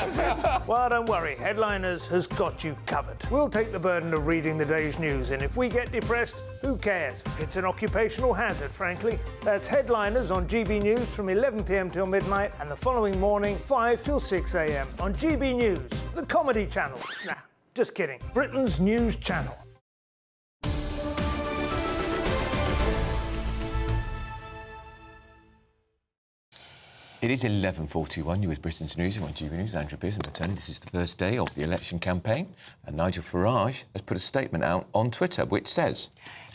Well, don't worry. Headliners has got you covered. We'll take the burden of reading the day's news, and if we get depressed, who cares? It's an occupational hazard, frankly. That's Headliners on GB News from 11 p.m. till midnight, and the following morning, 5 till 6 a.m. on GB News, the comedy channel. Nah, just kidding. Britain's news channel. It is 11:41. You with Britain's Newsroom on GBNews. Andrew Pearson returning. This is the first day of the election campaign, and Nigel Farage has put a statement out on Twitter which says...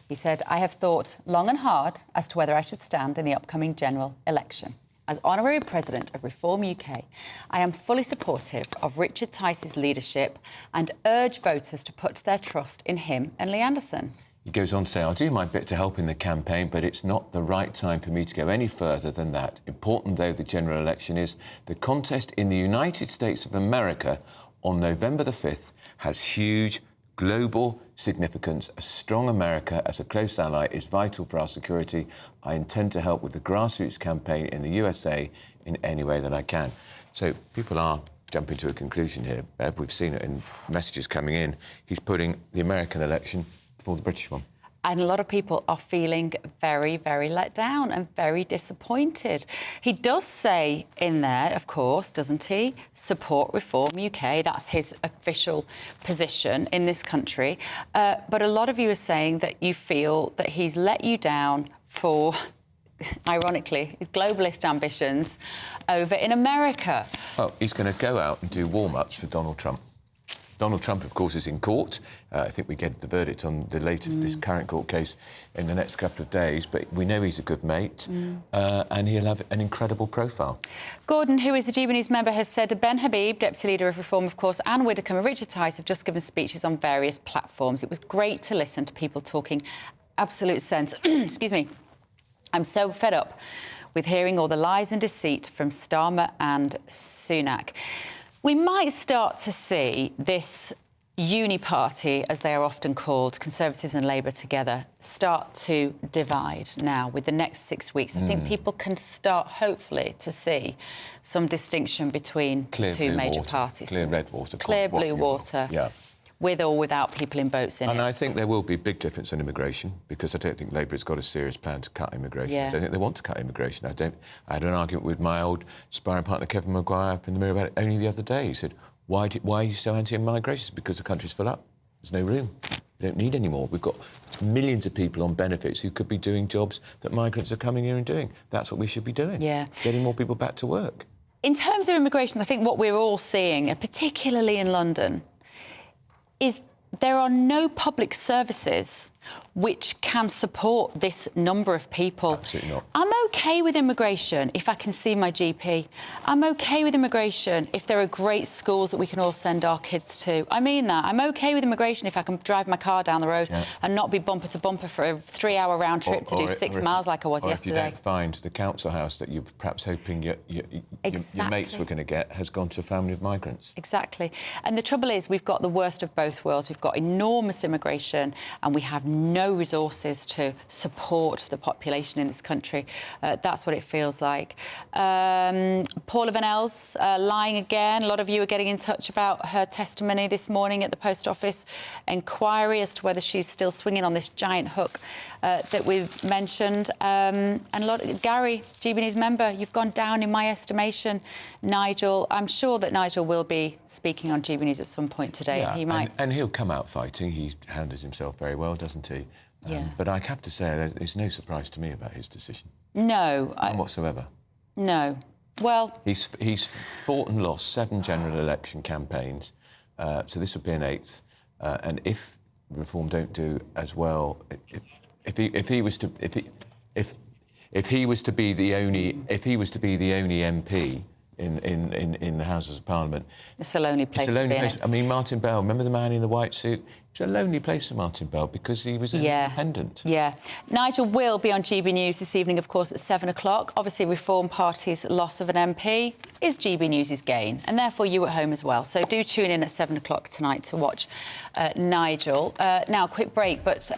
He said, I have thought long and hard as to whether I should stand in the upcoming general election. As Honorary President of Reform UK, I am fully supportive of Richard Tice's leadership and urge voters to put their trust in him and Lee Anderson. He goes on to say, I'll do my bit to help in the campaign, but it's not the right time for me to go any further than that. Important though the general election is, the contest in the United States of America on November the 5th has huge global significance. A strong America as a close ally is vital for our security. I intend to help with the grassroots campaign in the USA in any way that I can. So people are jumping to a conclusion here, Bev. We've seen it in messages coming in. He's putting the American election before the British one. And a lot of people are feeling very, very let down and very disappointed. He does say in there, of course, doesn't he, support Reform UK. That's his official position in this country. But a lot of you are saying that you feel that he's let you down for, ironically, his globalist ambitions over in America. Well, he's going to go out and do warm-ups for Donald Trump. Donald Trump, of course, is in court. I think we get the verdict on the latest, this current court case in the next couple of days, but we know he's a good mate and he'll have an incredible profile. Gordon, who is a GBNews member, has said Ben Habib, Deputy Leader of Reform, of course, Anne Widdecombe and Richard Tice have just given speeches on various platforms. It was great to listen to people talking absolute sense. Excuse me. I'm so fed up with hearing all the lies and deceit from Starmer and Sunak. We might start to see this uni party, as they are often called, Conservatives and Labour together, start to divide now with the next 6 weeks. I think people can start, hopefully, to see some distinction between the two major parties. Clear red water. Clear blue water. Yeah. With or without people in boats in it. And I think there will be a big difference in immigration, because I don't think Labour has got a serious plan to cut immigration. Yeah. I don't think they want to cut immigration. I had an argument with my old sparring partner, Kevin Maguire, up in the Mirror about it only the other day. He said, why are you so anti-immigration? It's because the country's full up. There's no room. We don't need any more. We've got millions of people on benefits who could be doing jobs that migrants are coming here and doing. That's what we should be doing. Yeah. Getting more people back to work. In terms of immigration, I think what we're all seeing, particularly in London, is there are no public services which can support this number of people. Absolutely not. I'm OK with immigration if I can see my GP. I'm OK with immigration if there are great schools that we can all send our kids to. I mean that. I'm OK with immigration if I can drive my car down the road and not be bumper to bumper for a 3-hour round trip to do 6 miles like I was yesterday. If you don't find the council house that you're perhaps hoping your mates were going to get has gone to a family of migrants. Exactly. And the trouble is we've got the worst of both worlds. We've got enormous immigration and we have no resources to support the population in this country. That's what it feels like. Paula Vennells lying again. A lot of you are getting in touch about her testimony this morning at the post office inquiry as to whether she's still swinging on this giant hook that we've mentioned. And Gary, GBNews member, you've gone down in my estimation. Nigel, I'm sure that Nigel will be speaking on GBNews at some point today. Yeah, he might. And he'll come out fighting. He handles himself very well, doesn't he? Yeah. But I have to say, there's no surprise to me about his decision. No. None whatsoever. No. Well... He's fought and lost 7 general election campaigns, so this would be an 8th. And if Reform don't do as well, if he was to be the only MP in the Houses of Parliament, it's a lonely place. It's a lonely place. I mean, Martin Bell. Remember the man in the white suit? It's a lonely place for Martin Bell because he was independent. Yeah. Nigel will be on GB News this evening, of course, at 7 o'clock. Obviously, Reform Party's loss of an MP is GB News' gain, and therefore you at home as well. So do tune in at 7 o'clock tonight to watch Nigel. Now, a quick break, but...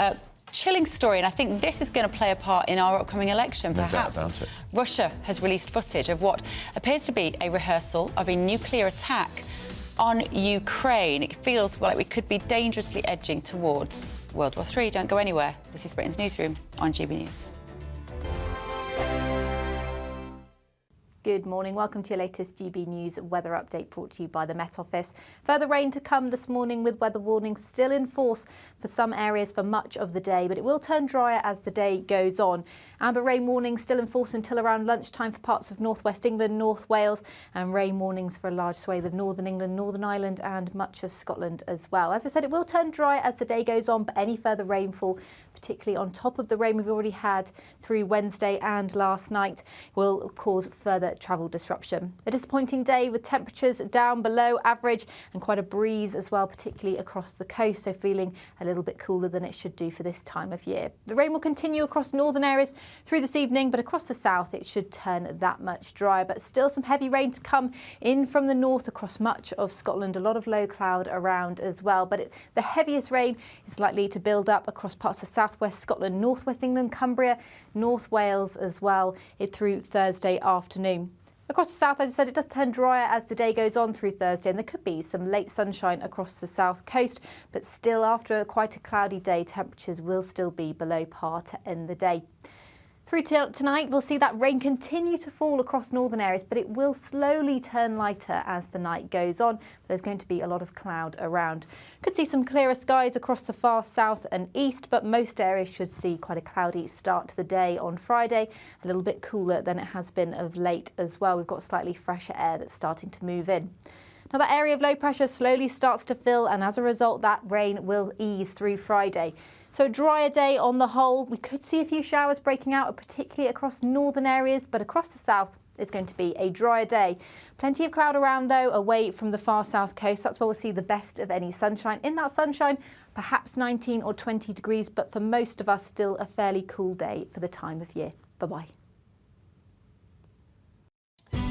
chilling story, and I think this is going to play a part in our upcoming election, perhaps. No doubt about it. Russia has released footage of what appears to be a rehearsal of a nuclear attack on Ukraine. It feels like we could be dangerously edging towards World War III. Don't go anywhere. This is Britain's Newsroom on GB News. Good morning. Welcome to your latest GB News weather update brought to you by the Met Office. Further rain to come this morning with weather warnings still in force for some areas for much of the day, but it will turn drier as the day goes on. Amber rain warnings still in force until around lunchtime for parts of North West England, North Wales, and rain warnings for a large swathe of Northern England, Northern Ireland and much of Scotland as well. As I said, it will turn drier as the day goes on, but any further rainfall, particularly on top of the rain we've already had through Wednesday and last night, will cause further travel disruption. A disappointing day with temperatures down below average and quite a breeze as well, particularly across the coast, so feeling a little bit cooler than it should do for this time of year. The rain will continue across northern areas through this evening, but across the south it should turn that much drier, but still some heavy rain to come in from the north across much of Scotland. A lot of low cloud around as well, but the heaviest rain is likely to build up across parts of southwest Scotland, northwest England, Cumbria, North Wales as well through Thursday afternoon. Across the south, as I said, it does turn drier as the day goes on through Thursday, and there could be some late sunshine across the south coast, but still after quite a cloudy day, temperatures will still be below par to end the day. Through tonight, we'll see that rain continue to fall across northern areas, but it will slowly turn lighter as the night goes on. There's going to be a lot of cloud around. Could see some clearer skies across the far south and east, but most areas should see quite a cloudy start to the day on Friday, a little bit cooler than it has been of late as well. We've got slightly fresher air that's starting to move in. Now that area of low pressure slowly starts to fill, and as a result, that rain will ease through Friday. So a drier day on the whole. We could see a few showers breaking out, particularly across northern areas, but across the south it's going to be a drier day. Plenty of cloud around though, away from the far south coast. That's where we'll see the best of any sunshine. In that sunshine, perhaps 19 or 20 degrees, but for most of us still a fairly cool day for the time of year. Bye-bye.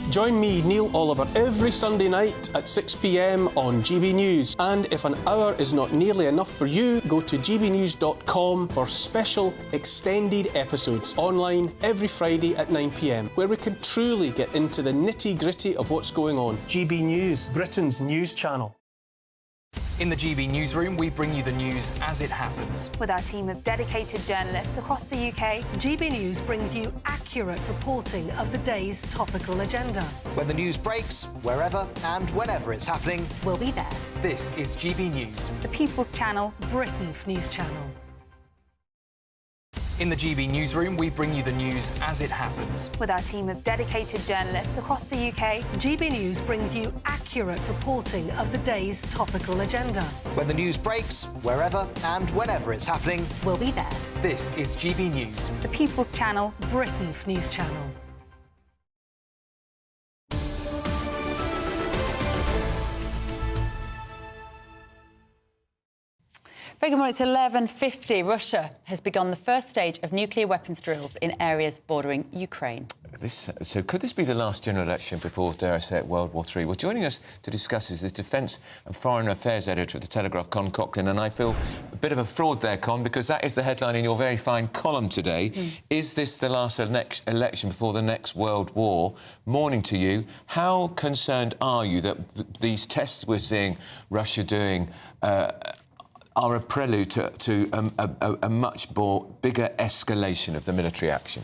Join me, Neil Oliver, every Sunday night at 6 p.m. on GB News. And if an hour is not nearly enough for you, go to gbnews.com for special extended episodes online every Friday at 9 p.m, where we can truly get into the nitty-gritty of what's going on. GB News, Britain's news channel. In the GB Newsroom, we bring you the news as it happens. With our team of dedicated journalists across the UK, GB News brings you accurate reporting of the day's topical agenda. When the news breaks, wherever and whenever it's happening, we'll be there. This is GB News, the People's Channel, Britain's news channel. In the GB Newsroom, we bring you the news as it happens. With our team of dedicated journalists across the UK, GB News brings you accurate reporting of the day's topical agenda. When the news breaks, wherever and whenever it's happening, we'll be there. This is GB News, the People's Channel, Britain's news channel. Very good morning. It's 11:50. Russia has begun the first stage of nuclear weapons drills in areas bordering Ukraine. So could this be the last general election before, dare I say it, World War III? Well, joining us to discuss this is Defence and Foreign Affairs Editor at The Telegraph, Con Coughlin, and I feel a bit of a fraud there, Con, because that is the headline in your very fine column today. Is this the last election before the next World War? Morning to you. How concerned are you that these tests we're seeing Russia doing are a prelude to a much more bigger escalation of the military action?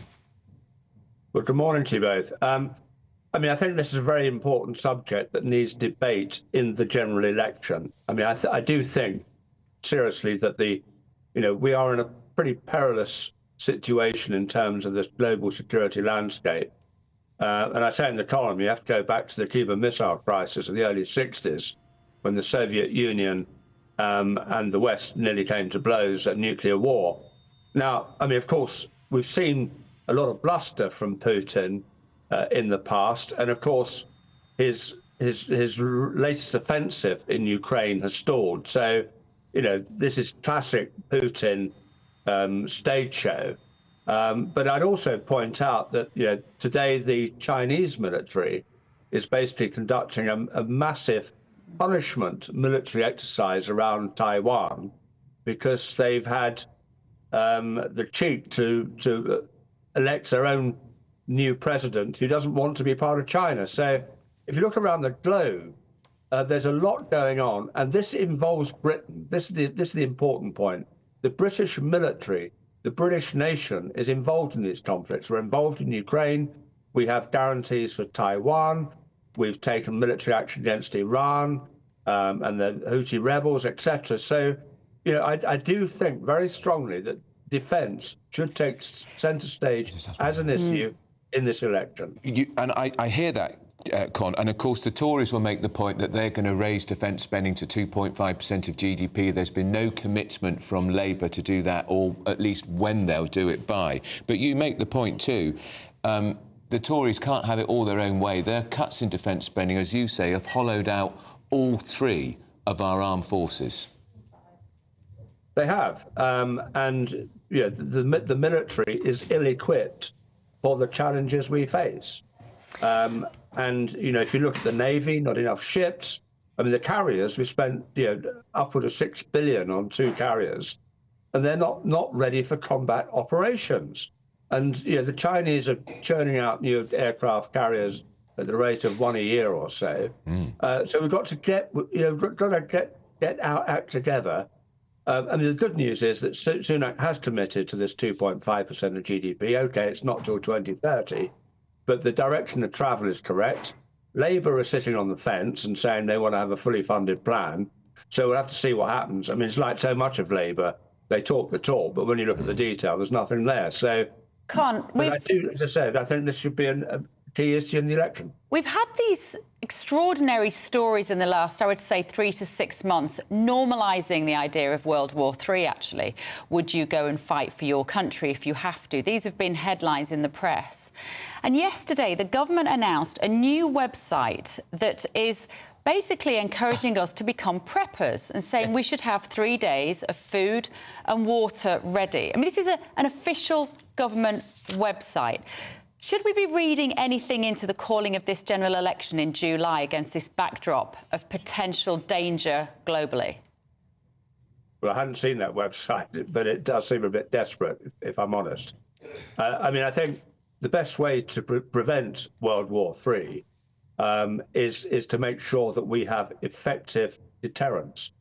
Well, good morning to you both. I mean, I think this is a very important subject that needs debate in the general election. I mean, I do think seriously that we are in a pretty perilous situation in terms of the global security landscape. And I say in the column, you have to go back to the Cuban Missile Crisis of the early 60s, when the Soviet Union and the West nearly came to blows at nuclear war. Now, I mean, of course, we've seen a lot of bluster from Putin in the past, and of course, his latest offensive in Ukraine has stalled. So, this is classic Putin stage show. But I'd also point out that today the Chinese military is basically conducting a massive punishment military exercise around Taiwan because they've had the cheek to elect their own new president who doesn't want to be part of China. So if you look around the globe, there's a lot going on, and this involves Britain. This is the important point. The British military, the British nation is involved in these conflicts. We're involved in Ukraine, We have guarantees for Taiwan. We've taken military action against Iran and the Houthi rebels, etc. So, you know, I do think very strongly that defence should take centre stage as an issue in this election. I hear that, Con, and of course the Tories will make the point that they're going to raise defence spending to 2.5% of GDP. There's been no commitment from Labour to do that, or at least when they'll do it by. But you make the point too, the Tories can't have it all their own way. Their cuts in defence spending, as you say, have hollowed out all three of our armed forces. They have, and you know, the military is ill-equipped for the challenges we face. And you know, if you look at the Navy, not enough ships. I mean, the carriers, we spent, you know, upward of $6 billion on 2 carriers, and they're not ready for combat operations. And you know, the Chinese are churning out new aircraft carriers at the rate of 1 a year or so. So we've got to get our act together. I mean, the good news is that Sunak has committed to this 2.5% of GDP. OK, it's not till 2030, but the direction of travel is correct. Labour are sitting on the fence and saying they want to have a fully funded plan. So we'll have to see what happens. I mean, it's like so much of Labour. They talk the talk, but when you look at the detail, there's nothing there. So, I do, as I said, I think this should be a key issue in the election. We've had these extraordinary stories in the last, I would say, 3 to 6 months, normalising the idea of World War III, actually. Would you go and fight for your country if you have to? These have been headlines in the press. And yesterday, the government announced a new website that is basically encouraging us to become preppers and saying we should have 3 days of food and water ready. I mean, this is an official government website. Should we be reading anything into the calling of this general election in July against this backdrop of potential danger globally? Well, I hadn't seen that website, but it does seem a bit desperate, if I'm honest. I mean, I think the best way to prevent World War III is to make sure that we have effective deterrence.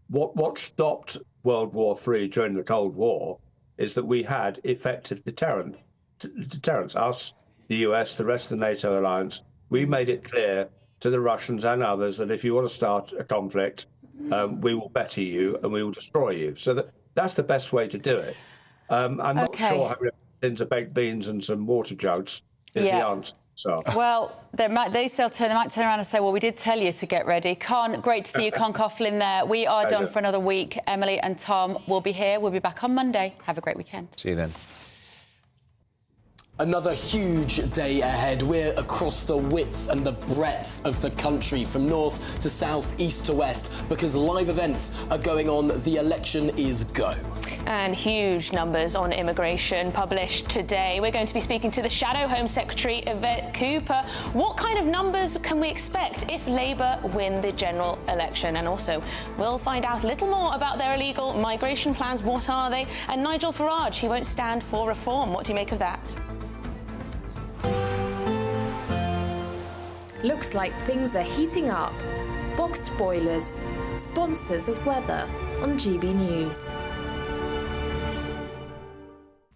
What stopped World War III during the Cold War is that we had effective deterrence. Us, the US, the rest of the NATO alliance, we made it clear to the Russians and others that if you want to start a conflict, we will better you and we will destroy you. So that's the best way to do it. I'm not sure having into baked beans and some water jugs is the answer. So. Well, they might turn around and say, well, we did tell you to get ready. Con, great to see you, Con Coughlin there. We are done for another week. Emily and Tom will be here. We'll be back on Monday. Have a great weekend. See you then. Another huge day ahead. We're across the width and the breadth of the country, from north to south, east to west, because live events are going on. The election is go. And huge numbers on immigration published today. We're going to be speaking to the Shadow Home Secretary, Yvette Cooper. What kind of numbers can we expect if Labour win the general election? And also, we'll find out a little more about their illegal migration plans. What are they? And Nigel Farage, he won't stand for reform. What do you make of that? Looks like things are heating up. Boxed boilers, sponsors of weather on GB News.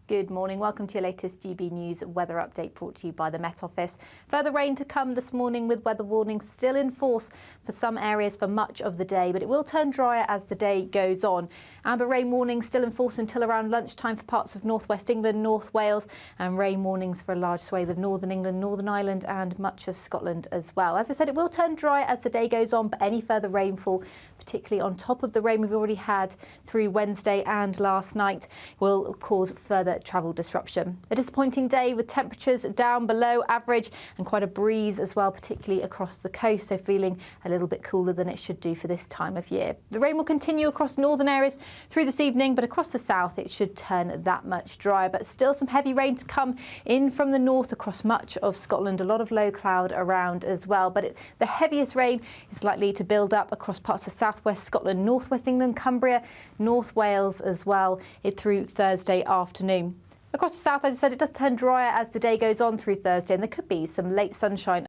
Good morning. Welcome to your latest GB News weather update brought to you by the Met Office. Further rain to come this morning with weather warnings still in force for some areas for much of the day, but it will turn drier as the day goes on. Amber rain warnings still in force until around lunchtime for parts of North West England, North Wales, and rain warnings for a large swathe of Northern England, Northern Ireland and much of Scotland as well. As I said, it will turn drier as the day goes on, but any further rainfall, particularly on top of the rain we've already had through Wednesday and last night, will cause further travel disruption. A disappointing day with temperatures down below average and quite a breeze as well, particularly across the coast, so feeling a little bit cooler than it should do for this time of year. The rain will continue across northern areas through this evening, but across the south it should turn that much drier, but still some heavy rain to come in from the north across much of Scotland. A lot of low cloud around as well, but the heaviest rain is likely to build up across parts of southwest Scotland, northwest England, Cumbria, North Wales as well through Thursday afternoon. Across the south, as I said, it does turn drier as the day goes on through Thursday, and there could be some late sunshine